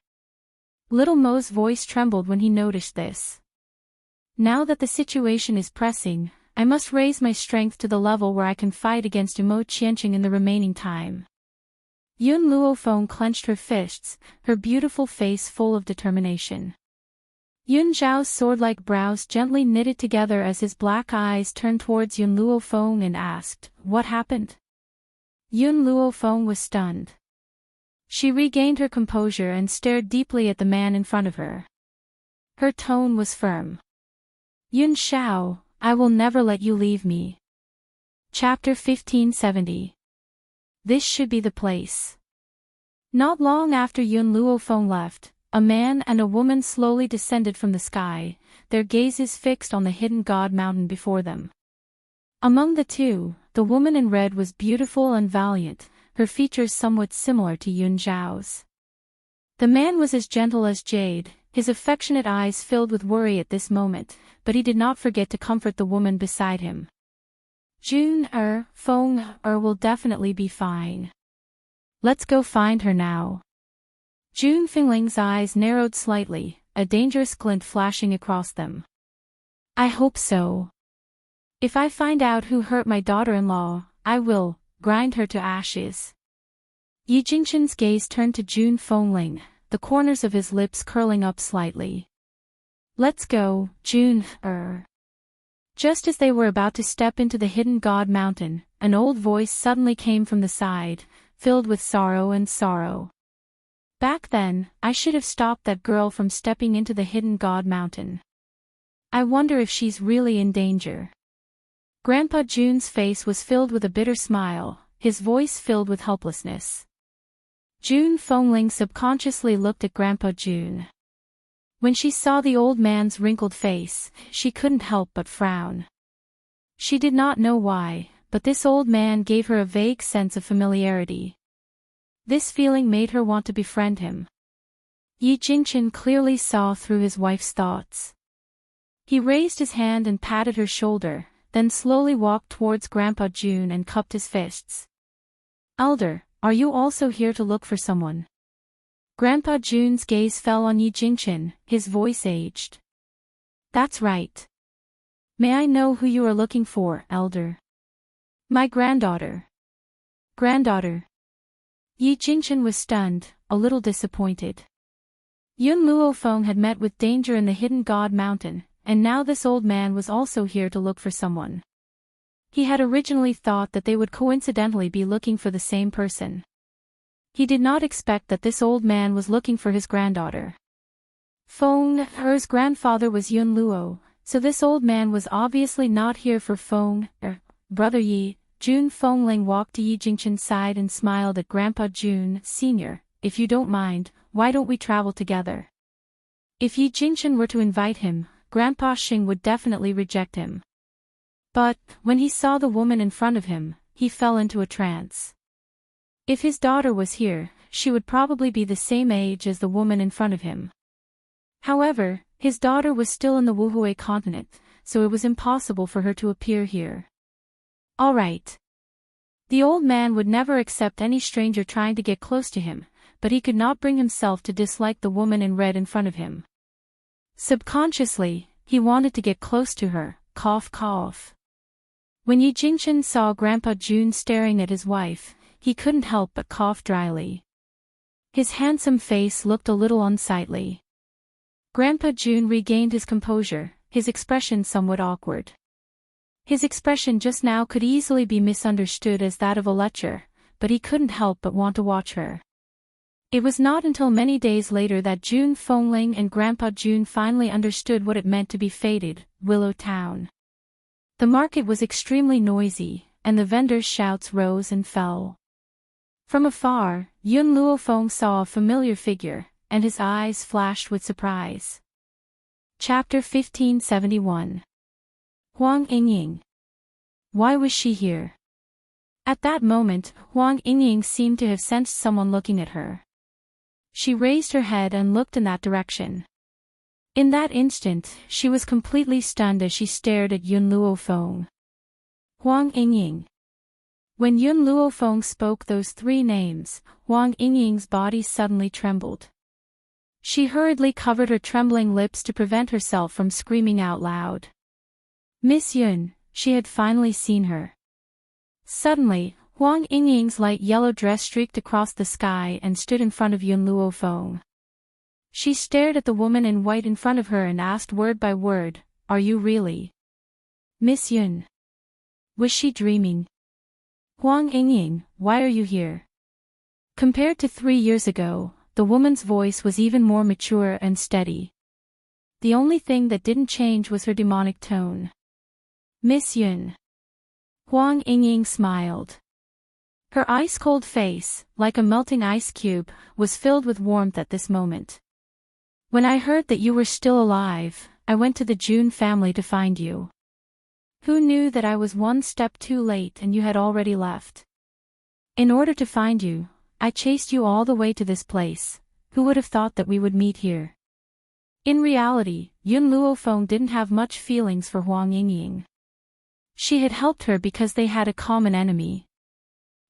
Little Mo's voice trembled when he noticed this. Now that the situation is pressing, I must raise my strength to the level where I can fight against Enchanting in the remaining time. Yun Luofeng clenched her fists, her beautiful face full of determination. Yun Zhao's sword-like brows gently knitted together as his black eyes turned towards Yun Luofeng and asked, "What happened?" Yun Luofeng was stunned. She regained her composure and stared deeply at the man in front of her. Her tone was firm. "Yun Xiao, I will never let you leave me." Chapter 1570. This should be the place. Not long after Yun Luofeng left, a man and a woman slowly descended from the sky, their gazes fixed on the hidden god mountain before them. Among the two, the woman in red was beautiful and valiant, her features somewhat similar to Yun Zhao's. The man was as gentle as jade, his affectionate eyes filled with worry at this moment, but he did not forget to comfort the woman beside him. Jun Feng will definitely be fine. Let's go find her now. Jun Fingling's eyes narrowed slightly, a dangerous glint flashing across them. I hope so. If I find out who hurt my daughter-in-law, I will grind her to ashes. Yi Jingchen's gaze turned to Jun Fengling, the corners of his lips curling up slightly. Let's go, Jun. Just as they were about to step into the hidden god mountain, an old voice suddenly came from the side, filled with sorrow. Back then, I should have stopped that girl from stepping into the hidden god mountain. I wonder if she's really in danger. Grandpa Jun's face was filled with a bitter smile, his voice filled with helplessness. Jun Fengling subconsciously looked at Grandpa Jun. When she saw the old man's wrinkled face, she couldn't help but frown. She did not know why, but this old man gave her a vague sense of familiarity. This feeling made her want to befriend him. Yi Jingchen clearly saw through his wife's thoughts. He raised his hand and patted her shoulder, then slowly walked towards Grandpa Jun and cupped his fists. Elder, are you also here to look for someone? Grandpa Jun's gaze fell on Yi Jingchen, his voice aged. That's right. May I know who you are looking for, Elder? My granddaughter. Granddaughter. Yi Jingchen was stunned, a little disappointed. Yun Luofeng had met with danger in the hidden God Mountain, and now this old man was also here to look for someone. He had originally thought that they would coincidentally be looking for the same person. He did not expect that this old man was looking for his granddaughter. Feng's grandfather was Yun Luo, so this old man was obviously not here for brother Yi. Jun Fengling walked to Yi Jingchen's side and smiled at Grandpa Jun, Sr. If you don't mind, why don't we travel together? If Yi Jingchen were to invite him, Grandpa Xing would definitely reject him. But, when he saw the woman in front of him, he fell into a trance. If his daughter was here, she would probably be the same age as the woman in front of him. However, his daughter was still in the Wuhui continent, so it was impossible for her to appear here. All right. The old man would never accept any stranger trying to get close to him, but he could not bring himself to dislike the woman in red in front of him. Subconsciously, he wanted to get close to her, cough. When Yi Jingchen saw Grandpa Jun staring at his wife, he couldn't help but cough dryly. His handsome face looked a little unsightly. Grandpa Jun regained his composure, his expression somewhat awkward. His expression just now could easily be misunderstood as that of a lecher, but he couldn't help but want to watch her. It was not until many days later that Jun Fengling and Grandpa Jun finally understood what it meant to be fated, Willow Town. The market was extremely noisy, and the vendors' shouts rose and fell. From afar, Yun Luofeng saw a familiar figure, and his eyes flashed with surprise. Chapter 1571. Huang Yingying. Why was she here? At that moment, Huang Yingying seemed to have sensed someone looking at her. She raised her head and looked in that direction. In that instant, she was completely stunned as she stared at Yun Luofeng. Huang Yingying. When Yun Luofeng spoke those three names, Huang Yingying's body suddenly trembled. She hurriedly covered her trembling lips to prevent herself from screaming out loud. Miss Yun, she had finally seen her. Suddenly, Huang Yingying's light yellow dress streaked across the sky and stood in front of Yun Luofeng. She stared at the woman in white in front of her and asked word by word, "Are you really Miss Yun? Was she dreaming? Huang Yingying, why are you here?" Compared to 3 years ago, the woman's voice was even more mature and steady. The only thing that didn't change was her demonic tone. Miss Yun. Huang Yingying smiled. Her ice-cold face, like a melting ice cube, was filled with warmth at this moment. When I heard that you were still alive, I went to the Jun family to find you. Who knew that I was one step too late and you had already left? In order to find you, I chased you all the way to this place. Who would have thought that we would meet here? In reality, Yun Luofeng didn't have much feelings for Huang Yingying. She had helped her because they had a common enemy.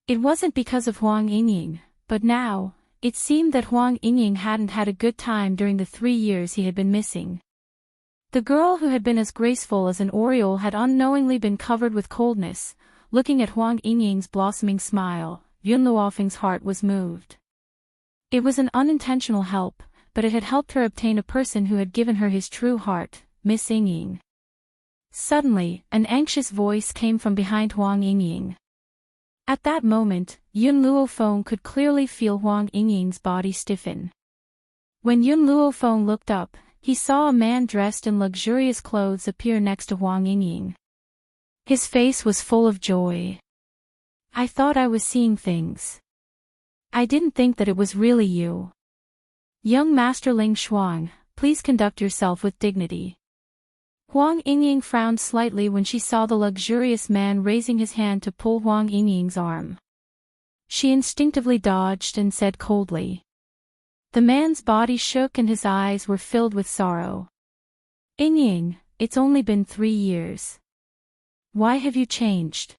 It wasn't because of Huang Yingying, but now, it seemed that Huang Yingying hadn't had a good time during the 3 years he had been missing. The girl who had been as graceful as an oriole had unknowingly been covered with coldness. Looking at Huang Yingying's blossoming smile, Yun Luofeng's heart was moved. It was an unintentional help, but it had helped her obtain a person who had given her his true heart, Miss Yingying. Suddenly, an anxious voice came from behind Huang Yingying. At that moment, Yun Luofeng could clearly feel Huang Yingying's body stiffen. When Yun Luofeng looked up, he saw a man dressed in luxurious clothes appear next to Huang Yingying. His face was full of joy. I thought I was seeing things. I didn't think that it was really you. Young Master Ling Shuang, please conduct yourself with dignity. Huang Yingying frowned slightly when she saw the luxurious man raising his hand to pull Huang Yingying's arm. She instinctively dodged and said coldly. The man's body shook and his eyes were filled with sorrow. Yingying, it's only been 3 years. Why have you changed?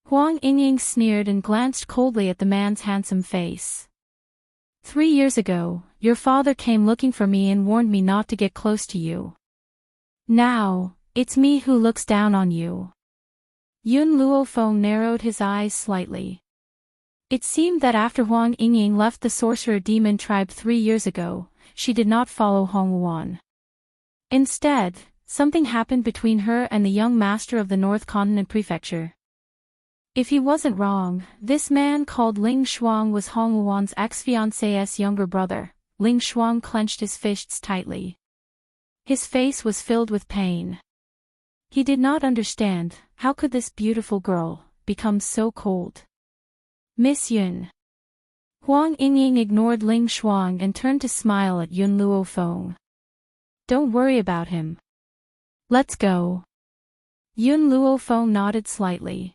Huang Yingying sneered and glanced coldly at the man's handsome face. 3 years ago, your father came looking for me and warned me not to get close to you. Now, it's me who looks down on you. Yun Luofeng narrowed his eyes slightly. It seemed that after Huang Yingying left the sorcerer demon tribe 3 years ago, she did not follow Hong Wuan. Instead, something happened between her and the young master of the North Continent Prefecture. If he wasn't wrong, this man called Ling Shuang was Hong Wuan's ex-fiancé's younger brother. Ling Shuang clenched his fists tightly. His face was filled with pain. He did not understand, how could this beautiful girl become so cold? Miss Yun. Huang Yingying ignored Ling Shuang and turned to smile at Yun Luofeng. Don't worry about him. Let's go. Yun Luofeng nodded slightly.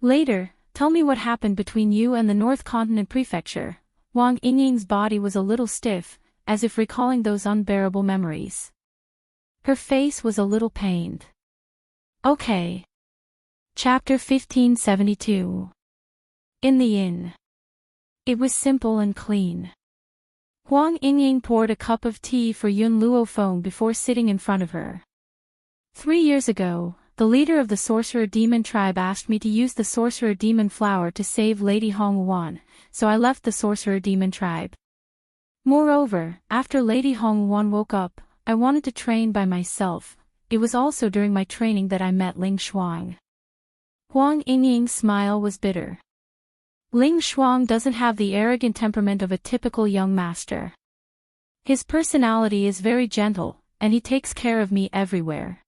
Later, tell me what happened between you and the North Continent Prefecture. Huang Yingying's body was a little stiff, as if recalling those unbearable memories. Her face was a little pained. Okay. Chapter 1572. In the inn. It was simple and clean. Huang Yingying poured a cup of tea for Yun Luofeng before sitting in front of her. 3 years ago, the leader of the sorcerer demon tribe asked me to use the sorcerer demon flower to save Lady Hong Wuan, so I left the sorcerer demon tribe. Moreover, after Lady Hong Wuan woke up, I wanted to train by myself. It was also during my training that I met Ling Shuang. Huang Yingying's smile was bitter. Ling Shuang doesn't have the arrogant temperament of a typical young master. His personality is very gentle, and he takes care of me everywhere.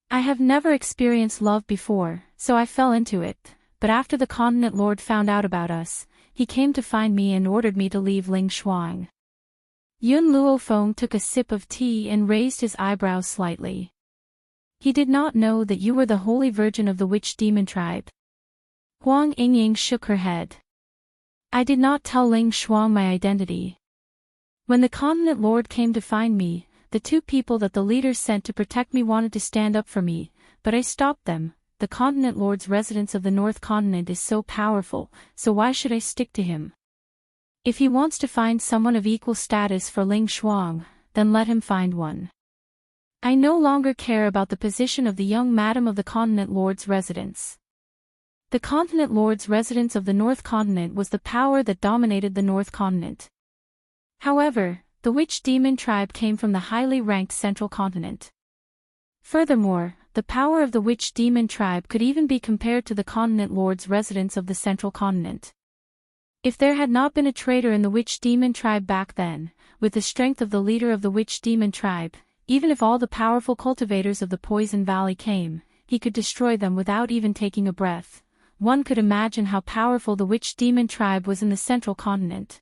I have never experienced love before, so I fell into it, but after the Continent Lord found out about us, he came to find me and ordered me to leave Ling Shuang. Yun Luofeng took a sip of tea and raised his eyebrows slightly. He did not know that you were the Holy Virgin of the Witch Demon tribe. Huang Yingying shook her head. I did not tell Ling Shuang my identity. When the Continent Lord came to find me, the 2 people that the leaders sent to protect me wanted to stand up for me, but I stopped them. The Continent Lord's residence of the North Continent is so powerful, so why should I stick to him? If he wants to find someone of equal status for Ling Shuang, then let him find one. I no longer care about the position of the young madam of the Continent Lord's residence. The Continent Lord's residence of the North Continent was the power that dominated the North Continent. However, the Witch Demon tribe came from the highly ranked Central Continent. Furthermore, the power of the Witch Demon tribe could even be compared to the Continent Lord's residence of the Central Continent. If there had not been a traitor in the Witch Demon tribe back then, with the strength of the leader of the Witch Demon tribe, even if all the powerful cultivators of the Poison Valley came, he could destroy them without even taking a breath. One could imagine how powerful the Witch Demon tribe was in the Central Continent.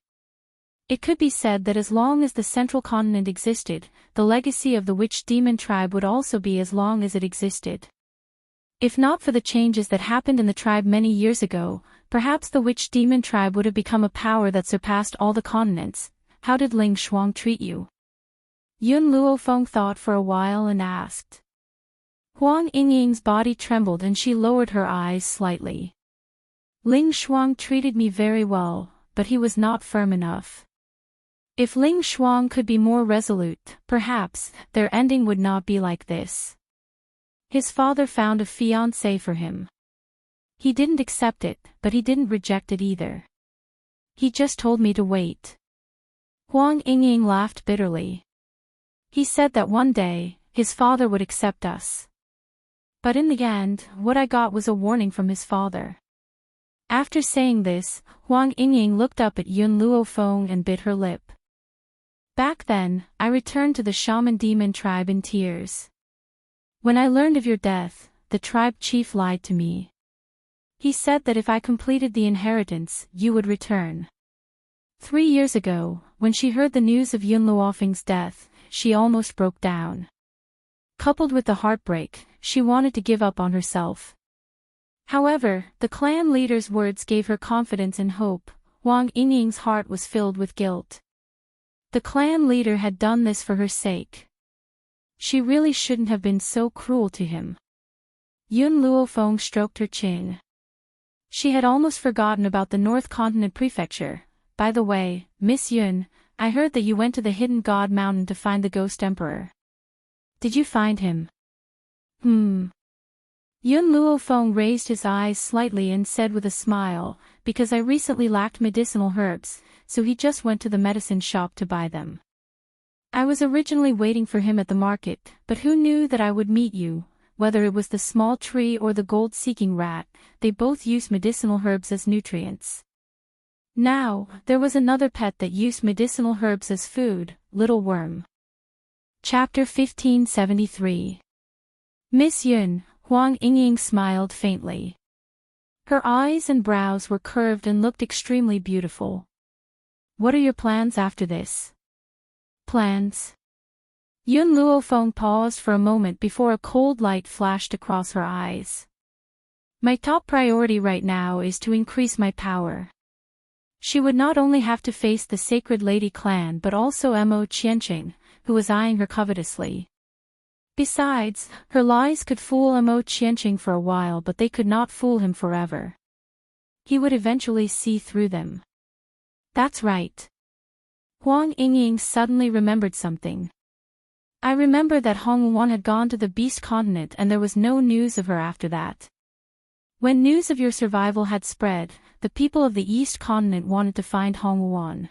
It could be said that as long as the Central Continent existed, the legacy of the Witch Demon tribe would also be as long as it existed. If not for the changes that happened in the tribe many years ago, perhaps the Witch Demon tribe would have become a power that surpassed all the continents. How did Ling Shuang treat you? Yun Luofeng thought for a while and asked. Huang Yingying's body trembled and she lowered her eyes slightly. Ling Shuang treated me very well, but he was not firm enough. If Ling Shuang could be more resolute, perhaps their ending would not be like this. His father found a fiancée for him. He didn't accept it, but he didn't reject it either. He just told me to wait. Huang Yingying laughed bitterly. He said that one day, his father would accept us. But in the end, what I got was a warning from his father. After saying this, Huang Yingying looked up at Yun Luofeng and bit her lip. Back then, I returned to the shaman demon tribe in tears. When I learned of your death, the tribe chief lied to me. He said that if I completed the inheritance, you would return. 3 years ago, when she heard the news of Yun Luofeng's death, she almost broke down. Coupled with the heartbreak, she wanted to give up on herself. However, the clan leader's words gave her confidence and hope. Huang Yingying's heart was filled with guilt. The clan leader had done this for her sake. She really shouldn't have been so cruel to him. Yun Luofeng stroked her chin. She had almost forgotten about the North Continent Prefecture. By the way, Miss Yun, I heard that you went to the Hidden God Mountain to find the Ghost Emperor. Did you find him? Yun Luofeng raised his eyes slightly and said with a smile, because I recently lacked medicinal herbs, so he just went to the medicine shop to buy them. I was originally waiting for him at the market, but who knew that I would meet you? Whether it was the small tree or the gold-seeking rat, they both use medicinal herbs as nutrients. Now, there was another pet that used medicinal herbs as food, Little Worm. Chapter 1573. Miss Yun, Huang Yingying smiled faintly. Her eyes and brows were curved and looked extremely beautiful. What are your plans after this? Plans? Yun Luofeng paused for a moment before a cold light flashed across her eyes. My top priority right now is to increase my power. She would not only have to face the Sacred Lady clan but also Mo Qianqing, who was eyeing her covetously. Besides, her lies could fool Mo Qianqing for a while, but they could not fool him forever. He would eventually see through them. That's right. Huang Yingying suddenly remembered something. I remember that Hong Wan had gone to the Beast Continent and there was no news of her after that. When news of your survival had spread, the people of the East Continent wanted to find Hong Wan.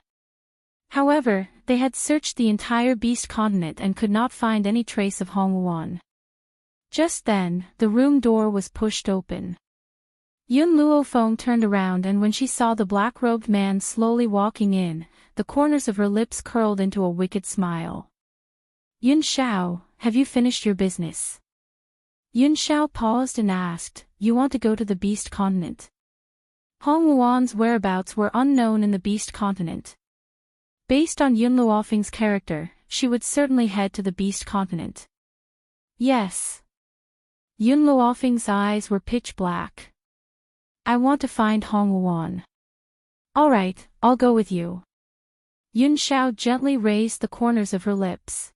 However, they had searched the entire Beast Continent and could not find any trace of Hong Wan. Just then, the room door was pushed open. Yun Luofeng turned around, and when she saw the black-robed man slowly walking in, the corners of her lips curled into a wicked smile. Yun Xiao, have you finished your business? Yun Xiao paused and asked, You want to go to the Beast Continent? Hong Wan's whereabouts were unknown in the Beast Continent. Based on Yun Luofeng's character, she would certainly head to the Beast Continent. Yes. Yun Luofeng's eyes were pitch black. I want to find Hong Wan. Alright, I'll go with you. Yun Xiao gently raised the corners of her lips.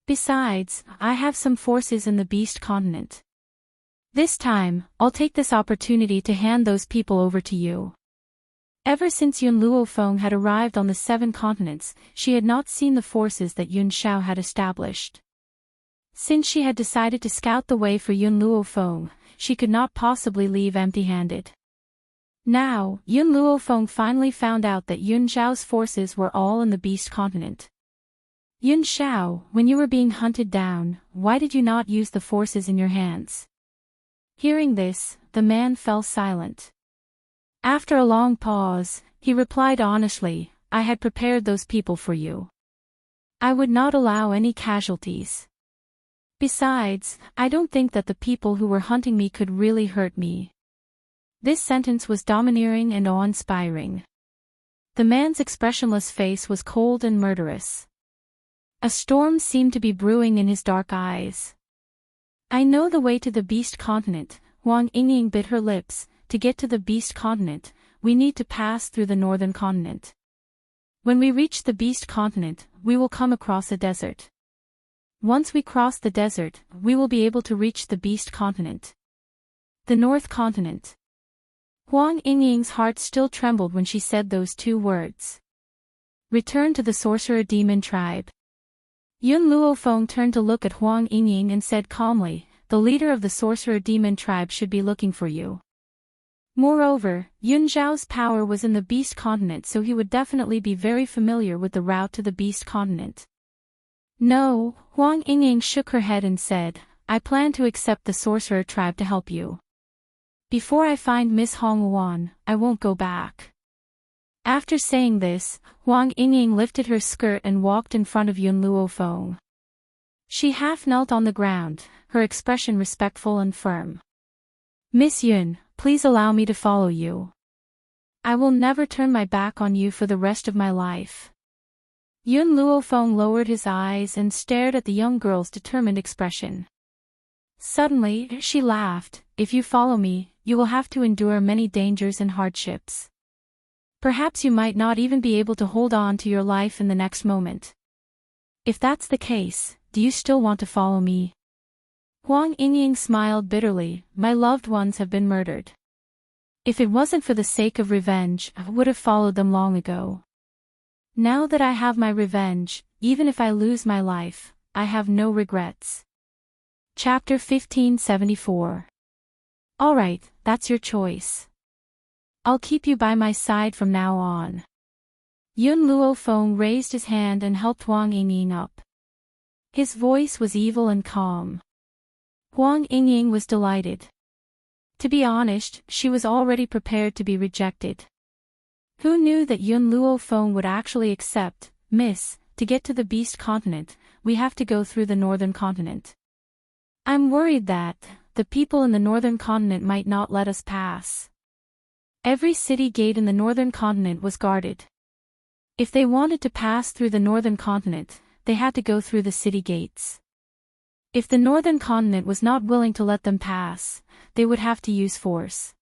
Besides, I have some forces in the Beast Continent. This time, I'll take this opportunity to hand those people over to you. Ever since Yun Luofeng had arrived on the 7 continents, she had not seen the forces that Yun Xiao had established. Since she had decided to scout the way for Yun Luofeng, she could not possibly leave empty-handed. Now, Yun Luofeng finally found out that Yun Xiao's forces were all in the Beast Continent. Yun Xiao, when you were being hunted down, why did you not use the forces in your hands? Hearing this, the man fell silent. After a long pause, he replied honestly, I had prepared those people for you. I would not allow any casualties. Besides, I don't think that the people who were hunting me could really hurt me. This sentence was domineering and awe-inspiring. The man's expressionless face was cold and murderous. A storm seemed to be brewing in his dark eyes. I know the way to the Beast Continent, Huang Yingying bit her lips. To get to the Beast Continent, we need to pass through the Northern Continent. When we reach the Beast Continent, we will come across a desert. Once we cross the desert, we will be able to reach the Beast Continent. The North Continent. Huang Yingying's heart still trembled when she said those 2 words. Return to the Sorcerer Demon Tribe. Yun Luofeng turned to look at Huang Yingying and said calmly, the leader of the Sorcerer Demon Tribe should be looking for you. Moreover, Yun Zhao's power was in the Beast Continent, so he would definitely be very familiar with the route to the Beast Continent. No, Huang Yingying shook her head and said, I plan to accept the Sorcerer Tribe to help you. Before I find Miss Hong Wan, I won't go back. After saying this, Huang Yingying lifted her skirt and walked in front of Yun Luofeng. She half knelt on the ground, her expression respectful and firm. Miss Yun, please allow me to follow you. I will never turn my back on you for the rest of my life. Yun Luofeng lowered his eyes and stared at the young girl's determined expression. Suddenly, she laughed, if you follow me, you will have to endure many dangers and hardships. Perhaps you might not even be able to hold on to your life in the next moment. If that's the case, do you still want to follow me? Huang Yingying smiled bitterly, my loved ones have been murdered. If it wasn't for the sake of revenge, I would have followed them long ago. Now that I have my revenge, even if I lose my life, I have no regrets. Chapter 1574. Alright, that's your choice. I'll keep you by my side from now on. Yun Luo Feng raised his hand and helped Huang Yingying up. His voice was evil and calm. Huang Yingying was delighted. To be honest, she was already prepared to be rejected. Who knew that Yun Luo Feng would actually accept, "Miss, to get to the Beast Continent, we have to go through the Northern Continent. I'm worried that the people in the Northern Continent might not let us pass." Every city gate in the Northern Continent was guarded. If they wanted to pass through the Northern Continent, they had to go through the city gates. If the Northern Continent was not willing to let them pass, they would have to use force.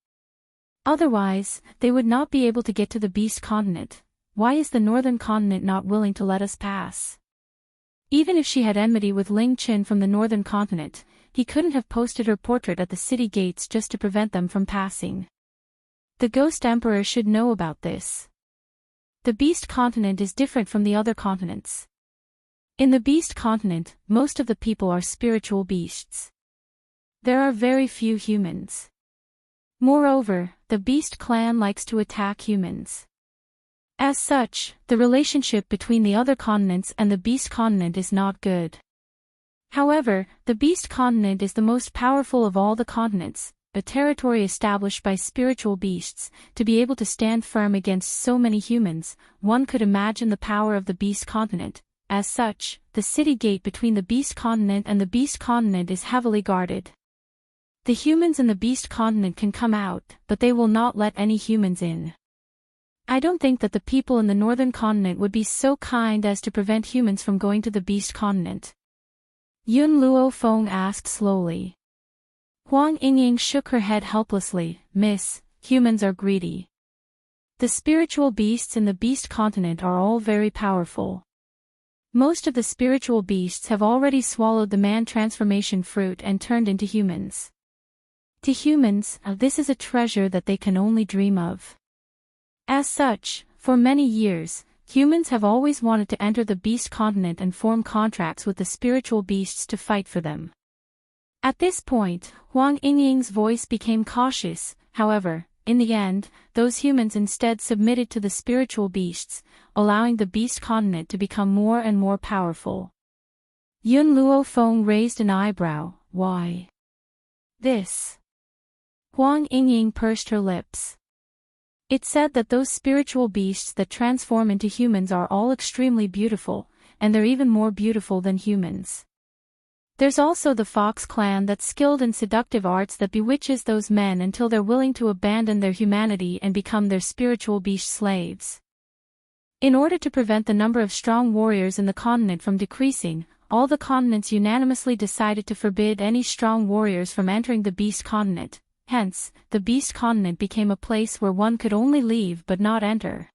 Otherwise, they would not be able to get to the Beast Continent. Why is the Northern Continent not willing to let us pass? Even if she had enmity with Ling Qin from the Northern Continent, he couldn't have posted her portrait at the city gates just to prevent them from passing. The Ghost Emperor should know about this. The Beast Continent is different from the other continents. In the Beast Continent, most of the people are spiritual beasts. There are very few humans. Moreover, the Beast clan likes to attack humans. As such, the relationship between the other continents and the Beast Continent is not good. However, the Beast Continent is the most powerful of all the continents, a territory established by spiritual beasts. To be able to stand firm against so many humans, one could imagine the power of the Beast Continent. As such, the city gate between the Beast Continent and the Beast Continent is heavily guarded. The humans in the Beast Continent can come out, but they will not let any humans in. I don't think that the people in the Northern Continent would be so kind as to prevent humans from going to the Beast Continent. Yun Luo Feng asked slowly. Huang Yingying shook her head helplessly. "Miss, humans are greedy. The spiritual beasts in the Beast Continent are all very powerful. Most of the spiritual beasts have already swallowed the man transformation fruit and turned into humans. To humans, this is a treasure that they can only dream of. As such, for many years, humans have always wanted to enter the Beast Continent and form contracts with the spiritual beasts to fight for them." At this point, Huang Yingying's voice became cautious. However, in the end, those humans instead submitted to the spiritual beasts, allowing the Beast Continent to become more and more powerful. Yun Luo Feng raised an eyebrow. "Why this?" Huang Yingying pursed her lips. It said that those spiritual beasts that transform into humans are all extremely beautiful, and they're even more beautiful than humans. There's also the Fox clan that's skilled in seductive arts that bewitches those men until they're willing to abandon their humanity and become their spiritual beast slaves. In order to prevent the number of strong warriors in the continent from decreasing, all the continents unanimously decided to forbid any strong warriors from entering the Beast Continent. Hence, the Beast Continent became a place where one could only leave but not enter.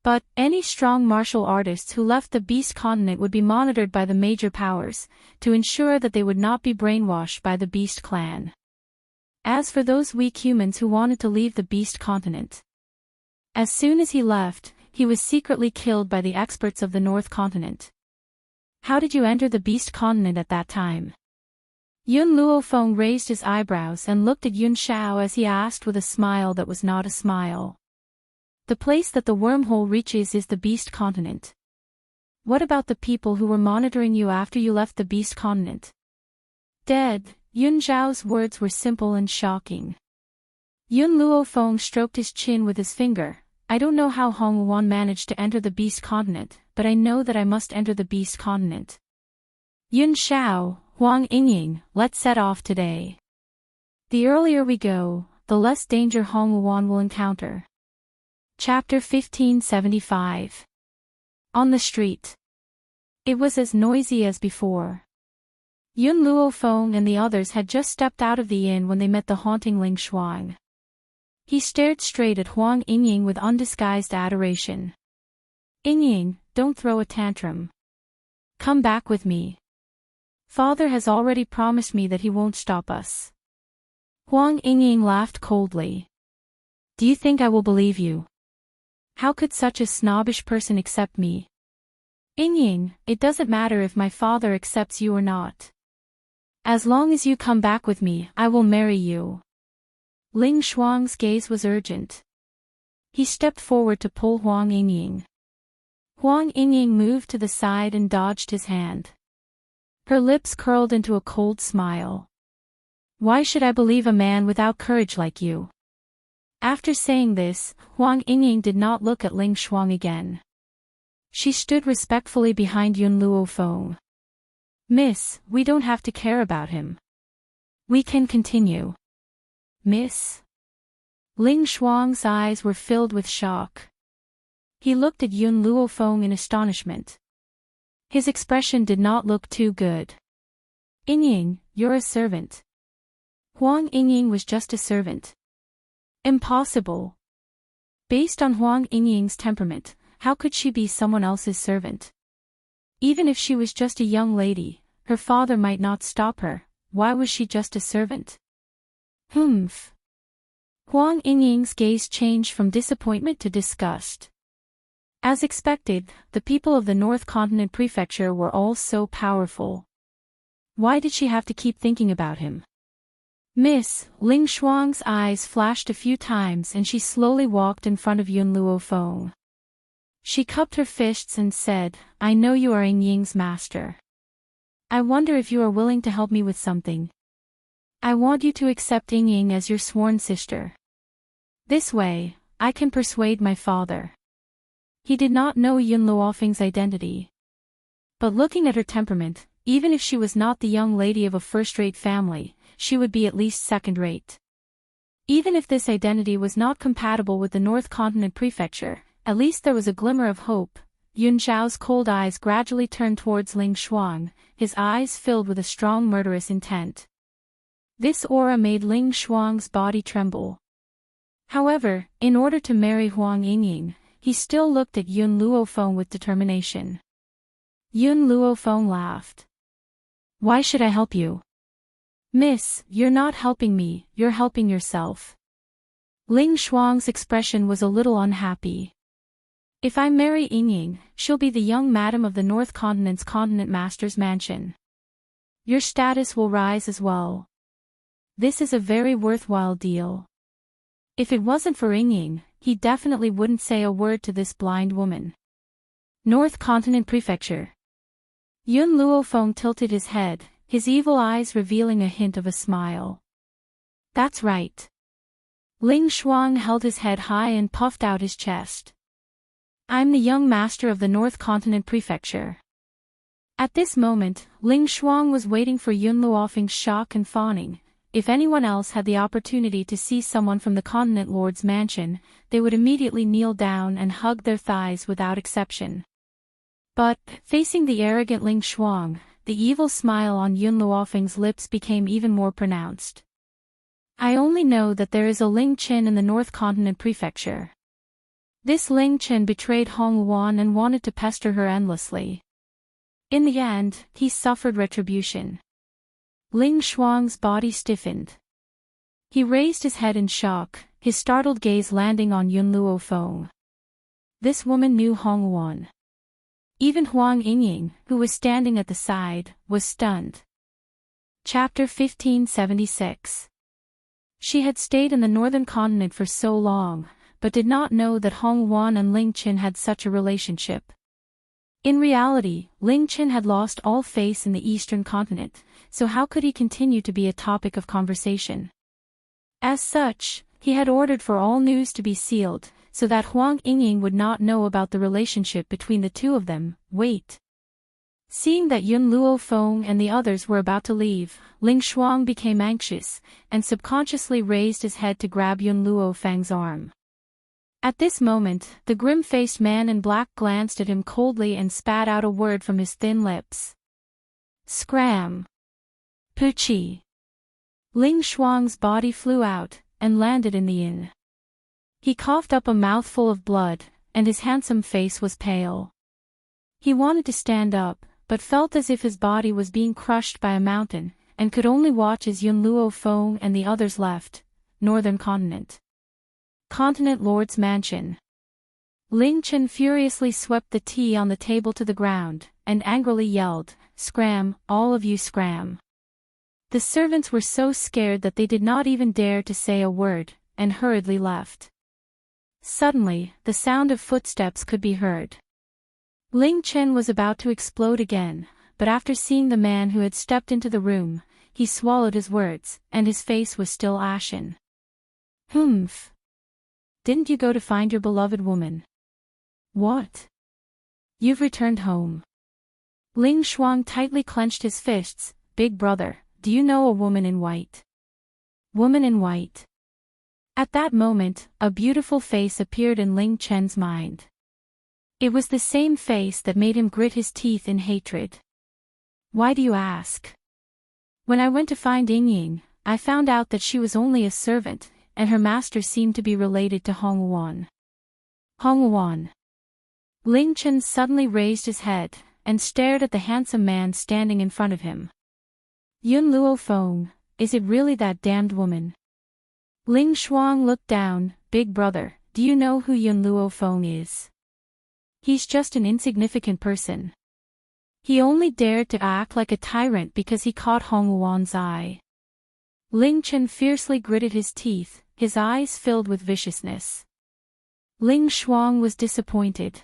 But any strong martial artists who left the Beast Continent would be monitored by the major powers, to ensure that they would not be brainwashed by the Beast clan. As for those weak humans who wanted to leave the Beast Continent, as soon as he left, he was secretly killed by the experts of the North Continent. "How did you enter the Beast Continent at that time?" Yun Luo Feng raised his eyebrows and looked at Yun Shao as he asked with a smile that was not a smile. "The place that the wormhole reaches is the Beast Continent. What about the people who were monitoring you after you left the Beast Continent?" "Dead." Yun Zhao's words were simple and shocking. Yun Luo Feng stroked his chin with his finger. "I don't know how Hong Wuan managed to enter the Beast Continent, but I know that I must enter the Beast Continent. Yun Shao, Huang Yingying, let's set off today. The earlier we go, the less danger Hong Wuan will encounter." Chapter 1575. On the street. It was as noisy as before. Yun Luo Feng and the others had just stepped out of the inn when they met the haunting Ling Shuang. He stared straight at Huang Yingying with undisguised adoration. "Yingying, don't throw a tantrum. Come back with me. Father has already promised me that he won't stop us." Huang Yingying laughed coldly. "Do you think I will believe you? How could such a snobbish person accept me?" "Yingying, it doesn't matter if my father accepts you or not. As long as you come back with me, I will marry you." Ling Shuang's gaze was urgent. He stepped forward to pull Huang Yingying. Huang Yingying moved to the side and dodged his hand. Her lips curled into a cold smile. Why should I believe a man without courage like you? After saying this, Huang Yingying did not look at Ling Shuang again. She stood respectfully behind Yun Luofeng. Miss, we don't have to care about him. We can continue. Miss? Ling Shuang's eyes were filled with shock. He looked at Yun Luofeng in astonishment. His expression did not look too good. Yingying, you're a servant. Huang Yingying was just a servant. Impossible. Based on Huang Yingying's temperament, how could she be someone else's servant? Even if she was just a young lady, her father might not stop her. Why was she just a servant? Humph. Huang Yingying's gaze changed from disappointment to disgust. As expected, the people of the North Continent Prefecture were all so powerful. Why did she have to keep thinking about him? Miss, Ling Shuang's eyes flashed a few times and she slowly walked in front of Yun Luofeng. She cupped her fists and said, I know you are Yingying's master. I wonder if you are willing to help me with something. I want you to accept Yingying as your sworn sister. This way, I can persuade my father. He did not know Yun Luofeng's identity. But looking at her temperament, even if she was not the young lady of a first-rate family, she would be at least second-rate. Even if this identity was not compatible with the North Continent Prefecture, at least there was a glimmer of hope. Yun Zhao's cold eyes gradually turned towards Ling Shuang, his eyes filled with a strong murderous intent. This aura made Ling Shuang's body tremble. However, in order to marry Huang Yingying, he still looked at Yun Luofeng with determination. Yun Luofeng laughed. Why should I help you? Miss, you're not helping me, you're helping yourself. Ling Shuang's expression was a little unhappy. If I marry Yingying, she'll be the young madam of the North Continent's Continent Master's mansion. Your status will rise as well. This is a very worthwhile deal. If it wasn't for Yingying, he definitely wouldn't say a word to this blind woman. North Continent Prefecture. Yun Luofeng tilted his head, his evil eyes revealing a hint of a smile. That's right. Ling Shuang held his head high and puffed out his chest. I'm the young master of the North Continent Prefecture. At this moment, Ling Shuang was waiting for Yun Luofeng's shock and fawning. If anyone else had the opportunity to see someone from the Continent Lord's mansion, they would immediately kneel down and hug their thighs without exception. But, facing the arrogant Ling Shuang, the evil smile on Yun Luofeng's lips became even more pronounced. I only know that there is a Ling Qin in the North Continent Prefecture. This Ling Qin betrayed Hong Luan and wanted to pester her endlessly. In the end, he suffered retribution. Ling Shuang's body stiffened. He raised his head in shock, his startled gaze landing on Yun Luofeng. This woman knew Hong Luan. Even Huang Yingying, who was standing at the side, was stunned. Chapter 1576. She had stayed in the northern continent for so long, but did not know that Hong Luan and Ling Qin had such a relationship. In reality, Ling Qin had lost all face in the eastern continent, so how could he continue to be a topic of conversation? As such, he had ordered for all news to be sealed, so that Huang Yingying would not know about the relationship between the two of them. Wait. Seeing that Yun Luofeng and the others were about to leave, Ling Shuang became anxious, and subconsciously raised his head to grab Yun Luofeng's arm. At this moment, the grim-faced man in black glanced at him coldly and spat out a word from his thin lips. Scram. Poochie. Ling Shuang's body flew out, and landed in the inn. He coughed up a mouthful of blood, and his handsome face was pale. He wanted to stand up, but felt as if his body was being crushed by a mountain, and could only watch as Yun Luofeng and the others left. Northern Continent. Continent Lord's Mansion. Ling Qin furiously swept the tea on the table to the ground, and angrily yelled, Scram, all of you scram. The servants were so scared that they did not even dare to say a word, and hurriedly left. Suddenly, the sound of footsteps could be heard. Ling Chen was about to explode again, but after seeing the man who had stepped into the room, he swallowed his words, and his face was still ashen. Humph. Didn't you go to find your beloved woman? What? You've returned home. Ling Shuang tightly clenched his fists. Big brother, do you know a woman in white? Woman in white. At that moment, a beautiful face appeared in Ling Chen's mind. It was the same face that made him grit his teeth in hatred. Why do you ask? When I went to find Ying, I found out that she was only a servant, and her master seemed to be related to Hong Wuan. Hong Wuan. Ling Chen suddenly raised his head, and stared at the handsome man standing in front of him. Yun Luo Feng, is it really that damned woman? Ling Shuang looked down. Big brother, do you know who Yun Luo Feng is? He's just an insignificant person. He only dared to act like a tyrant because he caught Hong Wuan's eye. Ling Chen fiercely gritted his teeth, his eyes filled with viciousness. Ling Shuang was disappointed.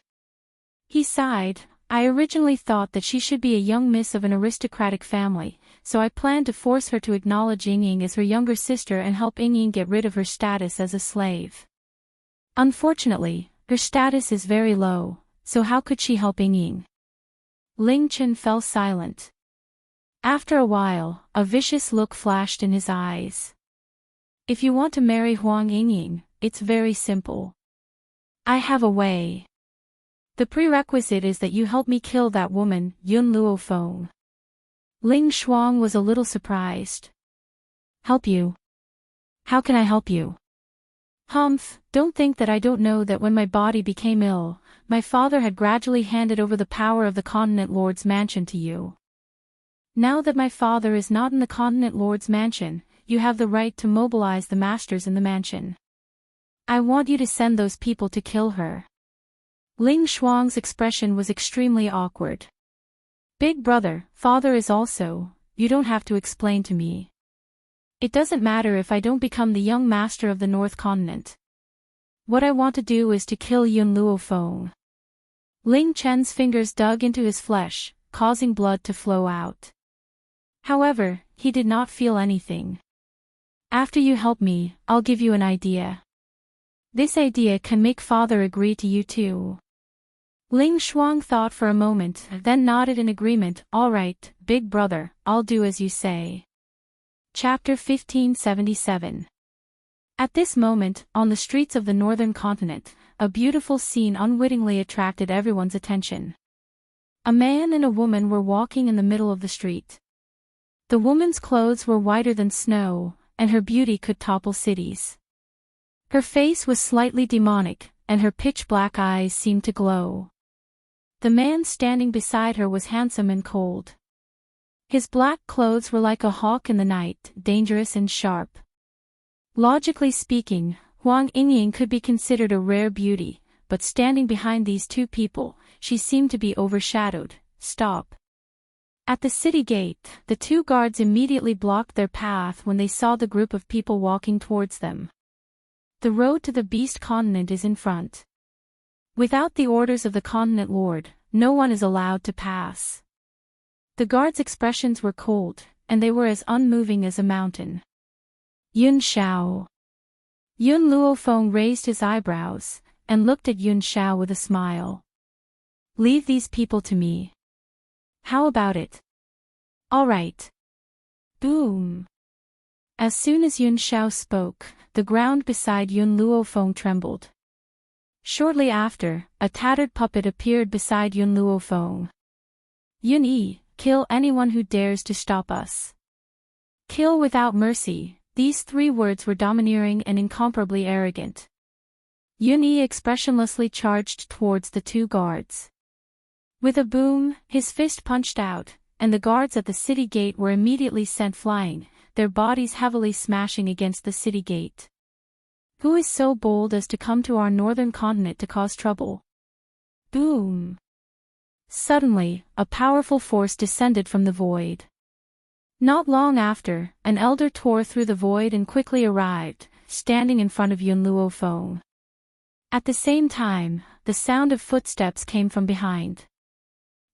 He sighed. I originally thought that she should be a young miss of an aristocratic family, so I planned to force her to acknowledge Ying as her younger sister and help Ying get rid of her status as a slave. Unfortunately, her status is very low, so how could she help Ying? Ling Chen fell silent. After a while, a vicious look flashed in his eyes. If you want to marry Huang Ying, it's very simple. I have a way. The prerequisite is that you help me kill that woman, Yun Luo Feng. Ling Shuang was a little surprised. Help you? How can I help you? Humph, don't think that I don't know that when my body became ill, my father had gradually handed over the power of the Continent Lord's mansion to you. Now that my father is not in the Continent Lord's mansion, you have the right to mobilize the masters in the mansion. I want you to send those people to kill her. Ling Shuang's expression was extremely awkward. Big brother, father is also, you don't have to explain to me. It doesn't matter if I don't become the young master of the North Continent. What I want to do is to kill Yun Luo Feng. Ling Chen's fingers dug into his flesh, causing blood to flow out. However, he did not feel anything. After you help me, I'll give you an idea. This idea can make father agree to you too. Ling Shuang thought for a moment, then nodded in agreement. All right, big brother, I'll do as you say. Chapter 1577. At this moment, on the streets of the northern continent, a beautiful scene unwittingly attracted everyone's attention. A man and a woman were walking in the middle of the street. The woman's clothes were whiter than snow, and her beauty could topple cities. Her face was slightly demonic, and her pitch-black eyes seemed to glow. The man standing beside her was handsome and cold. His black clothes were like a hawk in the night, dangerous and sharp. Logically speaking, Huang Ying could be considered a rare beauty, but standing behind these two people, she seemed to be overshadowed. Stop. At the city gate, the two guards immediately blocked their path when they saw the group of people walking towards them. The road to the Beast Continent is in front. Without the orders of the Continent Lord, no one is allowed to pass. The guards' expressions were cold, and they were as unmoving as a mountain. Yun Xiao. Yun Luo Feng raised his eyebrows, and looked at Yun Xiao with a smile. Leave these people to me. How about it? All right. Boom. As soon as Yun Xiao spoke, the ground beside Yun Luo Feng trembled. Shortly after, a tattered puppet appeared beside Yun Luo Feng. Yun Yi, kill anyone who dares to stop us. Kill without mercy. These three words were domineering and incomparably arrogant. Yun Yi expressionlessly charged towards the two guards. With a boom, his fist punched out, and the guards at the city gate were immediately sent flying, their bodies heavily smashing against the city gate. Who is so bold as to come to our northern continent to cause trouble? Boom! Suddenly, a powerful force descended from the void. Not long after, an elder tore through the void and quickly arrived, standing in front of Yun Luo Feng. At the same time, the sound of footsteps came from behind.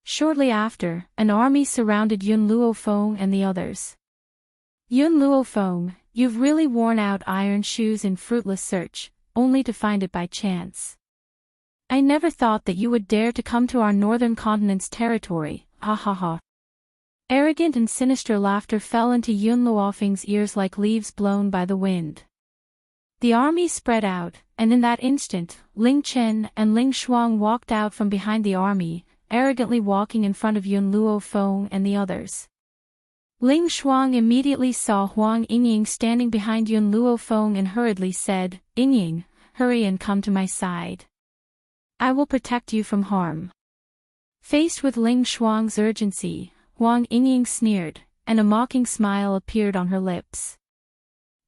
Shortly after, an army surrounded Yun Luofeng and the others. Yun Luofeng, you've really worn out iron shoes in fruitless search, only to find it by chance. I never thought that you would dare to come to our northern continent's territory, ha ha ha. Arrogant and sinister laughter fell into Yun Luofeng's ears like leaves blown by the wind. The army spread out, and in that instant, Ling Chen and Ling Shuang walked out from behind the army, arrogantly walking in front of Yun Luofeng and the others. Ling Shuang immediately saw Huang Yingying standing behind Yun Luofeng and hurriedly said, "Yingying, hurry and come to my side. I will protect you from harm." Faced with Ling Shuang's urgency, Huang Yingying sneered, and a mocking smile appeared on her lips.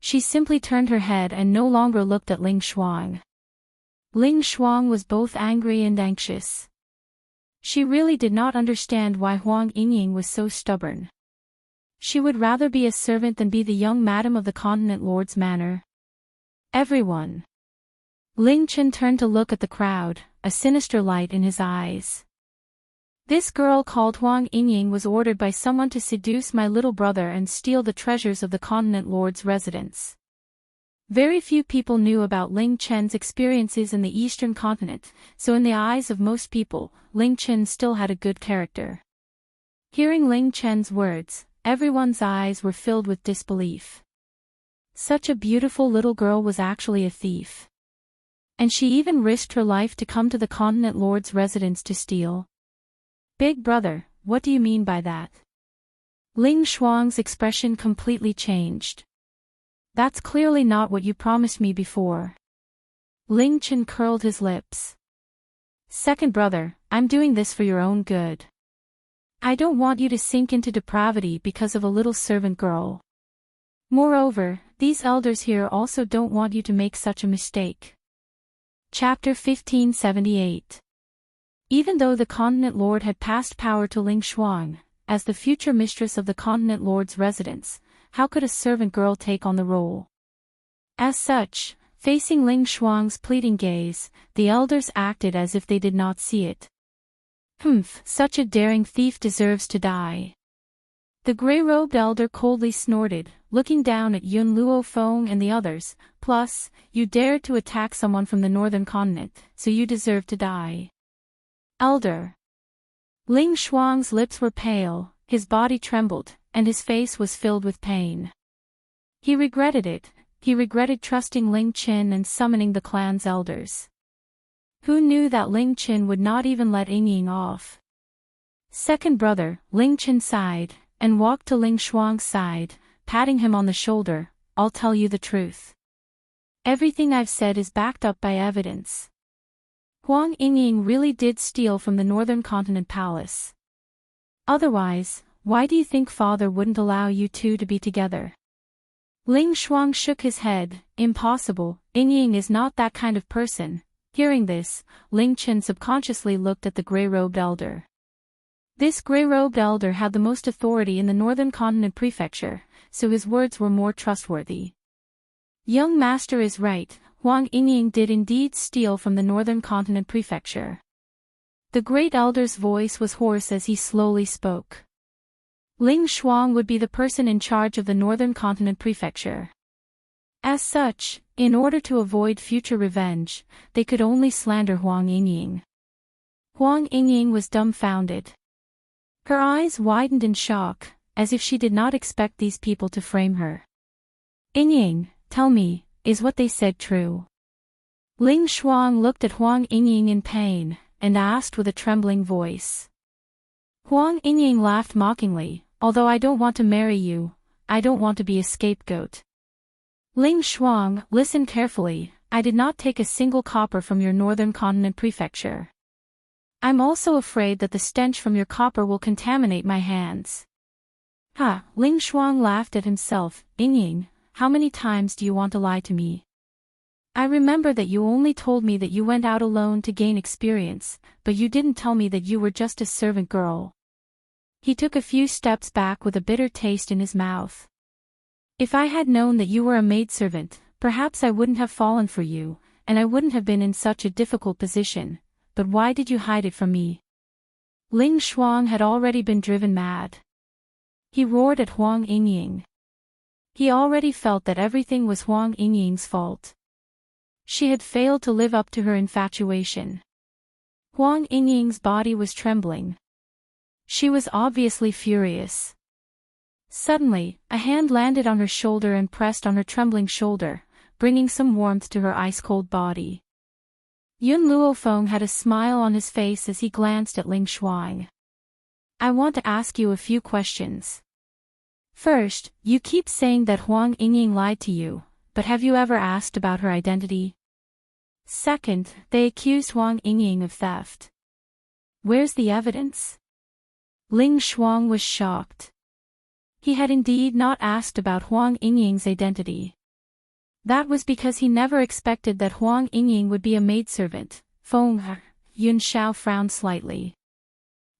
She simply turned her head and no longer looked at Ling Shuang. Ling Shuang was both angry and anxious. She really did not understand why Huang Yingying was so stubborn. She would rather be a servant than be the young madam of the continent lord's manor. Everyone. Ling Chen turned to look at the crowd, a sinister light in his eyes. This girl called Huang Yingying was ordered by someone to seduce my little brother and steal the treasures of the continent lord's residence. Very few people knew about Ling Chen's experiences in the eastern continent, so in the eyes of most people, Ling Chen still had a good character. Hearing Ling Chen's words, everyone's eyes were filled with disbelief. Such a beautiful little girl was actually a thief. And she even risked her life to come to the continent lord's residence to steal. Big brother, what do you mean by that? Ling Shuang's expression completely changed. That's clearly not what you promised me before. Ling Chen curled his lips. Second brother, I'm doing this for your own good. I don't want you to sink into depravity because of a little servant girl. Moreover, these elders here also don't want you to make such a mistake. Chapter 1578. Even though the continent lord had passed power to Ling Shuang, as the future mistress of the continent lord's residence, how could a servant girl take on the role? As such, facing Ling Shuang's pleading gaze, the elders acted as if they did not see it. Humph, such a daring thief deserves to die. The gray-robed elder coldly snorted, looking down at Yun Luofeng and the others. Plus, you dared to attack someone from the northern continent, so you deserve to die. Elder. Ling Shuang's lips were pale, his body trembled, and his face was filled with pain. He regretted it. He regretted trusting Ling Qin and summoning the clan's elders. Who knew that Ling Qin would not even let Yingying off? Second brother, Ling Qin sighed, and walked to Ling Shuang's side, patting him on the shoulder. I'll tell you the truth. Everything I've said is backed up by evidence. Huang Yingying really did steal from the northern continent palace. Otherwise, why do you think father wouldn't allow you two to be together? Ling Shuang shook his head. Impossible, Yingying is not that kind of person. Hearing this, Ling Qin subconsciously looked at the gray-robed elder. This gray-robed elder had the most authority in the northern continent prefecture, so his words were more trustworthy. Young master is right, Huang Yingying did indeed steal from the northern continent prefecture. The great elder's voice was hoarse as he slowly spoke. Ling Shuang would be the person in charge of the northern continent prefecture. As such, in order to avoid future revenge, they could only slander Huang Yingying. Huang Yingying was dumbfounded. Her eyes widened in shock, as if she did not expect these people to frame her. Yingying, tell me, is what they said true? Ling Shuang looked at Huang Yingying in pain, and asked with a trembling voice. Huang Yingying laughed mockingly, although I don't want to marry you, I don't want to be a scapegoat. Ling Shuang, listen carefully, I did not take a single copper from your northern continent prefecture. I'm also afraid that the stench from your copper will contaminate my hands. Ha, Ling Shuang laughed at himself. Yingying, how many times do you want to lie to me? I remember that you only told me that you went out alone to gain experience, but you didn't tell me that you were just a servant girl. He took a few steps back with a bitter taste in his mouth. If I had known that you were a maidservant, perhaps I wouldn't have fallen for you, and I wouldn't have been in such a difficult position, but why did you hide it from me? Ling Shuang had already been driven mad. He roared at Huang Yingying. He already felt that everything was Huang Yingying's fault. She had failed to live up to her infatuation. Huang Yingying's body was trembling. She was obviously furious. Suddenly, a hand landed on her shoulder and pressed on her trembling shoulder, bringing some warmth to her ice-cold body. Yun Luofeng had a smile on his face as he glanced at Ling Shuang. I want to ask you a few questions. First, you keep saying that Huang Yingying lied to you, but have you ever asked about her identity? Second, they accused Huang Yingying of theft. Where's the evidence? Ling Shuang was shocked. He had indeed not asked about Huang Yingying's identity. That was because he never expected that Huang Yingying would be a maidservant. Feng Yun Xiao frowned slightly.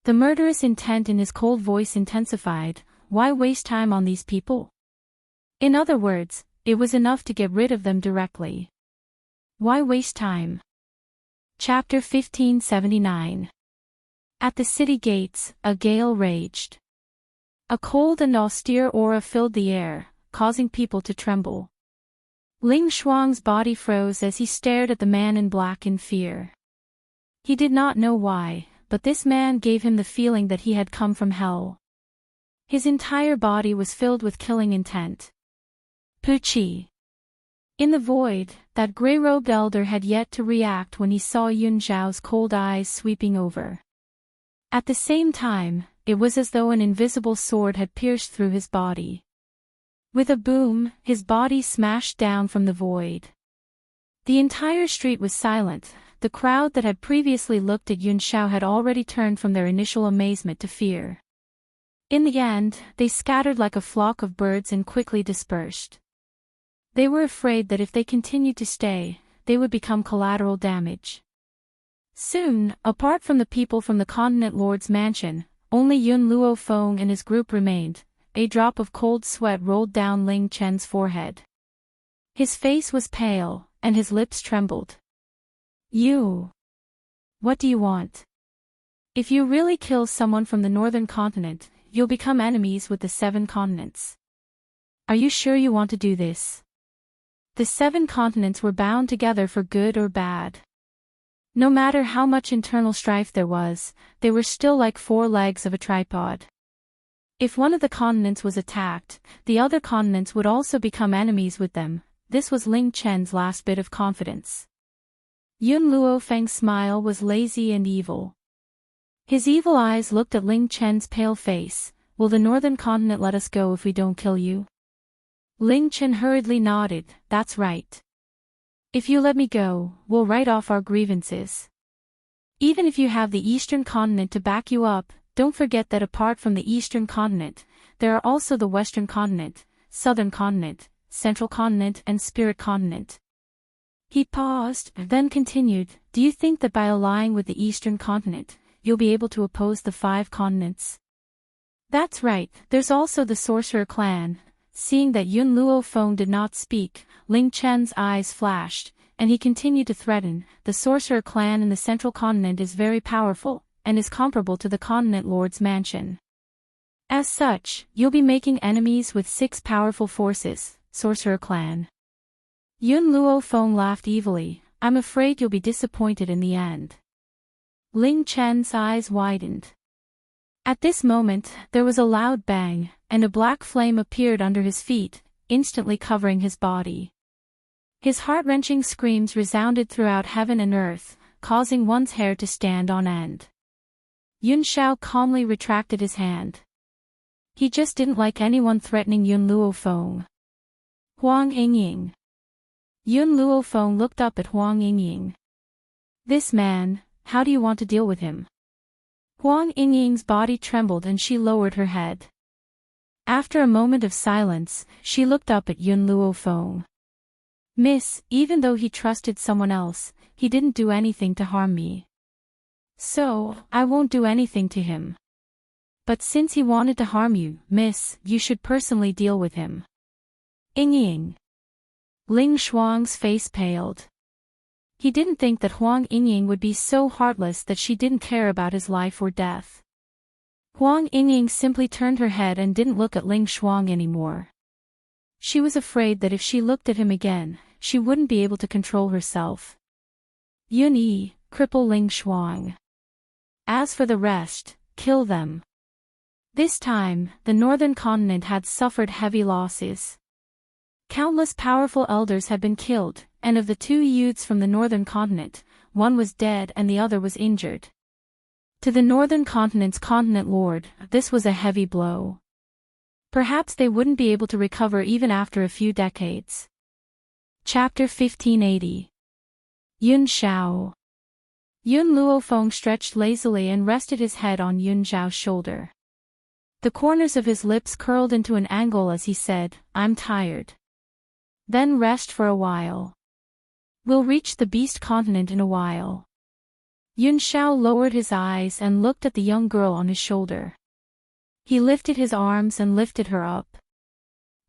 The murderous intent in his cold voice intensified. Why waste time on these people? In other words, it was enough to get rid of them directly. Why waste time? Chapter 1579. At the city gates, a gale raged. A cold and austere aura filled the air, causing people to tremble. Ling Shuang's body froze as he stared at the man in black in fear. He did not know why, but this man gave him the feeling that he had come from hell. His entire body was filled with killing intent. Puchi. In the void, that gray-robed elder had yet to react when he saw Yun Zhao's cold eyes sweeping over. At the same time, it was as though an invisible sword had pierced through his body. With a boom, his body smashed down from the void. The entire street was silent. The crowd that had previously looked at Yun Zhao had already turned from their initial amazement to fear. In the end, they scattered like a flock of birds and quickly dispersed. They were afraid that if they continued to stay, they would become collateral damage. Soon, apart from the people from the Continent Lord's mansion, only Yun Luofeng and his group remained. A drop of cold sweat rolled down Ling Chen's forehead. His face was pale, and his lips trembled. You. What do you want? If you really kill someone from the northern continent, you'll become enemies with the 7 continents. Are you sure you want to do this? The 7 continents were bound together for good or bad. No matter how much internal strife there was, they were still like 4 legs of a tripod. If one of the continents was attacked, the other continents would also become enemies with them. This was Ling Chen's last bit of confidence. Yun Luofeng's smile was lazy and evil. His evil eyes looked at Ling Chen's pale face. Will the northern continent let us go if we don't kill you? Ling Chen hurriedly nodded. That's right. If you let me go, we'll write off our grievances. Even if you have the eastern continent to back you up, don't forget that apart from the eastern continent, there are also the western continent, southern continent, central continent and spirit continent. He paused, then continued, do you think that by allying with the eastern continent, you'll be able to oppose the 5 continents? That's right, there's also the sorcerer clan. Seeing that Yun Luofeng did not speak, Ling Chen's eyes flashed, and he continued to threaten, the sorcerer clan in the central continent is very powerful, and is comparable to the Continent Lord's mansion. As such, you'll be making enemies with 6 powerful forces, sorcerer clan. Yun Luofeng laughed evilly, I'm afraid you'll be disappointed in the end. Ling Chen's eyes widened. At this moment, there was a loud bang, and a black flame appeared under his feet, instantly covering his body. His heart-wrenching screams resounded throughout heaven and earth, causing one's hair to stand on end. Yun Xiao calmly retracted his hand. He just didn't like anyone threatening Yun Luofeng. Huang Yingying. Yun Luofeng looked up at Huang Yingying. This man, how do you want to deal with him? Huang Yingying's body trembled and she lowered her head. After a moment of silence, she looked up at Yun Luofeng. Miss, even though he trusted someone else, he didn't do anything to harm me. So, I won't do anything to him. But since he wanted to harm you, miss, you should personally deal with him. Yingying. Ling Shuang's face paled. He didn't think that Huang Yingying would be so heartless that she didn't care about his life or death. Huang Yingying simply turned her head and didn't look at Ling Shuang anymore. She was afraid that if she looked at him again, she wouldn't be able to control herself. Yun Yi, cripple Ling Shuang. As for the rest, kill them. This time, the northern continent had suffered heavy losses. Countless powerful elders had been killed, and of the two youths from the northern continent, one was dead and the other was injured. To the northern continent's continent lord, this was a heavy blow. Perhaps they wouldn't be able to recover even after a few decades. Chapter 1580. Yun Xiao. Yun Luofeng stretched lazily and rested his head on Yun Xiao's shoulder. The corners of his lips curled into an angle as he said, "I'm tired." Then rest for a while. We'll reach the beast continent in a while. Yun Xiao lowered his eyes and looked at the young girl on his shoulder. He lifted his arms and lifted her up.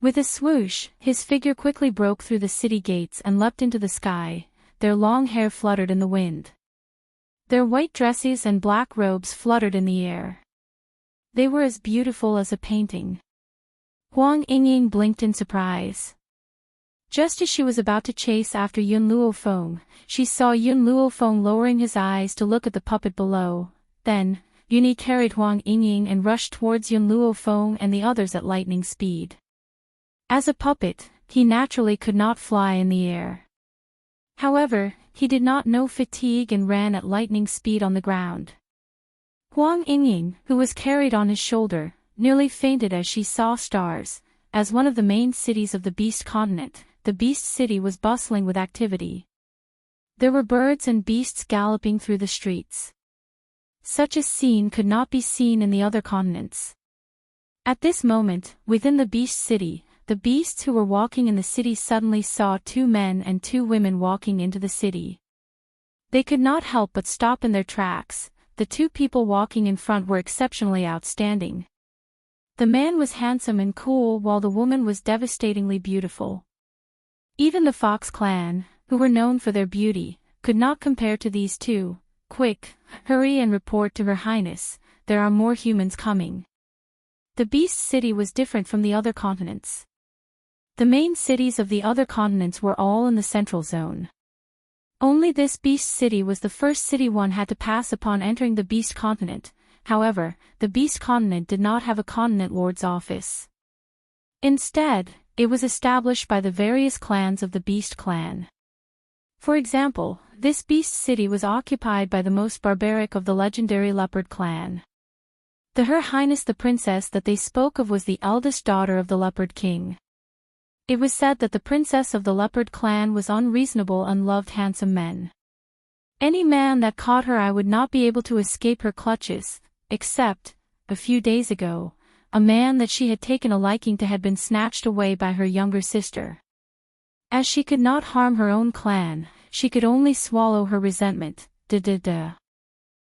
With a swoosh, his figure quickly broke through the city gates and leapt into the sky. Their long hair fluttered in the wind. Their white dresses and black robes fluttered in the air. They were as beautiful as a painting. Huang Yingying blinked in surprise. Just as she was about to chase after Yun Luofeng, she saw Yun Luofeng lowering his eyes to look at the puppet below. Then, Yun Yi carried Huang Yingying and rushed towards Yun Luofeng and the others at lightning speed. As a puppet, he naturally could not fly in the air. However, he did not know fatigue and ran at lightning speed on the ground. Huang Yingying, who was carried on his shoulder, nearly fainted as she saw stars. As one of the main cities of the Beast Continent, the Beast City was bustling with activity. There were birds and beasts galloping through the streets. Such a scene could not be seen in the other continents. At this moment, within the Beast City, the beasts who were walking in the city suddenly saw two men and two women walking into the city. They could not help but stop in their tracks. The two people walking in front were exceptionally outstanding. The man was handsome and cool while the woman was devastatingly beautiful. Even the Fox clan, who were known for their beauty, could not compare to these two. Quick, hurry and report to Her Highness, there are more humans coming. The Beast City was different from the other continents. The main cities of the other continents were all in the central zone. Only this Beast City was the first city one had to pass upon entering the Beast Continent. However, the Beast Continent did not have a Continent Lord's office. Instead, it was established by the various clans of the Beast Clan. For example, this Beast City was occupied by the most barbaric of the legendary Leopard Clan. The Her Highness the Princess that they spoke of was the eldest daughter of the Leopard King. It was said that the princess of the Leopard Clan was unreasonable and loved handsome men. Any man that caught her eye would not be able to escape her clutches, except, a few days ago, a man that she had taken a liking to had been snatched away by her younger sister. As she could not harm her own clan, she could only swallow her resentment. Da-da-da.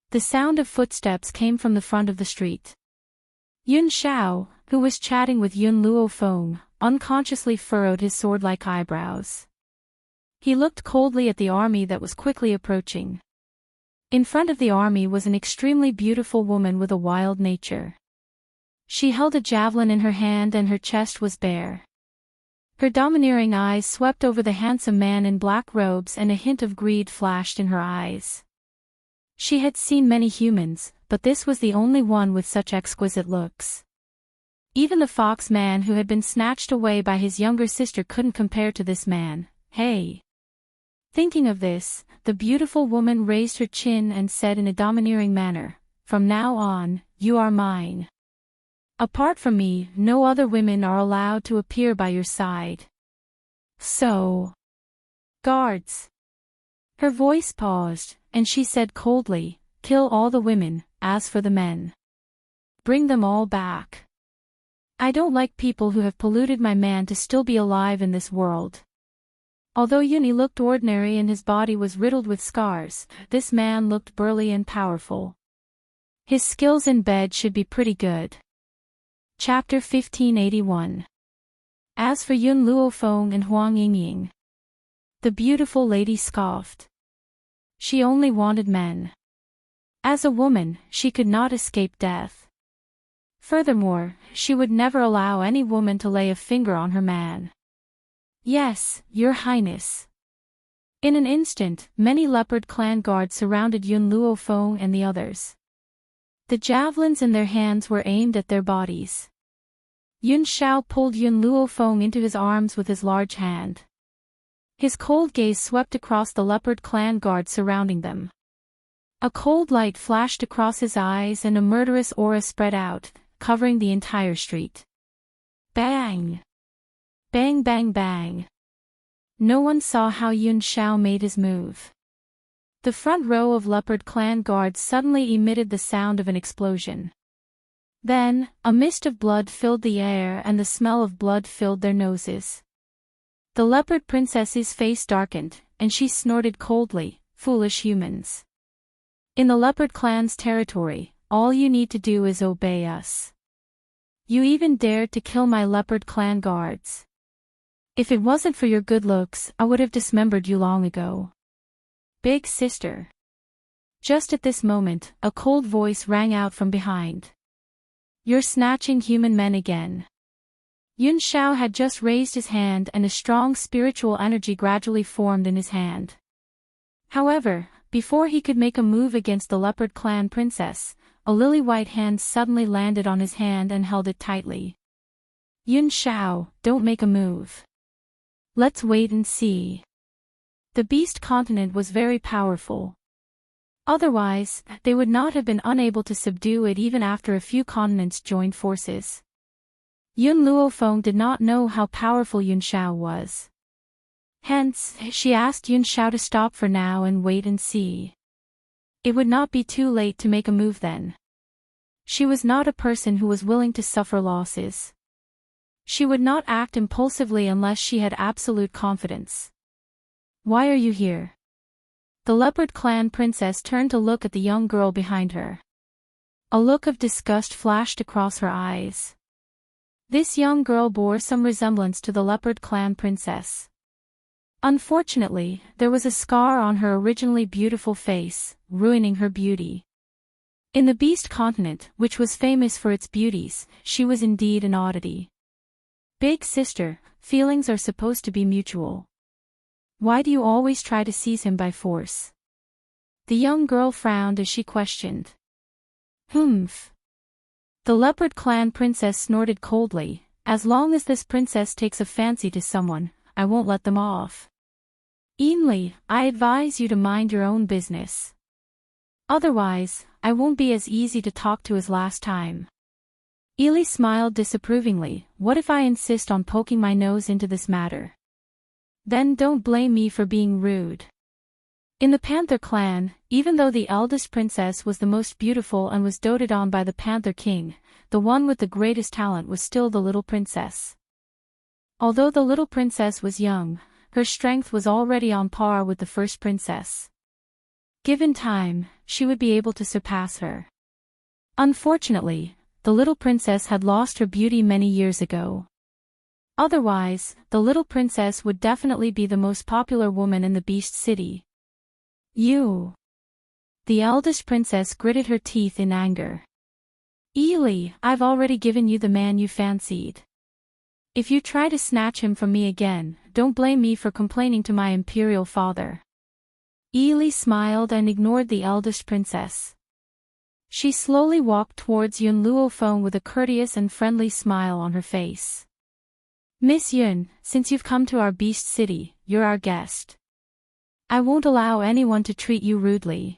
The sound of footsteps came from the front of the street. Yun Xiao, who was chatting with Yun Luofeng, unconsciously furrowed his sword-like eyebrows. He looked coldly at the army that was quickly approaching. In front of the army was an extremely beautiful woman with a wild nature. She held a javelin in her hand and her chest was bare. Her domineering eyes swept over the handsome man in black robes and a hint of greed flashed in her eyes. She had seen many humans, but this was the only one with such exquisite looks. Even the fox man who had been snatched away by his younger sister couldn't compare to this man. Hey! Thinking of this, the beautiful woman raised her chin and said in a domineering manner, "From now on, you are mine. Apart from me, no other women are allowed to appear by your side. So, guards." Her voice paused, and she said coldly, "Kill all the women, as for the men, bring them all back. I don't like people who have polluted my man to still be alive in this world." Although Yuni looked ordinary and his body was riddled with scars, this man looked burly and powerful. His skills in bed should be pretty good. Chapter 1581. As for Yun Luofeng and Huang Yingying, the beautiful lady scoffed. She only wanted men. As a woman, she could not escape death. Furthermore, she would never allow any woman to lay a finger on her man. Yes, Your Highness. In an instant, many leopard clan guards surrounded Yun Luofeng and the others. The javelins in their hands were aimed at their bodies. Yun Shao pulled Yun Luofeng into his arms with his large hand. His cold gaze swept across the leopard clan guards surrounding them. A cold light flashed across his eyes and a murderous aura spread out, covering the entire street. Bang! Bang bang bang! No one saw how Yun Shao made his move. The front row of leopard clan guards suddenly emitted the sound of an explosion. Then, a mist of blood filled the air and the smell of blood filled their noses. The leopard princess's face darkened, and she snorted coldly, "Foolish humans. In the leopard clan's territory, all you need to do is obey us. You even dared to kill my leopard clan guards. If it wasn't for your good looks, I would have dismembered you long ago. Big sister." Just at this moment, a cold voice rang out from behind. "You're snatching human men again." Yun Shao had just raised his hand and a strong spiritual energy gradually formed in his hand. However, before he could make a move against the leopard clan princess, a lily-white hand suddenly landed on his hand and held it tightly. "Yun Shao, don't make a move. Let's wait and see." The beast continent was very powerful. Otherwise, they would not have been unable to subdue it even after a few continents joined forces. Yun Luofeng did not know how powerful Yun Shao was. Hence, she asked Yun Shao to stop for now and wait and see. It would not be too late to make a move then. She was not a person who was willing to suffer losses. She would not act impulsively unless she had absolute confidence. "Why are you here?" The leopard clan princess turned to look at the young girl behind her. A look of disgust flashed across her eyes. This young girl bore some resemblance to the leopard clan princess. Unfortunately, there was a scar on her originally beautiful face, ruining her beauty. In the beast continent, which was famous for its beauties, she was indeed an oddity. "Big sister, feelings are supposed to be mutual. Why do you always try to seize him by force?" The young girl frowned as she questioned. "Humph." The leopard clan princess snorted coldly, "As long as this princess takes a fancy to someone, I won't let them off. Ainley, I advise you to mind your own business. Otherwise, I won't be as easy to talk to as last time." Ely smiled disapprovingly. "What if I insist on poking my nose into this matter? Then don't blame me for being rude." In the Panther clan, even though the eldest princess was the most beautiful and was doted on by the Panther King, the one with the greatest talent was still the little princess. Although the little princess was young, her strength was already on par with the first princess. Given time, she would be able to surpass her. Unfortunately, the little princess had lost her beauty many years ago. Otherwise, the little princess would definitely be the most popular woman in the Beast City. "You." The eldest princess gritted her teeth in anger. "Ely, I've already given you the man you fancied. If you try to snatch him from me again, don't blame me for complaining to my imperial father." Ely smiled and ignored the eldest princess. She slowly walked towards Yun Luofeng with a courteous and friendly smile on her face. "Miss Yun, since you've come to our Beast City, you're our guest. I won't allow anyone to treat you rudely."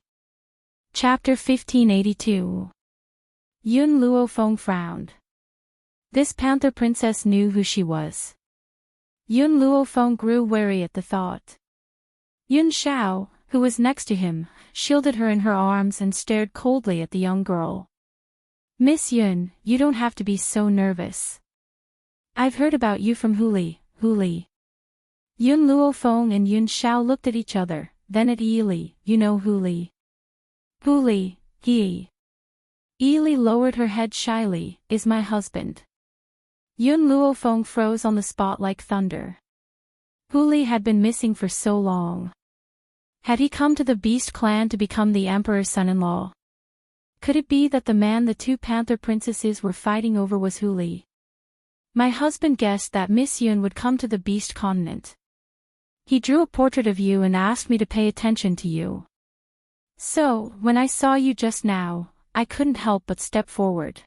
Chapter 1582. Yun Luofeng frowned. This Panther princess knew who she was. Yun Luofeng grew wary at the thought. Yun Shao, who was next to him, shielded her in her arms and stared coldly at the young girl. "Miss Yun, you don't have to be so nervous. I've heard about you from Huli." Yun Luofeng and Yun Shao looked at each other, then at Ely. "You know Huli?" He. Ely lowered her head shyly. "Is my husband." Yun Luofeng froze on the spot like thunder. Huli had been missing for so long. Had he come to the Beast clan to become the Emperor's son-in-law? Could it be that the man the two panther princesses were fighting over was Huli? My husband guessed that Miss Yun would come to the Beast continent. He drew a portrait of you and asked me to pay attention to you. So, when I saw you just now, I couldn't help but step forward.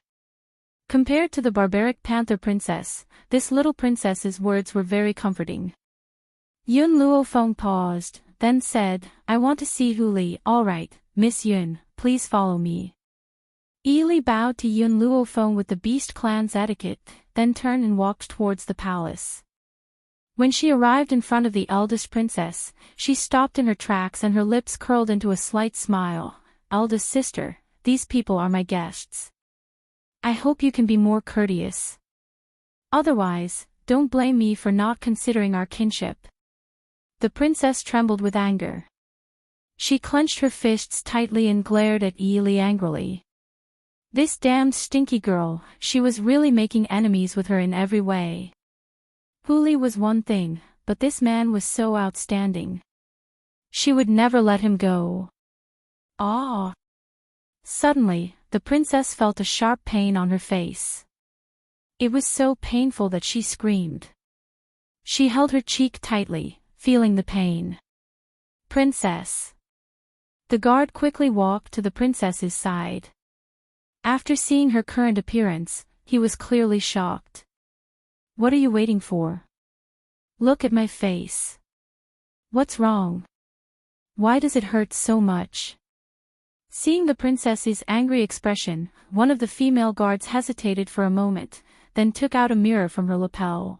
Compared to the barbaric panther princess, this little princess's words were very comforting. Yun Luofeng paused, then said, I want to see Huli. All right, Miss Yun, please follow me. Li bowed to Yun Luofeng with the Beast clan's etiquette, then turned and walked towards the palace. When she arrived in front of the eldest princess, she stopped in her tracks and her lips curled into a slight smile. Eldest sister, these people are my guests. I hope you can be more courteous. Otherwise, don't blame me for not considering our kinship. The princess trembled with anger. She clenched her fists tightly and glared at Li angrily. This damned stinky girl, she was really making enemies with her in every way. Huli was one thing, but this man was so outstanding. She would never let him go. Ah! Suddenly, the princess felt a sharp pain on her face. It was so painful that she screamed. She held her cheek tightly, feeling the pain. Princess! The guard quickly walked to the princess's side. After seeing her current appearance, he was clearly shocked. What are you waiting for? Look at my face. What's wrong? Why does it hurt so much? Seeing the princess's angry expression, one of the female guards hesitated for a moment, then took out a mirror from her lapel.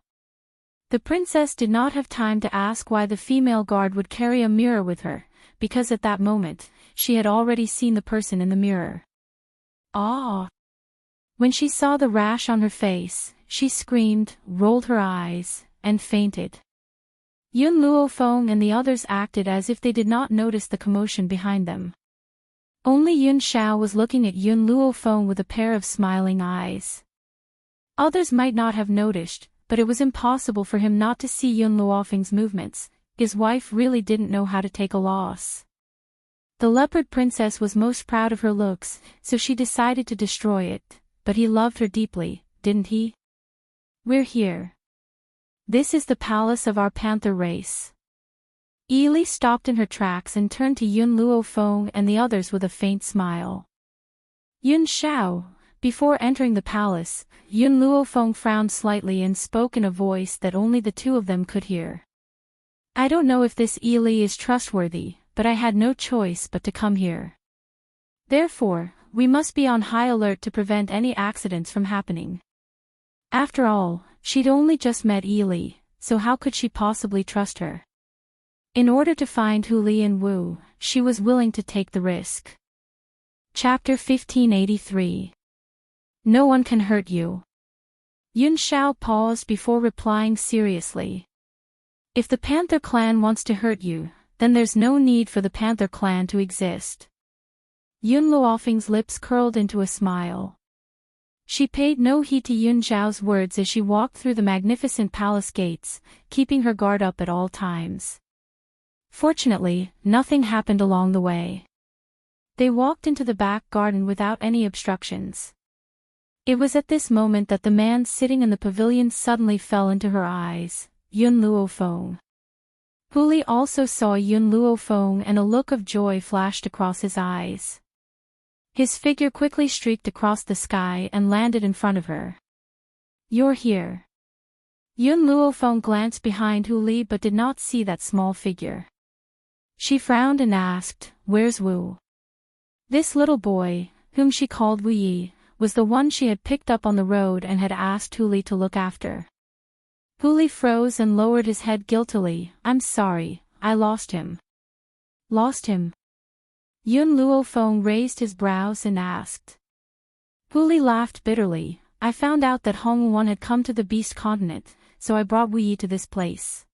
The princess did not have time to ask why the female guard would carry a mirror with her, because at that moment, she had already seen the person in the mirror. Ah! When she saw the rash on her face, she screamed, rolled her eyes, and fainted. Yun Luofeng and the others acted as if they did not notice the commotion behind them. Only Yun Xiao was looking at Yun Luofeng with a pair of smiling eyes. Others might not have noticed, but it was impossible for him not to see Yun Luofeng's movements. His wife really didn't know how to take a loss. The leopard princess was most proud of her looks, so she decided to destroy it, but he loved her deeply, didn't he? We're here. This is the palace of our panther race. Li stopped in her tracks and turned to Yun Luofeng and the others with a faint smile. Yun Xiao. Before entering the palace, Yun Luofeng frowned slightly and spoke in a voice that only the two of them could hear. I don't know if this Li is trustworthy, but I had no choice but to come here. Therefore, we must be on high alert to prevent any accidents from happening. After all, she'd only just met Li, so how could she possibly trust her? In order to find Huli and Wu, she was willing to take the risk. Chapter 1583. No one can hurt you. Yun Xiao paused before replying seriously. If the Panther clan wants to hurt you, then there's no need for the Panther clan to exist. Yun Luofeng's lips curled into a smile. She paid no heed to Yun Xiao's words as she walked through the magnificent palace gates, keeping her guard up at all times. Fortunately, nothing happened along the way. They walked into the back garden without any obstructions. It was at this moment that the man sitting in the pavilion suddenly fell into her eyes, Yun Luofeng. Huli also saw Yun Luofeng and a look of joy flashed across his eyes. His figure quickly streaked across the sky and landed in front of her. You're here. Yun Luofeng glanced behind Huli but did not see that small figure. She frowned and asked, Where's Wu? This little boy, whom she called Wu Yi, was the one she had picked up on the road and had asked Huli to look after. Huli froze and lowered his head guiltily. I'm sorry, I lost him. Lost him? Yun Luofeng raised his brows and asked. Huli laughed bitterly. I found out that Hong Wan had come to the Beast continent, so I brought Wu Yi to this place.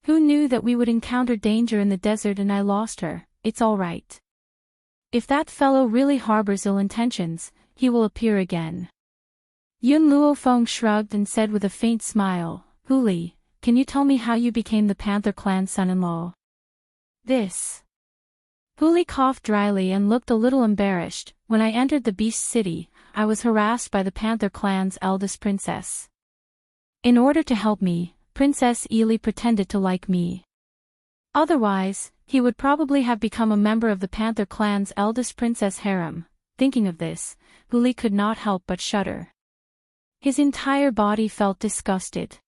Who knew that we would encounter danger in the desert and I lost her? It's all right. If that fellow really harbors ill intentions, he will appear again. Yun Luofeng shrugged and said with a faint smile, Huli, can you tell me how you became the Panther clan's son-in-law? This. Huli coughed dryly and looked a little embarrassed. When I entered the Beast City, I was harassed by the Panther clan's eldest princess. In order to help me, Princess Ely pretended to like me. Otherwise, he would probably have become a member of the Panther clan's eldest princess harem. Thinking of this, Huli could not help but shudder. His entire body felt disgusted.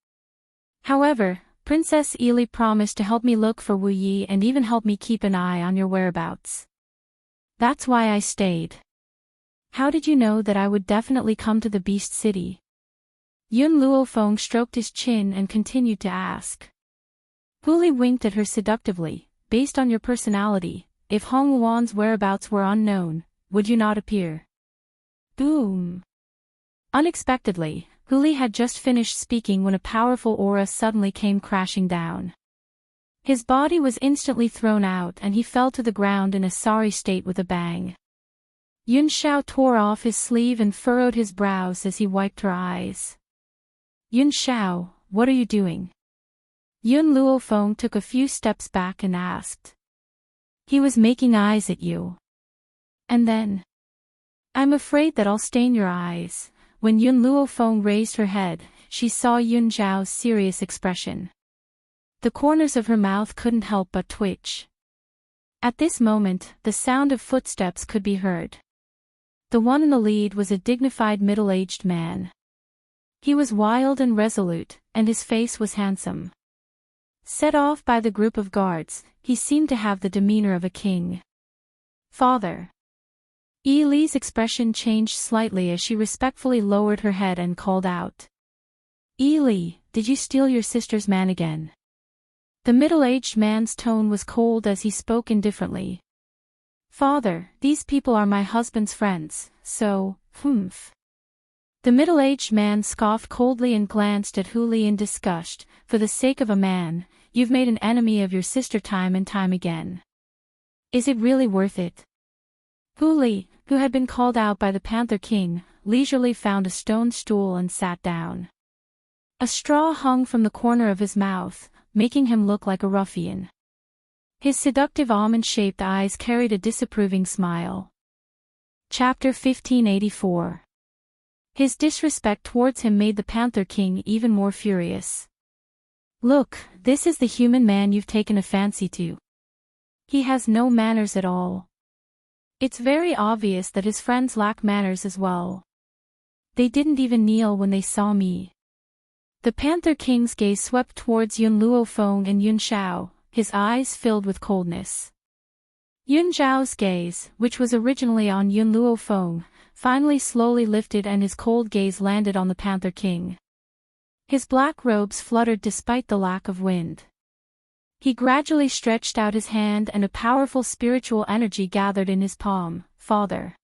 However, Princess Ely promised to help me look for Wu Yi and even help me keep an eye on your whereabouts. That's why I stayed. How did you know that I would definitely come to the Beast City? Yun Luofeng stroked his chin and continued to ask. Huli winked at her seductively. Based on your personality, if Hong Wuan's whereabouts were unknown, would you not appear? Boom. Unexpectedly, Huli had just finished speaking when a powerful aura suddenly came crashing down. His body was instantly thrown out and he fell to the ground in a sorry state with a bang. Yun Xiao tore off his sleeve and furrowed his brows as he wiped her eyes. Yun Xiao, what are you doing? Yun Luofeng took a few steps back and asked. He was making eyes at you. And then? I'm afraid that I'll stain your eyes. When Yun Luofeng raised her head, she saw Yun Xiao's serious expression. The corners of her mouth couldn't help but twitch. At this moment, the sound of footsteps could be heard. The one in the lead was a dignified middle-aged man. He was wild and resolute, and his face was handsome. Set off by the group of guards, he seemed to have the demeanor of a king. Father. Ely's expression changed slightly as she respectfully lowered her head and called out. Ely, did you steal your sister's man again? The middle-aged man's tone was cold as he spoke indifferently. Father, these people are my husband's friends, so, humph. The middle-aged man scoffed coldly and glanced at Huli in disgust. For the sake of a man, you've made an enemy of your sister time and time again. Is it really worth it? Huli, who had been called out by the Panther King, leisurely found a stone stool and sat down. A straw hung from the corner of his mouth, making him look like a ruffian. His seductive almond-shaped eyes carried a disapproving smile. Chapter 1584. His disrespect towards him made the Panther King even more furious. Look, this is the human man you've taken a fancy to. He has no manners at all. It's very obvious that his friends lack manners as well. They didn't even kneel when they saw me. The Panther King's gaze swept towards Yun Luofeng and Yun Xiao, his eyes filled with coldness. Yun Xiao's gaze, which was originally on Yun Luofeng, finally slowly lifted and his cold gaze landed on the Panther King. His black robes fluttered despite the lack of wind. He gradually stretched out his hand and a powerful spiritual energy gathered in his palm. Father.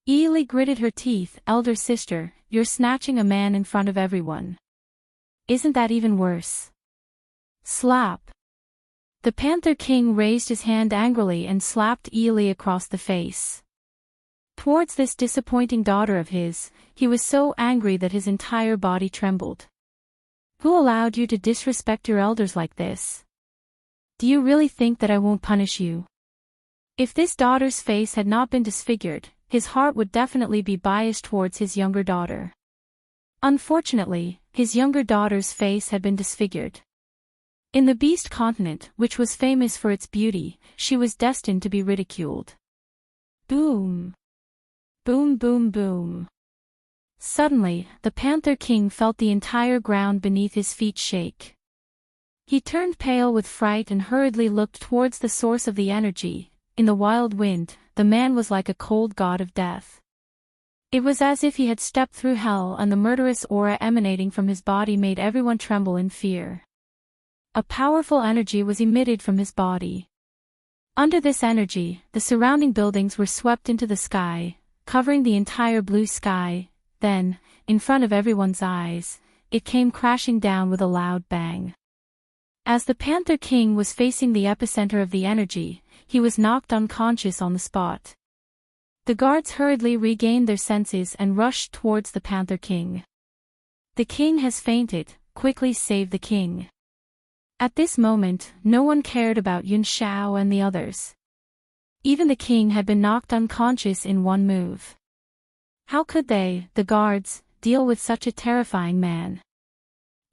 Ely gritted her teeth. Elder sister, you're snatching a man in front of everyone. Isn't that even worse? Slap. The Panther King raised his hand angrily and slapped Ely across the face. Towards this disappointing daughter of his, he was so angry that his entire body trembled. Who allowed you to disrespect your elders like this? Do you really think that I won't punish you? If this daughter's face had not been disfigured, his heart would definitely be biased towards his younger daughter. Unfortunately, his younger daughter's face had been disfigured. In the Beast Continent, which was famous for its beauty, she was destined to be ridiculed. Boom. Boom boom boom. Suddenly, the Panther King felt the entire ground beneath his feet shake. He turned pale with fright and hurriedly looked towards the source of the energy. In the wild wind, the man was like a cold god of death. It was as if he had stepped through hell and the murderous aura emanating from his body made everyone tremble in fear. A powerful energy was emitted from his body. Under this energy, the surrounding buildings were swept into the sky, covering the entire blue sky. Then, in front of everyone's eyes, it came crashing down with a loud bang. As the Panther King was facing the epicenter of the energy, he was knocked unconscious on the spot. The guards hurriedly regained their senses and rushed towards the Panther King. The king has fainted, quickly save the king. At this moment, no one cared about Yun Shao and the others. Even the king had been knocked unconscious in one move. How could they, the guards, deal with such a terrifying man?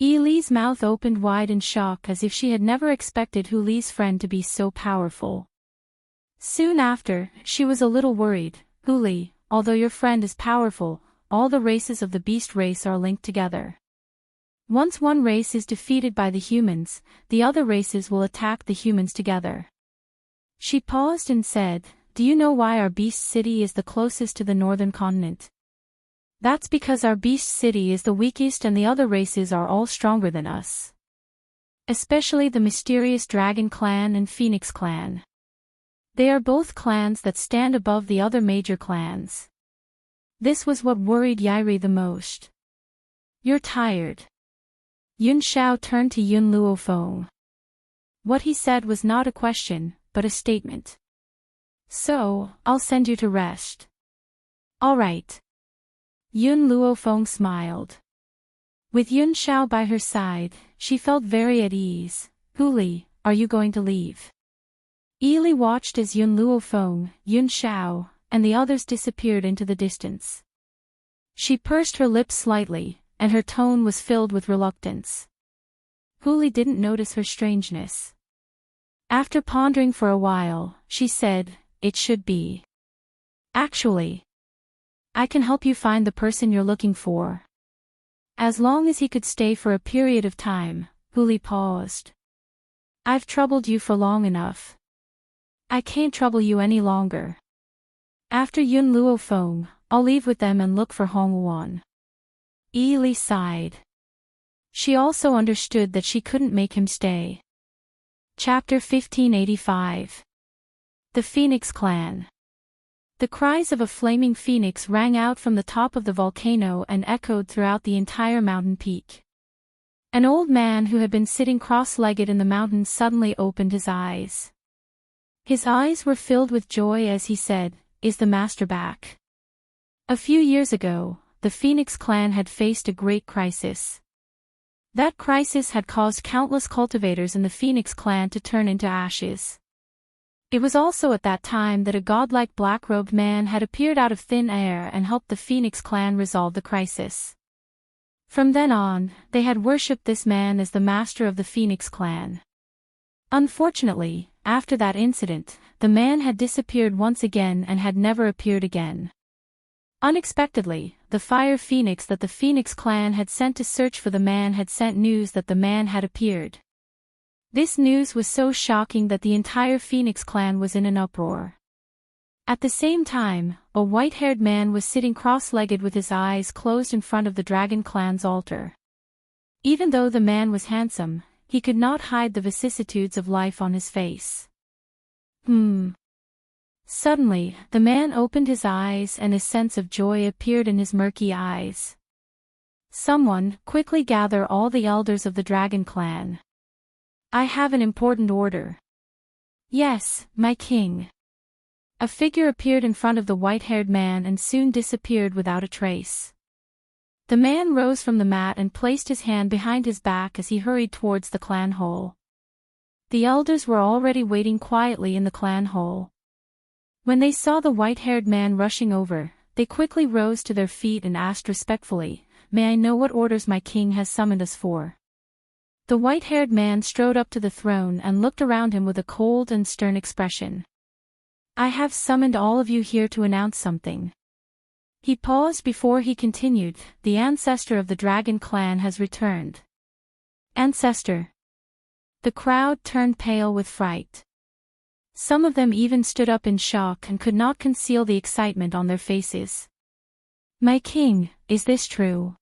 Yi Li's mouth opened wide in shock as if she had never expected Hu Li's friend to be so powerful. Soon after, she was a little worried. Hu Li, although your friend is powerful, all the races of the beast race are linked together. Once one race is defeated by the humans, the other races will attack the humans together. She paused and said, "Do you know why our beast city is the closest to the northern continent? That's because our beast city is the weakest and the other races are all stronger than us. Especially the mysterious Dragon Clan and Phoenix Clan. They are both clans that stand above the other major clans." This was what worried Yairi the most. "You're tired." Yun Shao turned to Yun Luofeng. What he said was not a question, but a statement. "So, I'll send you to rest." "All right." Yun Luofeng smiled. With Yun Shao by her side, she felt very at ease. "Hu Li, are you going to leave?" Yi Li watched as Yun Luofeng, Yun Shao, and the others disappeared into the distance. She pursed her lips slightly, and her tone was filled with reluctance. Hu Li didn't notice her strangeness. After pondering for a while, she said, "It should be. Actually, I can help you find the person you're looking for." As long as he could stay for a period of time, Hu Li paused. "I've troubled you for long enough. I can't trouble you any longer. After Yun Luofeng, I'll leave with them and look for Hongwon." Yi Li sighed. She also understood that she couldn't make him stay. Chapter 1585. The Phoenix Clan. The cries of a flaming phoenix rang out from the top of the volcano and echoed throughout the entire mountain peak. An old man who had been sitting cross-legged in the mountain suddenly opened his eyes. His eyes were filled with joy as he said, "Is the master back?" A few years ago, the Phoenix Clan had faced a great crisis. That crisis had caused countless cultivators in the Phoenix Clan to turn into ashes. It was also at that time that a godlike black-robed man had appeared out of thin air and helped the Phoenix Clan resolve the crisis. From then on, they had worshipped this man as the master of the Phoenix Clan. Unfortunately, after that incident, the man had disappeared once again and had never appeared again. Unexpectedly, the fire phoenix that the Phoenix Clan had sent to search for the man had sent news that the man had appeared. This news was so shocking that the entire Phoenix Clan was in an uproar. At the same time, a white-haired man was sitting cross-legged with his eyes closed in front of the Dragon Clan's altar. Even though the man was handsome, he could not hide the vicissitudes of life on his face. Suddenly, the man opened his eyes and a sense of joy appeared in his murky eyes. "Someone, quickly gather all the elders of the Dragon Clan. I have an important order." "Yes, my king." A figure appeared in front of the white-haired man and soon disappeared without a trace. The man rose from the mat and placed his hand behind his back as he hurried towards the clan hall. The elders were already waiting quietly in the clan hall. When they saw the white-haired man rushing over, they quickly rose to their feet and asked respectfully, "May I know what orders my king has summoned us for?" The white-haired man strode up to the throne and looked around him with a cold and stern expression. "I have summoned all of you here to announce something." He paused before he continued, "The ancestor of the Dragon Clan has returned." "Ancestor?" The crowd turned pale with fright. Some of them even stood up in shock and could not conceal the excitement on their faces. "My king, is this true?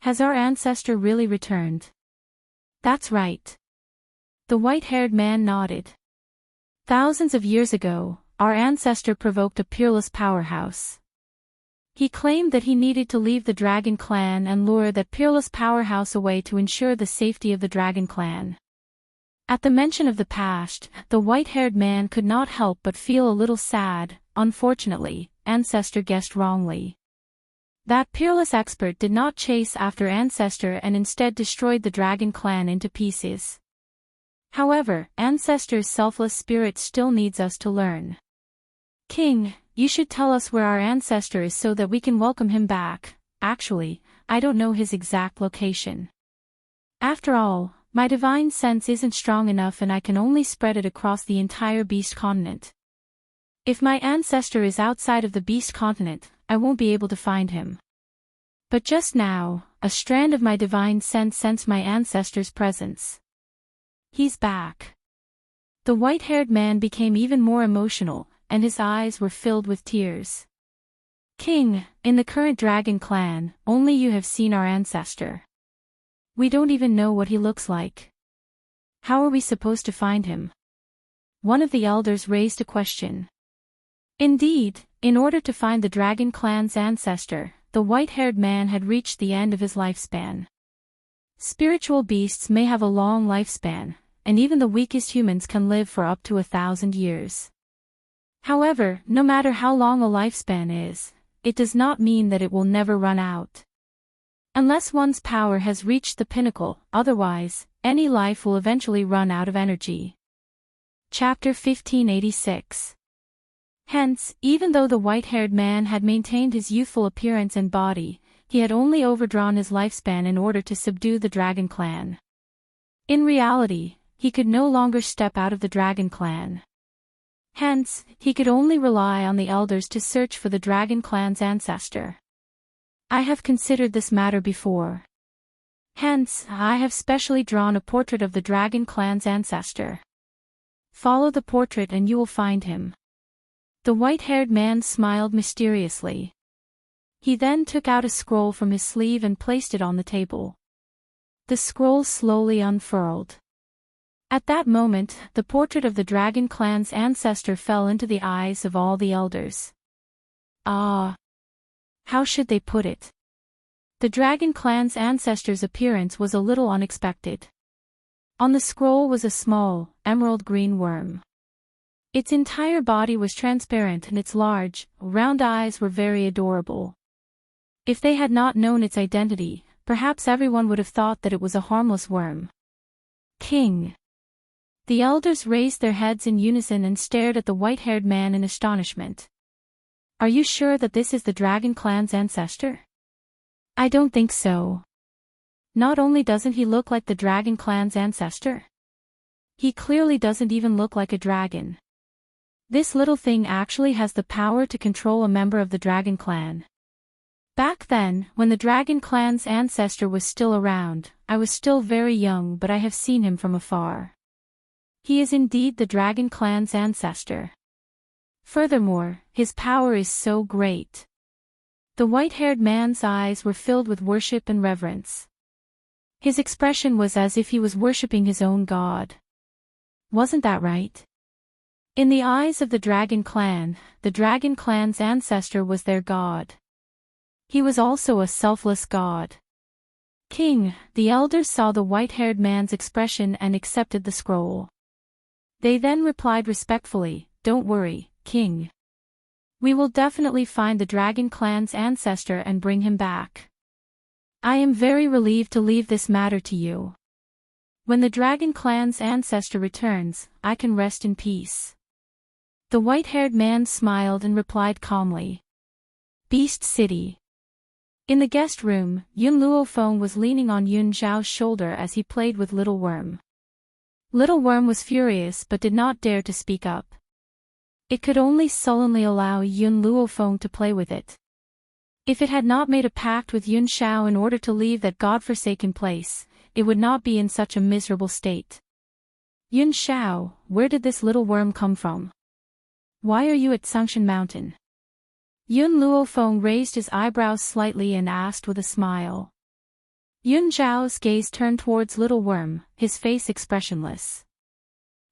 Has our ancestor really returned?" "That's right." The white-haired man nodded. "Thousands of years ago, our ancestor provoked a peerless powerhouse. He claimed that he needed to leave the Dragon Clan and lure that peerless powerhouse away to ensure the safety of the Dragon Clan." At the mention of the past, the white-haired man could not help but feel a little sad. Unfortunately, ancestor guessed wrongly. That peerless expert did not chase after ancestor and instead destroyed the Dragon Clan into pieces. However, Ancestors' selfless spirit still needs us to learn. King, you should tell us where our ancestor is so that we can welcome him back. Actually, I don't know his exact location. After all, my divine sense isn't strong enough and I can only spread it across the entire beast continent. If my ancestor is outside of the beast continent, I won't be able to find him. But just now, a strand of my divine sense sensed my ancestor's presence. He's back. The white-haired man became even more emotional, and his eyes were filled with tears. King, in the current dragon clan, only you have seen our ancestor. We don't even know what he looks like. How are we supposed to find him? One of the elders raised a question. Indeed, in order to find the dragon clan's ancestor, the white-haired man had reached the end of his lifespan. Spiritual beasts may have a long lifespan, and even the weakest humans can live for up to 1,000 years. However, no matter how long a lifespan is, it does not mean that it will never run out. Unless one's power has reached the pinnacle, otherwise, any life will eventually run out of energy. Chapter 1586. Hence, even though the white-haired man had maintained his youthful appearance and body, he had only overdrawn his lifespan in order to subdue the dragon clan. In reality, he could no longer step out of the dragon clan. Hence, he could only rely on the elders to search for the dragon clan's ancestor. I have considered this matter before. Hence, I have specially drawn a portrait of the dragon clan's ancestor. Follow the portrait and you will find him. The white-haired man smiled mysteriously. He then took out a scroll from his sleeve and placed it on the table. The scroll slowly unfurled. At that moment, the portrait of the dragon clan's ancestor fell into the eyes of all the elders. Ah! How should they put it? The dragon clan's ancestor's appearance was a little unexpected. On the scroll was a small, emerald-green worm. Its entire body was transparent and its large, round eyes were very adorable. If they had not known its identity, perhaps everyone would have thought that it was a harmless worm. King. The elders raised their heads in unison and stared at the white-haired man in astonishment. Are you sure that this is the dragon clan's ancestor? I don't think so. Not only doesn't he look like the dragon clan's ancestor, he clearly doesn't even look like a dragon. This little thing actually has the power to control a member of the dragon clan. Back then, when the dragon clan's ancestor was still around, I was still very young, but I have seen him from afar. He is indeed the dragon clan's ancestor. Furthermore, his power is so great. The white-haired man's eyes were filled with worship and reverence. His expression was as if he was worshipping his own god. Wasn't that right? In the eyes of the dragon clan's ancestor was their god. He was also a selfless god. King, the elders saw the white-haired man's expression and accepted the scroll. They then replied respectfully, "Don't worry, King. We will definitely find the dragon clan's ancestor and bring him back. I am very relieved to leave this matter to you. When the dragon clan's ancestor returns, I can rest in peace." The white-haired man smiled and replied calmly. Beast City. In the guest room, Yun Luofeng was leaning on Yun Zhao's shoulder as he played with Little Worm. Little Worm was furious but did not dare to speak up. It could only sullenly allow Yun Luofeng to play with it. If it had not made a pact with Yun Zhao in order to leave that godforsaken place, it would not be in such a miserable state. Yun Zhao, where did this little worm come from? Why are you at Songshan Mountain? Yun Luofeng raised his eyebrows slightly and asked with a smile. Yun Zhao's gaze turned towards Little Worm, his face expressionless.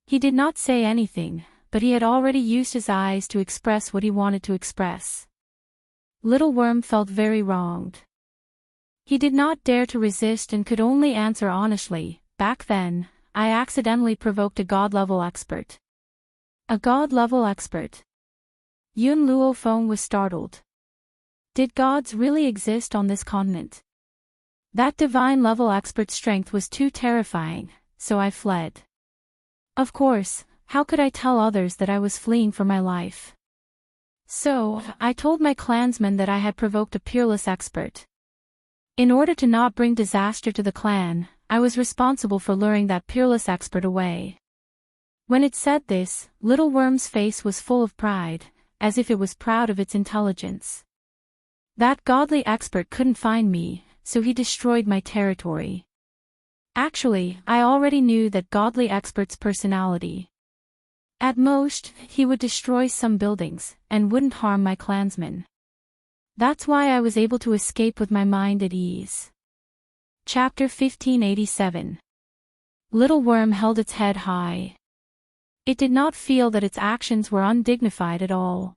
He did not say anything, but he had already used his eyes to express what he wanted to express. Little Worm felt very wronged. He did not dare to resist and could only answer honestly, "Back then, I accidentally provoked a god-level expert." A god-level expert? Yun Luofeng was startled. Did gods really exist on this continent? That divine-level expert's strength was too terrifying, so I fled. Of course, how could I tell others that I was fleeing for my life? So, I told my clansmen that I had provoked a peerless expert. In order to not bring disaster to the clan, I was responsible for luring that peerless expert away. When it said this, Little Worm's face was full of pride, as if it was proud of its intelligence. That godly expert couldn't find me, so he destroyed my territory. Actually, I already knew that godly expert's personality. At most, he would destroy some buildings, and wouldn't harm my clansmen. That's why I was able to escape with my mind at ease. Chapter 1587. Little Worm held its head high. It did not feel that its actions were undignified at all.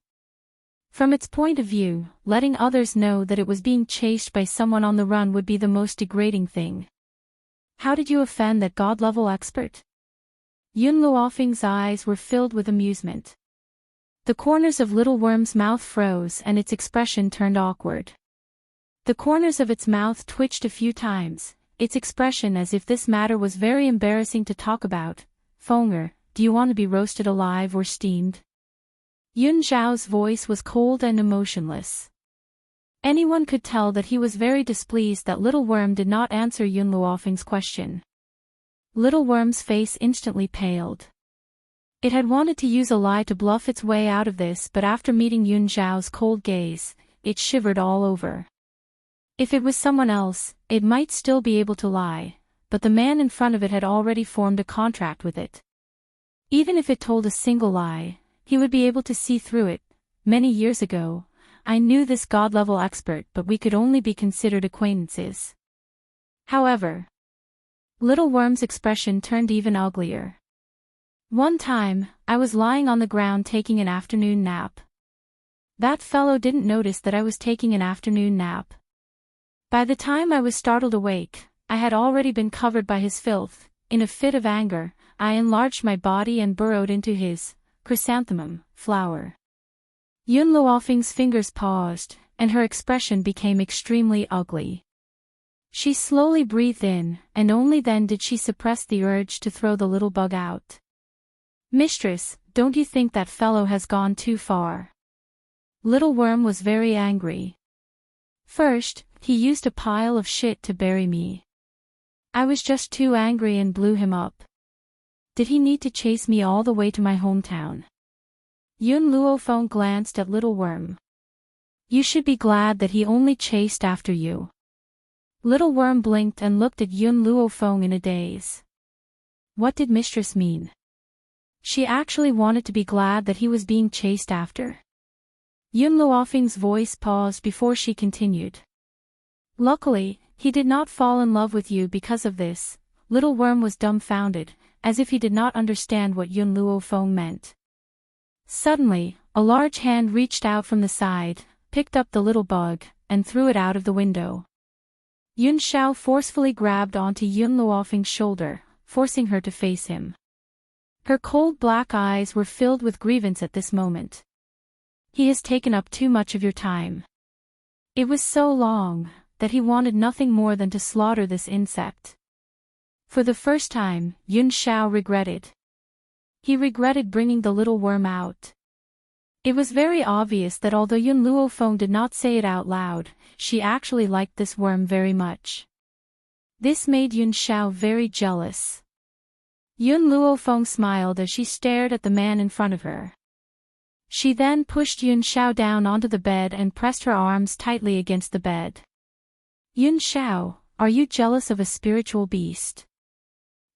From its point of view, letting others know that it was being chased by someone on the run would be the most degrading thing. How did you offend that god-level expert? Yun Luofeng's eyes were filled with amusement. The corners of Little Worm's mouth froze and its expression turned awkward. The corners of its mouth twitched a few times, its expression as if this matter was very embarrassing to talk about. Fonger, do you want to be roasted alive or steamed? Yun Zhao's voice was cold and emotionless. Anyone could tell that he was very displeased that Little Worm did not answer Yun Luofeng's question. Little Worm's face instantly paled. It had wanted to use a lie to bluff its way out of this, but after meeting Yun Zhao's cold gaze, it shivered all over. If it was someone else, it might still be able to lie, but the man in front of it had already formed a contract with it. Even if it told a single lie, he would be able to see through it. Many years ago, I knew this god-level expert, but we could only be considered acquaintances. However, Little Worm's expression turned even uglier. One time, I was lying on the ground taking an afternoon nap. That fellow didn't notice that I was taking an afternoon nap. By the time I was startled awake, I had already been covered by his filth. In a fit of anger, I enlarged my body and burrowed into his chrysanthemum flower. Yun Luofeng's fingers paused, and her expression became extremely ugly. She slowly breathed in, and only then did she suppress the urge to throw the little bug out. Mistress, don't you think that fellow has gone too far? Little Worm was very angry. First, he used a pile of shit to bury me. I was just too angry and blew him up. Did he need to chase me all the way to my hometown? Yun Luofeng glanced at Little Worm. You should be glad that he only chased after you. Little Worm blinked and looked at Yun Luofeng in a daze. What did Mistress mean? She actually wanted to be glad that he was being chased after? Yun Luofeng's voice paused before she continued. Luckily, he did not fall in love with you because of this. Little Worm was dumbfounded, as if he did not understand what Yun Luofeng meant. Suddenly, a large hand reached out from the side, picked up the little bug, and threw it out of the window. Yun Zhao forcefully grabbed onto Yun Luofeng's shoulder, forcing her to face him. Her cold black eyes were filled with grievance at this moment. He has taken up too much of your time. It was so long, that he wanted nothing more than to slaughter this insect. For the first time, Yun Zhao regretted. He regretted bringing the little worm out. It was very obvious that although Yun Luofeng did not say it out loud, she actually liked this worm very much. This made Yun Zhao very jealous. Yun Luofeng smiled as she stared at the man in front of her. She then pushed Yun Zhao down onto the bed and pressed her arms tightly against the bed. Yun Zhao, are you jealous of a spiritual beast?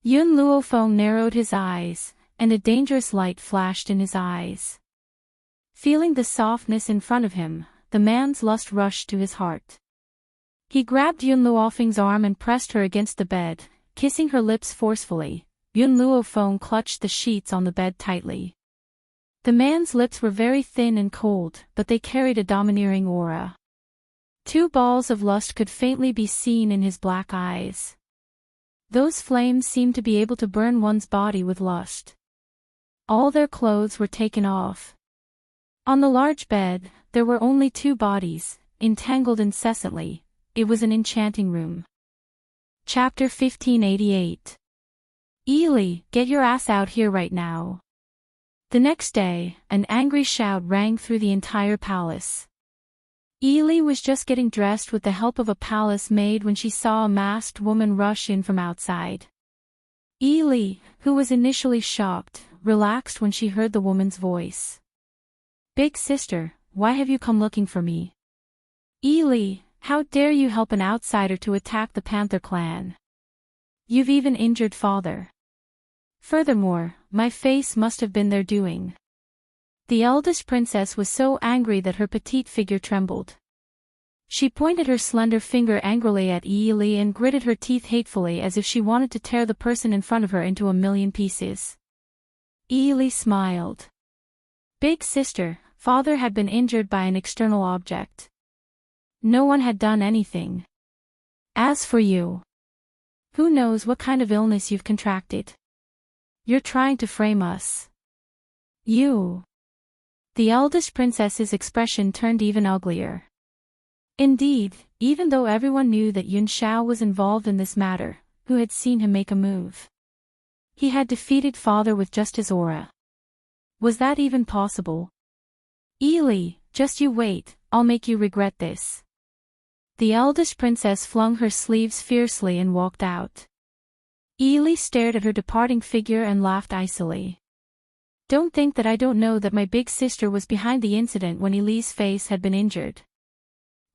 Yun Luofeng narrowed his eyes, and a dangerous light flashed in his eyes. Feeling the softness in front of him, the man's lust rushed to his heart. He grabbed Yun Luofeng's arm and pressed her against the bed, kissing her lips forcefully. Yun Luofeng clutched the sheets on the bed tightly. The man's lips were very thin and cold, but they carried a domineering aura. Two balls of lust could faintly be seen in his black eyes. Those flames seemed to be able to burn one's body with lust. All their clothes were taken off. On the large bed, there were only two bodies, entangled incessantly. It was an enchanting room. Chapter 1588. Ely, get your ass out here right now. The next day, an angry shout rang through the entire palace. Ely was just getting dressed with the help of a palace maid when she saw a masked woman rush in from outside. Ely, who was initially shocked, relaxed when she heard the woman's voice. "Big sister, why have you come looking for me?" "Ely, how dare you help an outsider to attack the Panther clan? You've even injured father. Furthermore, my face must have been their doing." The eldest princess was so angry that her petite figure trembled. She pointed her slender finger angrily at Ely and gritted her teeth hatefully as if she wanted to tear the person in front of her into a million pieces. Ely smiled. "Big sister, father had been injured by an external object. No one had done anything. As for you, who knows what kind of illness you've contracted? You're trying to frame us. You." The eldest princess's expression turned even uglier. Indeed, even though everyone knew that Yun Xiao was involved in this matter, who had seen him make a move? He had defeated father with just his aura. Was that even possible? "Ely, just you wait, I'll make you regret this." The eldest princess flung her sleeves fiercely and walked out. Ely stared at her departing figure and laughed icily. "Don't think that I don't know that my big sister was behind the incident when Ely's face had been injured.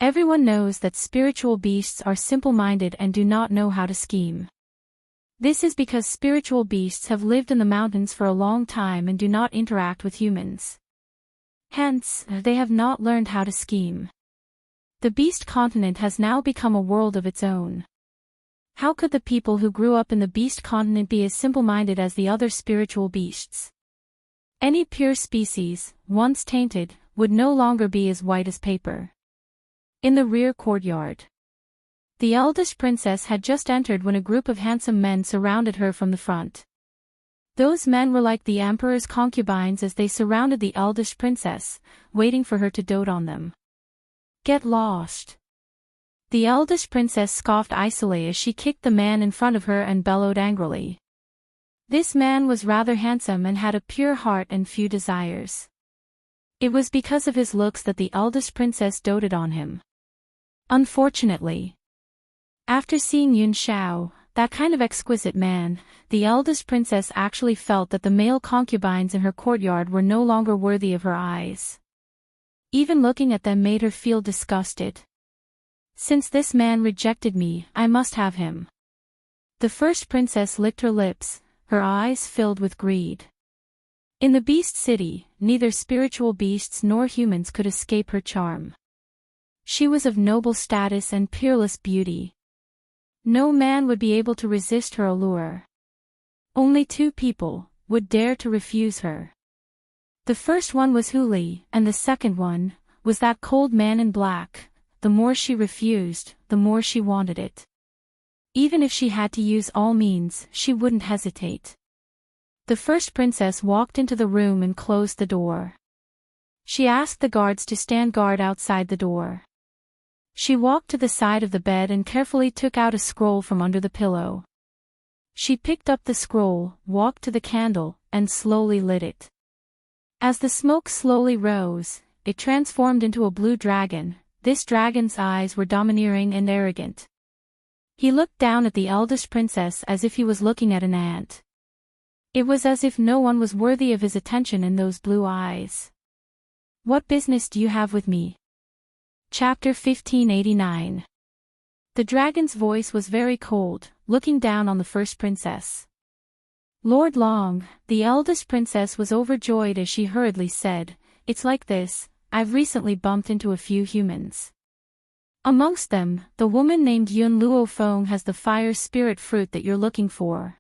Everyone knows that spiritual beasts are simple-minded and do not know how to scheme. This is because spiritual beasts have lived in the mountains for a long time and do not interact with humans. Hence, they have not learned how to scheme. The beast continent has now become a world of its own. How could the people who grew up in the beast continent be as simple-minded as the other spiritual beasts? Any pure species, once tainted, would no longer be as white as paper." In the rear courtyard, the eldest princess had just entered when a group of handsome men surrounded her from the front. Those men were like the emperor's concubines as they surrounded the eldest princess, waiting for her to dote on them. "Get lost." The eldest princess scoffed icily as she kicked the man in front of her and bellowed angrily. This man was rather handsome and had a pure heart and few desires. It was because of his looks that the eldest princess doted on him. Unfortunately, after seeing Yun Xiao, that kind of exquisite man, the eldest princess actually felt that the male concubines in her courtyard were no longer worthy of her eyes. Even looking at them made her feel disgusted. "Since this man rejected me, I must have him." The first princess licked her lips, her eyes filled with greed. In the Beast City, neither spiritual beasts nor humans could escape her charm. She was of noble status and peerless beauty. No man would be able to resist her allure. Only two people would dare to refuse her. The first one was Huli, and the second one was that cold man in black. The more she refused, the more she wanted it. Even if she had to use all means, she wouldn't hesitate. The first princess walked into the room and closed the door. She asked the guards to stand guard outside the door. She walked to the side of the bed and carefully took out a scroll from under the pillow. She picked up the scroll, walked to the candle, and slowly lit it. As the smoke slowly rose, it transformed into a blue dragon. This dragon's eyes were domineering and arrogant. He looked down at the eldest princess as if he was looking at an ant. It was as if no one was worthy of his attention in those blue eyes. "What business do you have with me?" Chapter 1589. The dragon's voice was very cold, looking down on the first princess. Lord Long, the eldest princess was overjoyed as she hurriedly said, "It's like this, I've recently bumped into a few humans. Amongst them, the woman named Yun Luo Feng has the fire spirit fruit that you're looking for."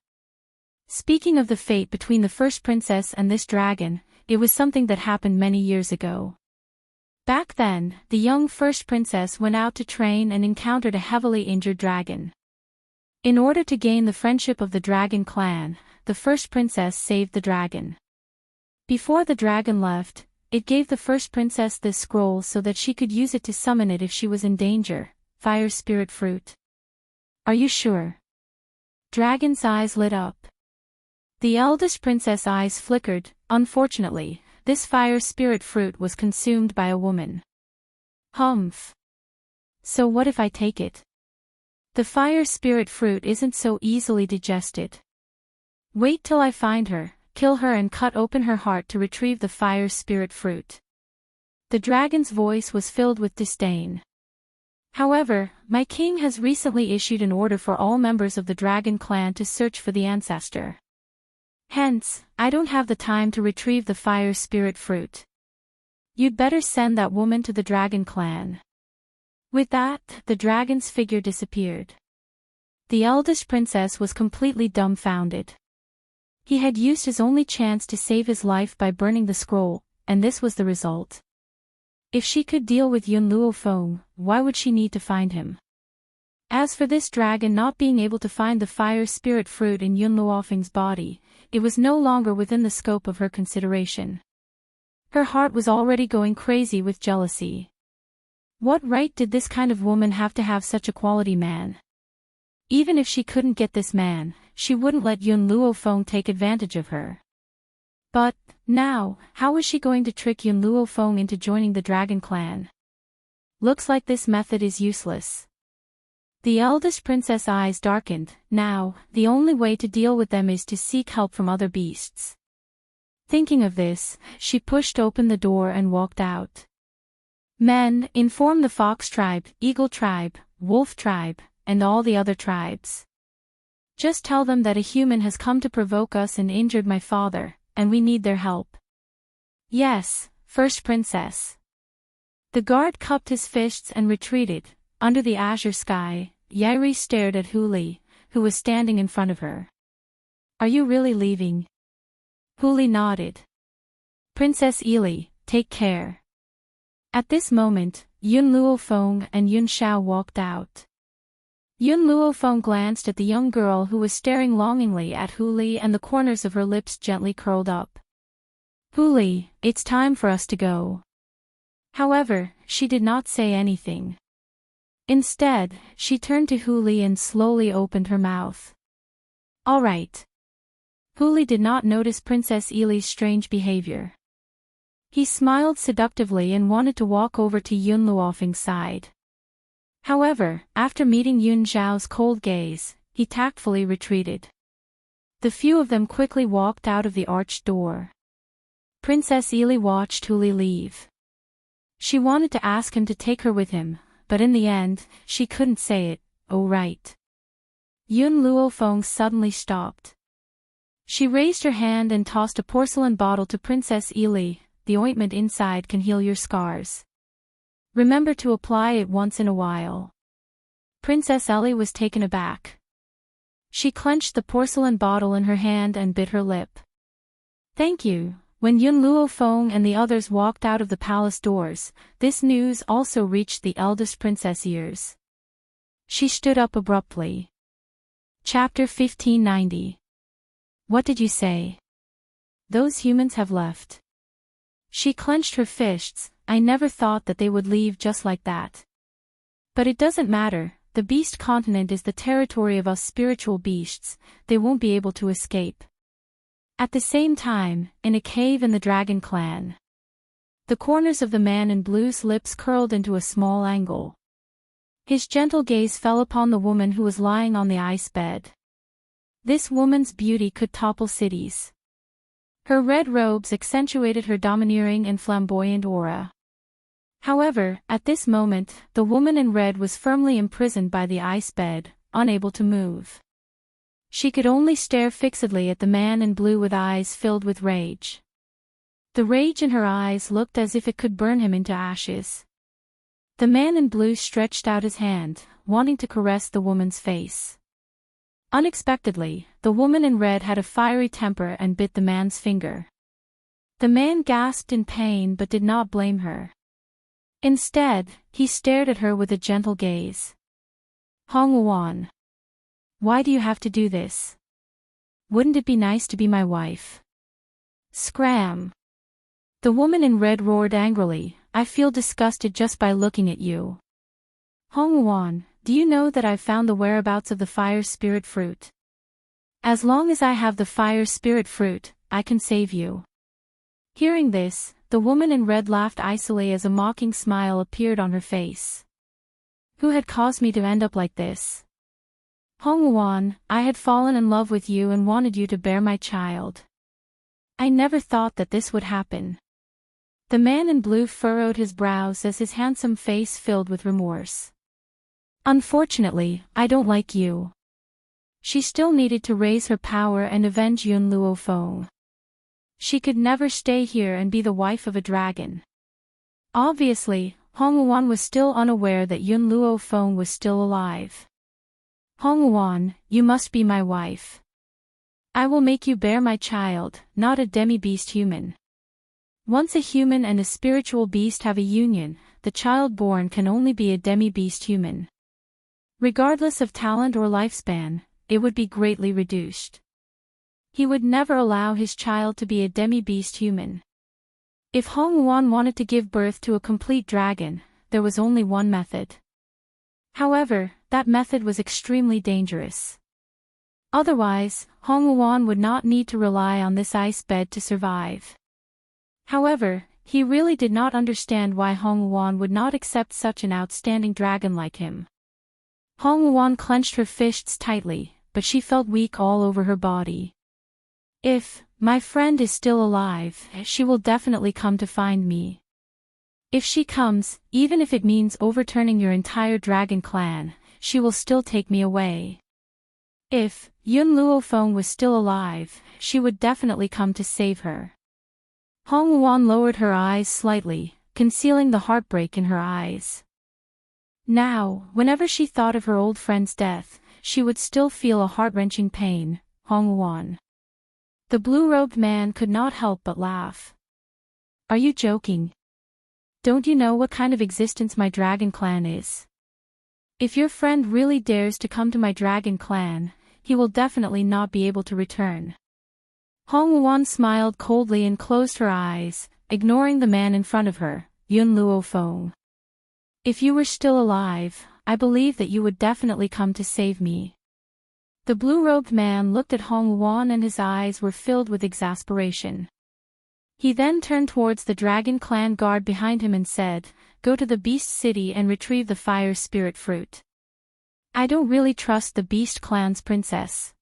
Speaking of the fate between the first princess and this dragon, it was something that happened many years ago. Back then, the young first princess went out to train and encountered a heavily injured dragon. In order to gain the friendship of the dragon clan, the first princess saved the dragon. Before the dragon left, it gave the first princess this scroll so that she could use it to summon it if she was in danger. Fire spirit fruit. "Are you sure?" Dragon's eyes lit up. The eldest princess' eyes flickered. Unfortunately, this fire spirit fruit was consumed by a woman. Humph. So what if I take it? The fire spirit fruit isn't so easily digested. Wait till I find her, kill her and cut open her heart to retrieve the fire spirit fruit. The dragon's voice was filled with disdain. However, my king has recently issued an order for all members of the dragon clan to search for the ancestor. Hence, I don't have the time to retrieve the fire spirit fruit. You'd better send that woman to the dragon clan. With that, the dragon's figure disappeared. The eldest princess was completely dumbfounded. He had used his only chance to save his life by burning the scroll, and this was the result. If she could deal with Yun Luofeng, why would she need to find him? As for this dragon not being able to find the fire spirit fruit in Yun Luofeng's body, it was no longer within the scope of her consideration. Her heart was already going crazy with jealousy. What right did this kind of woman have to have such a quality man? Even if she couldn't get this man, she wouldn't let Yun Luofeng take advantage of her. But, now, how was she going to trick Yun Luofeng into joining the dragon clan? Looks like this method is useless. The eldest princess' eyes darkened. Now, the only way to deal with them is to seek help from other beasts. Thinking of this, she pushed open the door and walked out. Men, inform the fox tribe, eagle tribe, wolf tribe, and all the other tribes. Just tell them that a human has come to provoke us and injured my father, and we need their help. Yes, first princess. The guard cupped his fists and retreated. Under the azure sky, Yairi stared at Huli, who was standing in front of her. Are you really leaving? Huli nodded. Princess Ili, take care. At this moment, Yun Luofeng and Yun Xiao walked out. Yun Luofeng glanced at the young girl who was staring longingly at Huli, and the corners of her lips gently curled up. Huli, it's time for us to go. However, she did not say anything. Instead, she turned to Huli and slowly opened her mouth. All right. Huli did not notice Princess Ili's strange behavior. He smiled seductively and wanted to walk over to Yun Luofeng's side. However, after meeting Yun Zhao's cold gaze, he tactfully retreated. The few of them quickly walked out of the arched door. Princess Ili watched Huli leave. She wanted to ask him to take her with him, but in the end, she couldn't say it. Oh right. Yun Luofeng suddenly stopped. She raised her hand and tossed a porcelain bottle to Princess Ili. The ointment inside can heal your scars. Remember to apply it once in a while. Princess Eli was taken aback. She clenched the porcelain bottle in her hand and bit her lip. Thank you. When Yun Luofeng and the others walked out of the palace doors, this news also reached the eldest princess' ears. She stood up abruptly. Chapter 1590. What did you say? Those humans have left. She clenched her fists. I never thought that they would leave just like that. But it doesn't matter, the beast continent is the territory of us spiritual beasts, they won't be able to escape. At the same time, in a cave in the dragon clan. The corners of the man in blue's lips curled into a small angle. His gentle gaze fell upon the woman who was lying on the ice bed. This woman's beauty could topple cities. Her red robes accentuated her domineering and flamboyant aura. However, at this moment, the woman in red was firmly imprisoned by the ice bed, unable to move. She could only stare fixedly at the man in blue with eyes filled with rage. The rage in her eyes looked as if it could burn him into ashes. The man in blue stretched out his hand, wanting to caress the woman's face. Unexpectedly, the woman in red had a fiery temper and bit the man's finger. The man gasped in pain but did not blame her. Instead, he stared at her with a gentle gaze. Hong Wan. Why do you have to do this? Wouldn't it be nice to be my wife? Scram. The woman in red roared angrily, I feel disgusted just by looking at you. Hong Wan, do you know that I've found the whereabouts of the fire spirit fruit? As long as I have the fire spirit fruit, I can save you. Hearing this, the woman in red laughed icily as a mocking smile appeared on her face. Who had caused me to end up like this? Hongwon, I had fallen in love with you and wanted you to bear my child. I never thought that this would happen. The man in blue furrowed his brows as his handsome face filled with remorse. Unfortunately, I don't like you. She still needed to raise her power and avenge Yun Luofeng. She could never stay here and be the wife of a dragon. Obviously, Hongwon was still unaware that Yun Luofeng was still alive. Hongwon, you must be my wife. I will make you bear my child, not a demi-beast human. Once a human and a spiritual beast have a union, the child born can only be a demi-beast human. Regardless of talent or lifespan, it would be greatly reduced. He would never allow his child to be a demi-beast human. If Hongwon wanted to give birth to a complete dragon, there was only one method. However, that method was extremely dangerous. Otherwise, Hongwon would not need to rely on this ice bed to survive. However, he really did not understand why Hongwon would not accept such an outstanding dragon like him. Hongwon clenched her fists tightly, but she felt weak all over her body. If my friend is still alive, she will definitely come to find me. If she comes, even if it means overturning your entire dragon clan, she will still take me away. If Yun Luofeng was still alive, she would definitely come to save her. Hongwon lowered her eyes slightly, concealing the heartbreak in her eyes. Now, whenever she thought of her old friend's death, she would still feel a heart-wrenching pain. Hongwon. The blue-robed man could not help but laugh. Are you joking? Don't you know what kind of existence my dragon clan is? If your friend really dares to come to my dragon clan, he will definitely not be able to return. Hongwon smiled coldly and closed her eyes, ignoring the man in front of her, Yun Luofeng. If you were still alive, I believe that you would definitely come to save me. The blue-robed man looked at Hongwon and his eyes were filled with exasperation. He then turned towards the dragon clan guard behind him and said, "Go to the beast city and retrieve the fire spirit fruit. I don't really trust the beast clan's princess."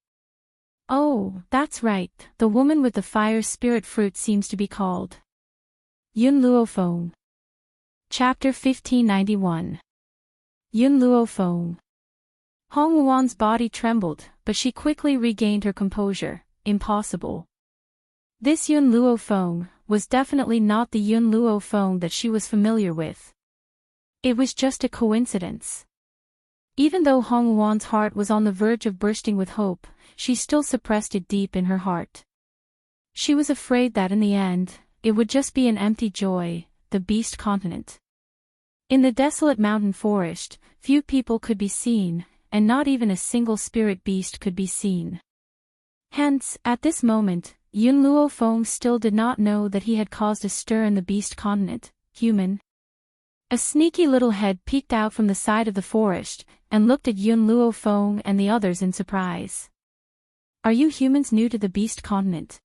Oh, that's right, the woman with the fire spirit fruit seems to be called Yun Luofeng. Chapter 1591. Yun Luofeng. Hongwon's body trembled, but she quickly regained her composure. Impossible. This Yun Luofeng was definitely not the Yun Luofeng that she was familiar with. It was just a coincidence. Even though Hongwon's heart was on the verge of bursting with hope, she still suppressed it deep in her heart. She was afraid that in the end, it would just be an empty joy, the beast continent. In the desolate mountain forest, few people could be seen, and not even a single spirit beast could be seen. Hence, at this moment, Yun Luofeng still did not know that he had caused a stir in the beast continent. Human. A sneaky little head peeked out from the side of the forest, and looked at Yun Luofeng and the others in surprise. Are you humans new to the beast continent?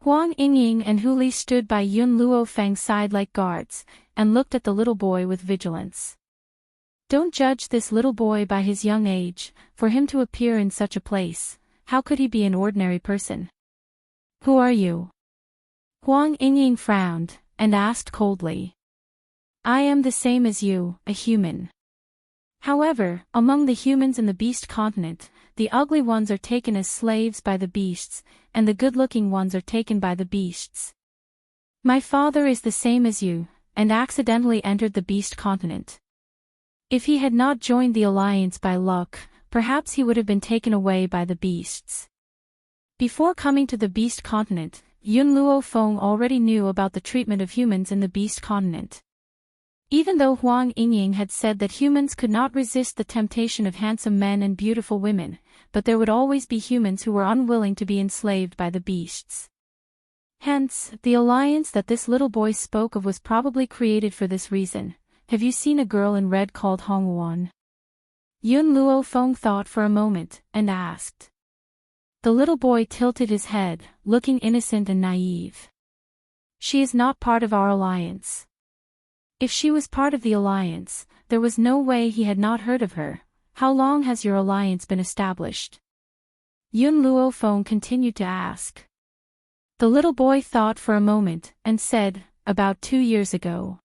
Huang Yingying and Hu Li stood by Yun Luofeng's side like guards, and looked at the little boy with vigilance. Don't judge this little boy by his young age, for him to appear in such a place, how could he be an ordinary person? Who are you? Huang Yingying frowned, and asked coldly. I am the same as you, a human. However, among the humans in the beast continent, the ugly ones are taken as slaves by the beasts, and the good-looking ones are taken by the beasts. My father is the same as you, and accidentally entered the beast continent. If he had not joined the alliance by luck, perhaps he would have been taken away by the beasts. Before coming to the beast continent, Yun Luofeng already knew about the treatment of humans in the beast continent. Even though Huang Yingying had said that humans could not resist the temptation of handsome men and beautiful women, but there would always be humans who were unwilling to be enslaved by the beasts. Hence, the alliance that this little boy spoke of was probably created for this reason. Have you seen a girl in red called Hongwon? Yun Luofeng thought for a moment, and asked. The little boy tilted his head, looking innocent and naive. She is not part of our alliance. If she was part of the alliance, there was no way he had not heard of her. How long has your alliance been established? Yun Luo Feng continued to ask. The little boy thought for a moment, and said, about 2 years ago.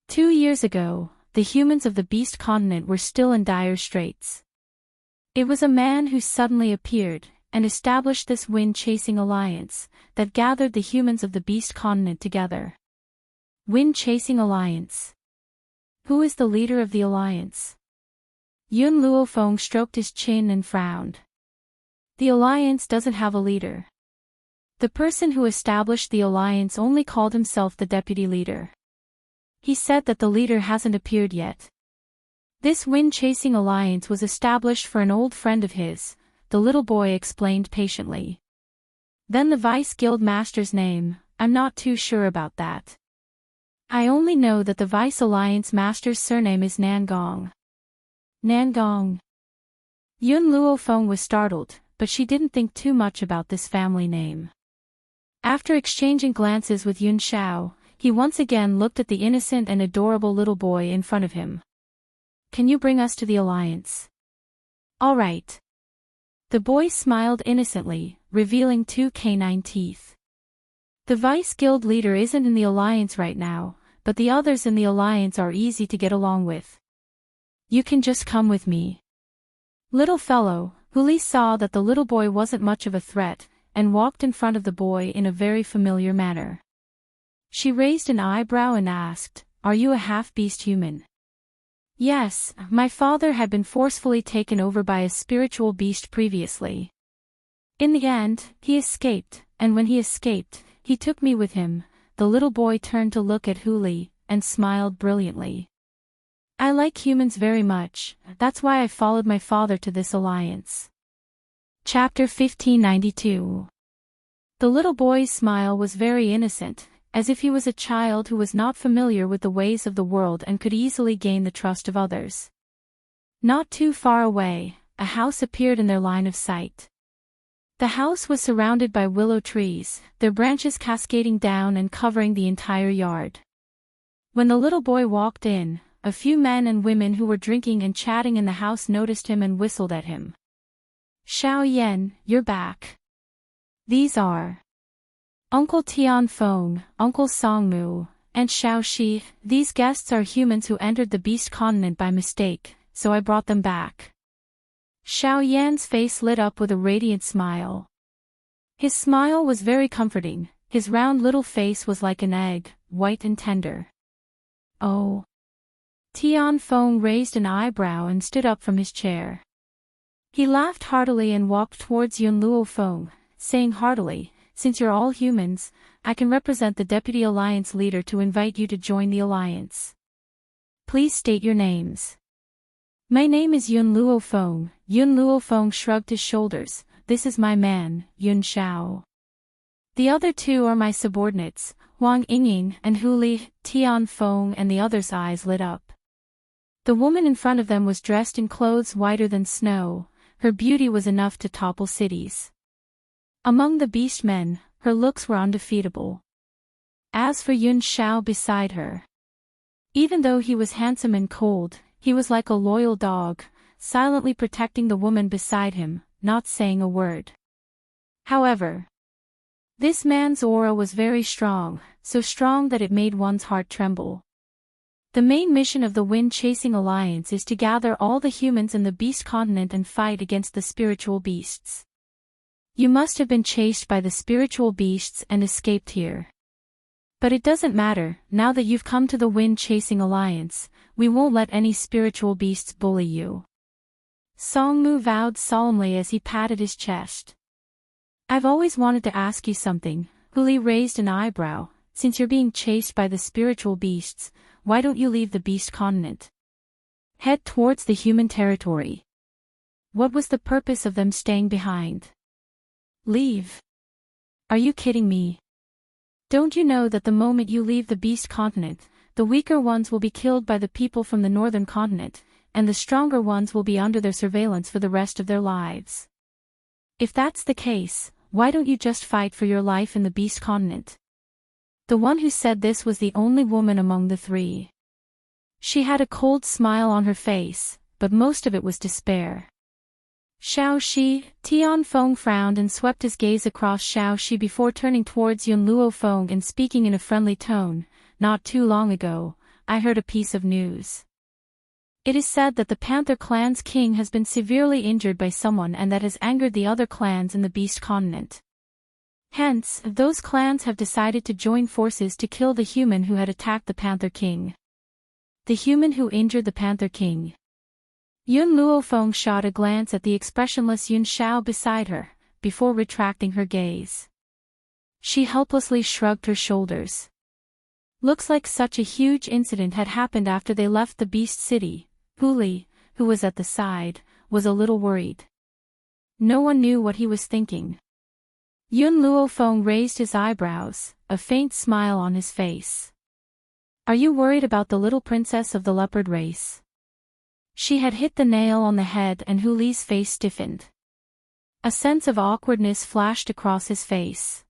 2 years ago, the humans of the Beast Continent were still in dire straits. It was a man who suddenly appeared, and established this wind-chasing alliance, that gathered the humans of the Beast Continent together. Wind-chasing alliance. Who is the leader of the alliance? Yun Luo Feng stroked his chin and frowned. The alliance doesn't have a leader. The person who established the alliance only called himself the deputy leader. He said that the leader hasn't appeared yet. This wind-chasing alliance was established for an old friend of his, the little boy explained patiently. Then the Vice Guild Master's name, I'm not too sure about that. I only know that the Vice Alliance Master's surname is Nangong. Nangong. Yun Luo Feng was startled, but she didn't think too much about this family name. After exchanging glances with Yun Xiao, he once again looked at the innocent and adorable little boy in front of him. Can you bring us to the alliance? All right. The boy smiled innocently, revealing 2 canine teeth. The Vice Guild leader isn't in the alliance right now, but the others in the alliance are easy to get along with. You can just come with me. Little fellow, Huli saw that the little boy wasn't much of a threat, and walked in front of the boy in a very familiar manner. She raised an eyebrow and asked, Are you a half-beast human? Yes, my father had been forcefully taken over by a spiritual beast previously. In the end, he escaped, and when he escaped, he took me with him. The little boy turned to look at Huli, and smiled brilliantly. I like humans very much, that's why I followed my father to this alliance. Chapter 1592. The little boy's smile was very innocent, as if he was a child who was not familiar with the ways of the world and could easily gain the trust of others. Not too far away, a house appeared in their line of sight. The house was surrounded by willow trees, their branches cascading down and covering the entire yard. When the little boy walked in, a few men and women who were drinking and chatting in the house noticed him and whistled at him. Xiao Yan, you're back. These are Uncle Tian Feng, Uncle Songmu, and Xiao Shi. These guests are humans who entered the Beast Continent by mistake, so I brought them back. Xiao Yan's face lit up with a radiant smile. His smile was very comforting, his round little face was like an egg, white and tender. Oh. Tian Feng raised an eyebrow and stood up from his chair. He laughed heartily and walked towards Yun Luo Feng, saying heartily, Since you're all humans, I can represent the Deputy Alliance Leader to invite you to join the Alliance. Please state your names. My name is Yun Luo Feng. Yun Luo Feng shrugged his shoulders. This is my man, Yun Xiao. The other 2 are my subordinates, Wang Yingying and Huli. Tian Feng and the others' eyes lit up. The woman in front of them was dressed in clothes whiter than snow. Her beauty was enough to topple cities. Among the beast men, her looks were undefeatable. As for Yun Xiao beside her, even though he was handsome and cold, he was like a loyal dog, silently protecting the woman beside him, not saying a word. However, this man's aura was very strong, so strong that it made one's heart tremble. The main mission of the Wind-Chasing Alliance is to gather all the humans in the Beast Continent and fight against the spiritual beasts. You must have been chased by the spiritual beasts and escaped here. But it doesn't matter, now that you've come to the Wind-Chasing Alliance, we won't let any spiritual beasts bully you. Songmu vowed solemnly as he patted his chest. I've always wanted to ask you something. Huli raised an eyebrow. Since you're being chased by the spiritual beasts, why don't you leave the Beast Continent? Head towards the human territory. What was the purpose of them staying behind? Leave? Are you kidding me? Don't you know that the moment you leave the Beast Continent, the weaker ones will be killed by the people from the Northern Continent, and the stronger ones will be under their surveillance for the rest of their lives? If that's the case, why don't you just fight for your life in the Beast Continent? The one who said this was the only woman among the three. She had a cold smile on her face, but most of it was despair. Xiao Shi, Tian Feng frowned and swept his gaze across Xiao Shi before turning towards Yun Luo Feng and speaking in a friendly tone. Not too long ago, I heard a piece of news. It is said that the Panther clan's king has been severely injured by someone and that has angered the other clans in the Beast Continent. Hence, those clans have decided to join forces to kill the human who had attacked the Panther King. The human who injured the Panther King. Yun Luo Feng shot a glance at the expressionless Yun Xiao beside her, before retracting her gaze. She helplessly shrugged her shoulders. Looks like such a huge incident had happened after they left the Beast City. Hu Li, who was at the side, was a little worried. No one knew what he was thinking. Yun Luo Feng raised his eyebrows, a faint smile on his face. Are you worried about the little princess of the leopard race? She had hit the nail on the head and Hu Li's face stiffened. A sense of awkwardness flashed across his face.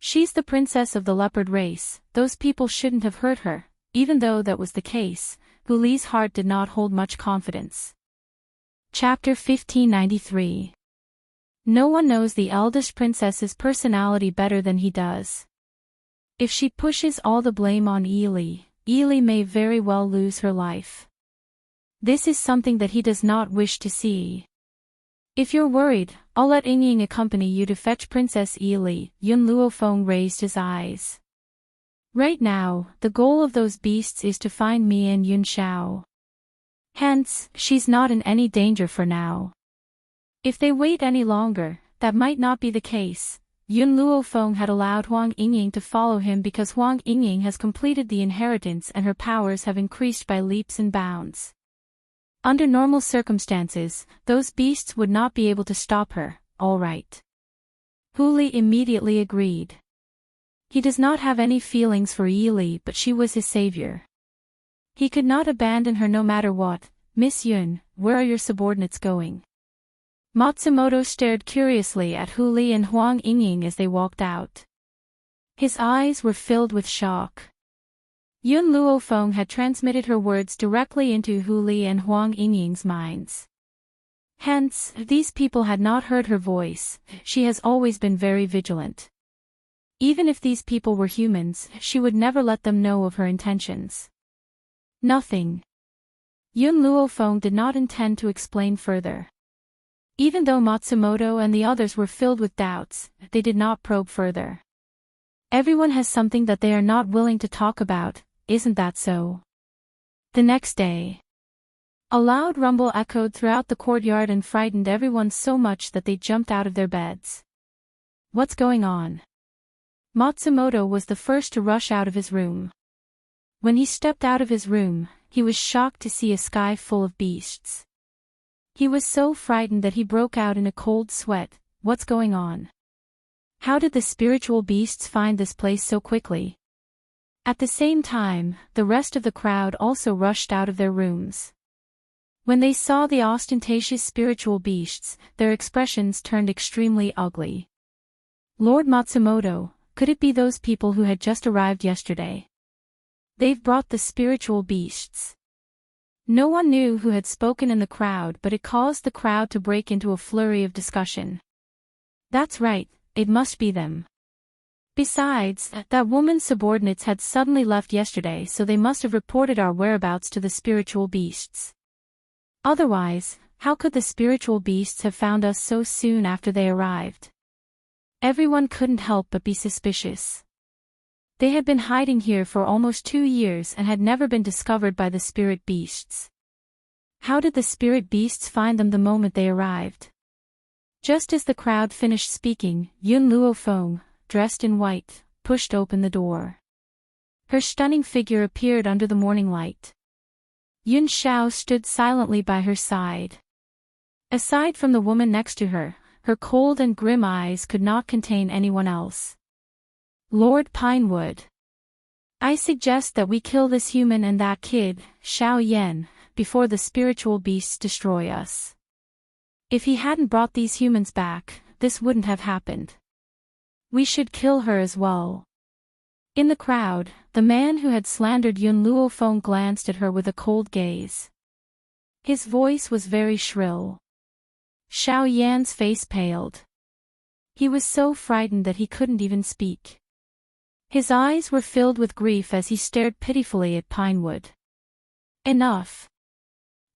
She's the princess of the leopard race, those people shouldn't have hurt her. Even though that was the case, Hu Li's heart did not hold much confidence. Chapter 1593. No one knows the eldest princess's personality better than he does. If she pushes all the blame on Yi Li may very well lose her life. This is something that he does not wish to see. If you're worried, I'll let Ying accompany you to fetch Princess Yi Li. Yun Luo Feng raised his eyes. Right now, the goal of those beasts is to find me and Yun Xiao. Hence, she's not in any danger for now. If they wait any longer, that might not be the case. Yun Luo Feng had allowed Huang Yingying to follow him because Huang Yingying has completed the inheritance and her powers have increased by leaps and bounds. Under normal circumstances, those beasts would not be able to stop her. All right. Hu Li immediately agreed. He does not have any feelings for Yi Li, but she was his savior. He could not abandon her no matter what. Miss Yun, where are your subordinates going? Matsumoto stared curiously at Hu Li and Huang Yingying as they walked out. His eyes were filled with shock. Yun Luo Feng had transmitted her words directly into Hu Li and Huang Yingying's minds. Hence, these people had not heard her voice. She has always been very vigilant. Even if these people were humans, she would never let them know of her intentions. Nothing. Yun Luo Feng did not intend to explain further. Even though Matsumoto and the others were filled with doubts, they did not probe further. Everyone has something that they are not willing to talk about, isn't that so? The next day. A loud rumble echoed throughout the courtyard and frightened everyone so much that they jumped out of their beds. What's going on? Matsumoto was the first to rush out of his room. When he stepped out of his room, he was shocked to see a sky full of beasts. He was so frightened that he broke out in a cold sweat. What's going on? How did the spiritual beasts find this place so quickly? At the same time, the rest of the crowd also rushed out of their rooms. When they saw the ostentatious spiritual beasts, their expressions turned extremely ugly. Lord Matsumoto, could it be those people who had just arrived yesterday? They've brought the spiritual beasts. No one knew who had spoken in the crowd, but it caused the crowd to break into a flurry of discussion. That's right, it must be them. Besides, that woman's subordinates had suddenly left yesterday, so they must have reported our whereabouts to the spiritual beasts. Otherwise, how could the spiritual beasts have found us so soon after they arrived? Everyone couldn't help but be suspicious. They had been hiding here for almost 2 years and had never been discovered by the spirit beasts. How did the spirit beasts find them the moment they arrived? Just as the crowd finished speaking, Yun Luo Feng, dressed in white, pushed open the door. Her stunning figure appeared under the morning light. Yun Xiao stood silently by her side. Aside from the woman next to her, her cold and grim eyes could not contain anyone else. Lord Pinewood. I suggest that we kill this human and that kid, Xiao Yan, before the spiritual beasts destroy us. If he hadn't brought these humans back, this wouldn't have happened. We should kill her as well. In the crowd, the man who had slandered Yun Luofeng glanced at her with a cold gaze. His voice was very shrill. Xiao Yan's face paled. He was so frightened that he couldn't even speak. His eyes were filled with grief as he stared pitifully at Pinewood. Enough.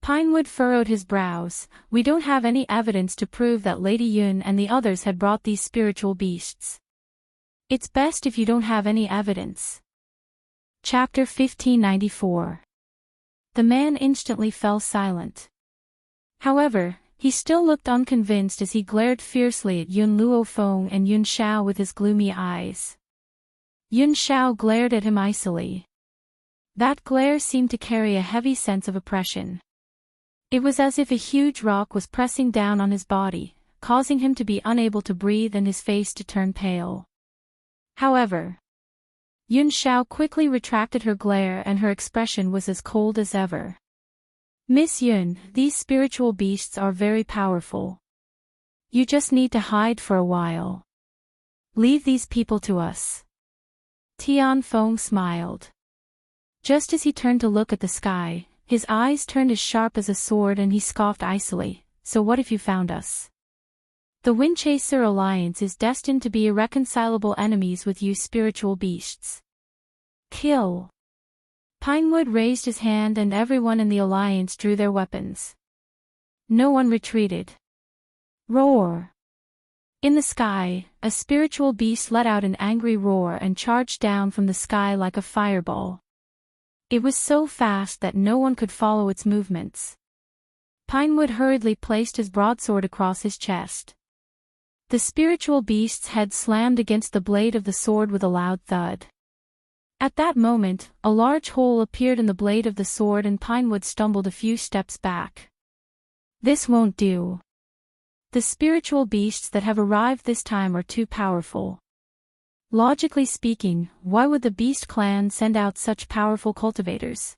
Pinewood furrowed his brows. We don't have any evidence to prove that Lady Yun and the others had brought these spiritual beasts. It's best if you don't have any evidence. Chapter 1594. The man instantly fell silent. However, he still looked unconvinced as he glared fiercely at Yun Luofeng and Yun Xiao with his gloomy eyes. Yun Xiao glared at him icily. That glare seemed to carry a heavy sense of oppression. It was as if a huge rock was pressing down on his body, causing him to be unable to breathe and his face to turn pale. However, Yun Xiao quickly retracted her glare and her expression was as cold as ever. Miss Yun, these spiritual beasts are very powerful. You just need to hide for a while. Leave these people to us. Tianfeng smiled. Just as he turned to look at the sky, his eyes turned as sharp as a sword and he scoffed icily, so what if you found us? The Windchaser Alliance is destined to be irreconcilable enemies with you spiritual beasts. Kill. Pinewood raised his hand and everyone in the alliance drew their weapons. No one retreated. Roar. In the sky, a spiritual beast let out an angry roar and charged down from the sky like a fireball. It was so fast that no one could follow its movements. Pinewood hurriedly placed his broadsword across his chest. The spiritual beast's head slammed against the blade of the sword with a loud thud. At that moment, a large hole appeared in the blade of the sword and Pinewood stumbled a few steps back. This won't do. The spiritual beasts that have arrived this time are too powerful. Logically speaking, why would the Beast Clan send out such powerful cultivators?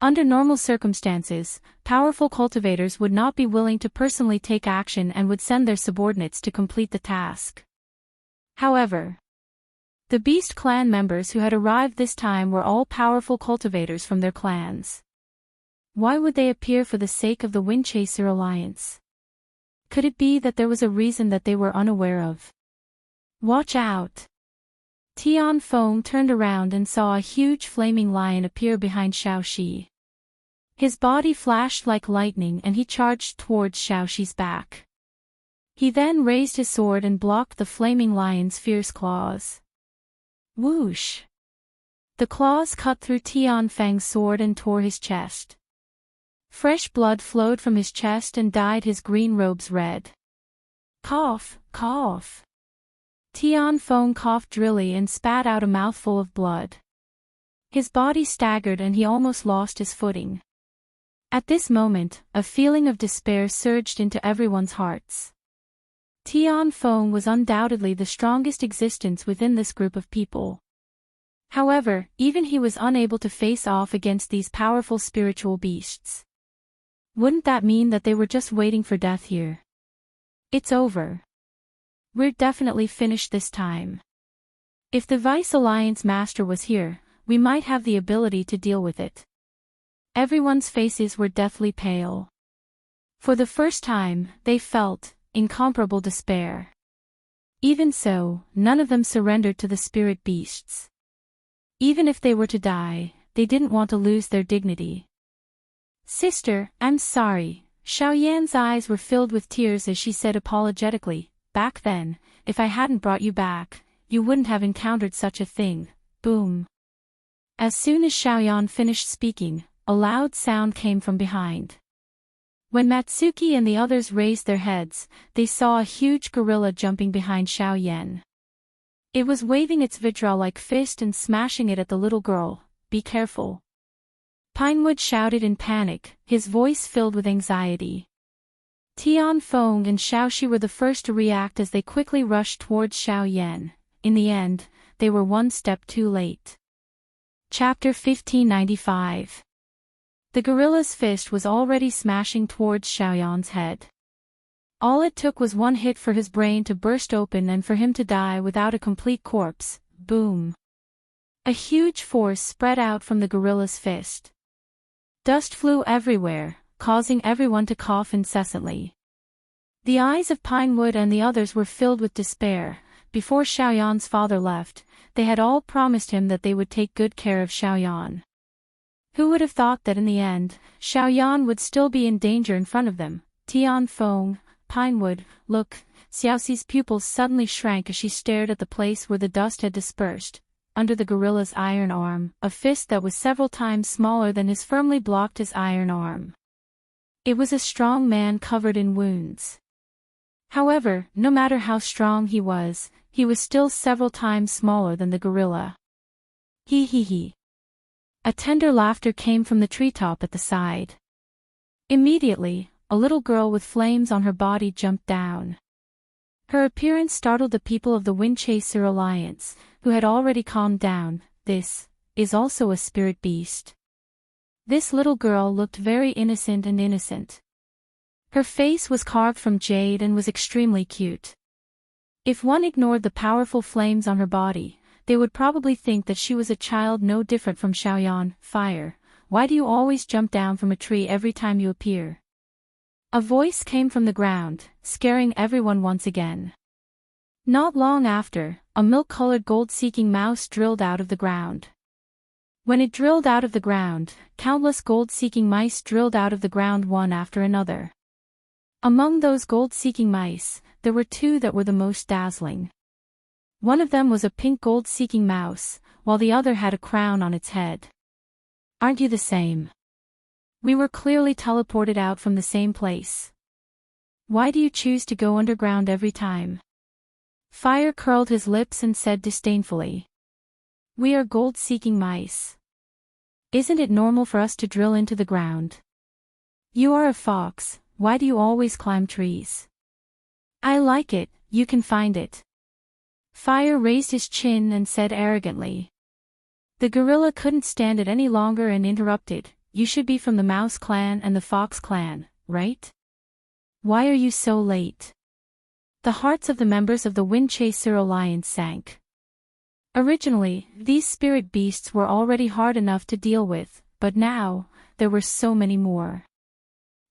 Under normal circumstances, powerful cultivators would not be willing to personally take action and would send their subordinates to complete the task. However, the Beast Clan members who had arrived this time were all powerful cultivators from their clans. Why would they appear for the sake of the Windchaser Alliance? Could it be that there was a reason that they were unaware of? Watch out! Tianfeng turned around and saw a huge flaming lion appear behind Xiaoxi. His body flashed like lightning and he charged towards Xiaoxi's back. He then raised his sword and blocked the flaming lion's fierce claws. Whoosh! The claws cut through Tianfeng's sword and tore his chest. Fresh blood flowed from his chest and dyed his green robes red. Cough, cough. Tianfeng coughed drily and spat out a mouthful of blood. His body staggered and he almost lost his footing. At this moment, a feeling of despair surged into everyone's hearts. Tianfeng was undoubtedly the strongest existence within this group of people. However, even he was unable to face off against these powerful spiritual beasts. Wouldn't that mean that they were just waiting for death here? It's over. We're definitely finished this time. If the Vice Alliance Master was here, we might have the ability to deal with it. Everyone's faces were deathly pale. For the first time, they felt incomparable despair. Even so, none of them surrendered to the spirit beasts. Even if they were to die, they didn't want to lose their dignity. Sister, I'm sorry. Xiaoyan's eyes were filled with tears as she said apologetically, back then, if I hadn't brought you back, you wouldn't have encountered such a thing. Boom. As soon as Xiaoyan finished speaking, a loud sound came from behind. When Matsuki and the others raised their heads, they saw a huge gorilla jumping behind Xiaoyan. It was waving its vitriol-like fist and smashing it at the little girl. Be careful. Pinewood shouted in panic, his voice filled with anxiety. Tianfeng and Xiaoxi were the first to react as they quickly rushed towards Xiaoyan. In the end, they were one step too late. Chapter 1595. The gorilla's fist was already smashing towards Xiaoyan's head. All it took was one hit for his brain to burst open and for him to die without a complete corpse. Boom. A huge force spread out from the gorilla's fist. Dust flew everywhere, causing everyone to cough incessantly. The eyes of Pinewood and the others were filled with despair. Before Xiaoyan's father left, they had all promised him that they would take good care of Xiaoyan. Who would have thought that in the end, Xiaoyan would still be in danger in front of them? Tianfeng, Pinewood, look. Xiaoxi's pupils suddenly shrank as she stared at the place where the dust had dispersed. Under the gorilla's iron arm, a fist that was several times smaller than his firmly blocked his iron arm. It was a strong man covered in wounds. However, no matter how strong he was still several times smaller than the gorilla. Hee hee hee. A tender laughter came from the treetop at the side. Immediately, a little girl with flames on her body jumped down. Her appearance startled the people of the Windchaser Alliance, who had already calmed down. This is also a spirit beast. This little girl looked very innocent. Her face was carved from jade and was extremely cute. If one ignored the powerful flames on her body, they would probably think that she was a child no different from Xiaoyan. Fire, why do you always jump down from a tree every time you appear? A voice came from the ground, scaring everyone once again. Not long after, a milk-colored gold-seeking mouse drilled out of the ground. When it drilled out of the ground, countless gold-seeking mice drilled out of the ground one after another. Among those gold-seeking mice, there were two that were the most dazzling. One of them was a pink gold-seeking mouse, while the other had a crown on its head. Aren't you the same? We were clearly teleported out from the same place. Why do you choose to go underground every time? Fire curled his lips and said disdainfully. We are gold-seeking mice. Isn't it normal for us to drill into the ground? You are a fox, why do you always climb trees? I like it, you can find it. Fire raised his chin and said arrogantly. The gorilla couldn't stand it any longer and interrupted. You should be from the Mouse Clan and the Fox Clan, right? Why are you so late? The hearts of the members of the Windchaser Alliance sank. Originally, these spirit beasts were already hard enough to deal with, but now, there were so many more.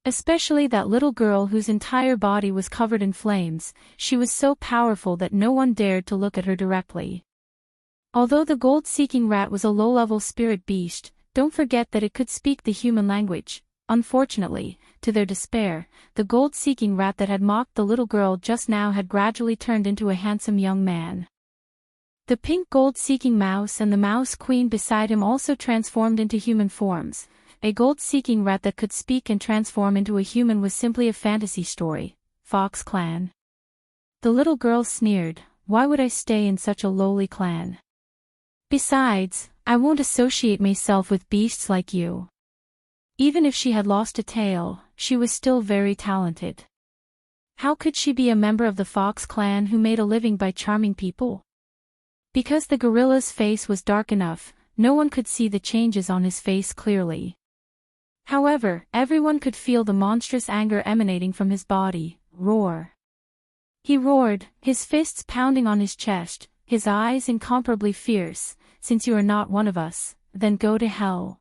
Especially that little girl whose entire body was covered in flames. She was so powerful that no one dared to look at her directly. Although the gold-seeking rat was a low-level spirit beast, don't forget that it could speak the human language. Unfortunately, to their despair, the gold-seeking rat that had mocked the little girl just now had gradually turned into a handsome young man. The pink gold-seeking mouse and the mouse queen beside him also transformed into human forms. A gold-seeking rat that could speak and transform into a human was simply a fantasy story. Fox Clan. The little girl sneered, why would I stay in such a lowly clan? Besides, I won't associate myself with beasts like you. Even if she had lost a tail, she was still very talented. How could she be a member of the Fox Clan who made a living by charming people? Because the gorilla's face was dark enough, no one could see the changes on his face clearly. However, everyone could feel the monstrous anger emanating from his body. Roar. He roared, his fists pounding on his chest, his eyes incomparably fierce. Since you are not one of us, then go to hell.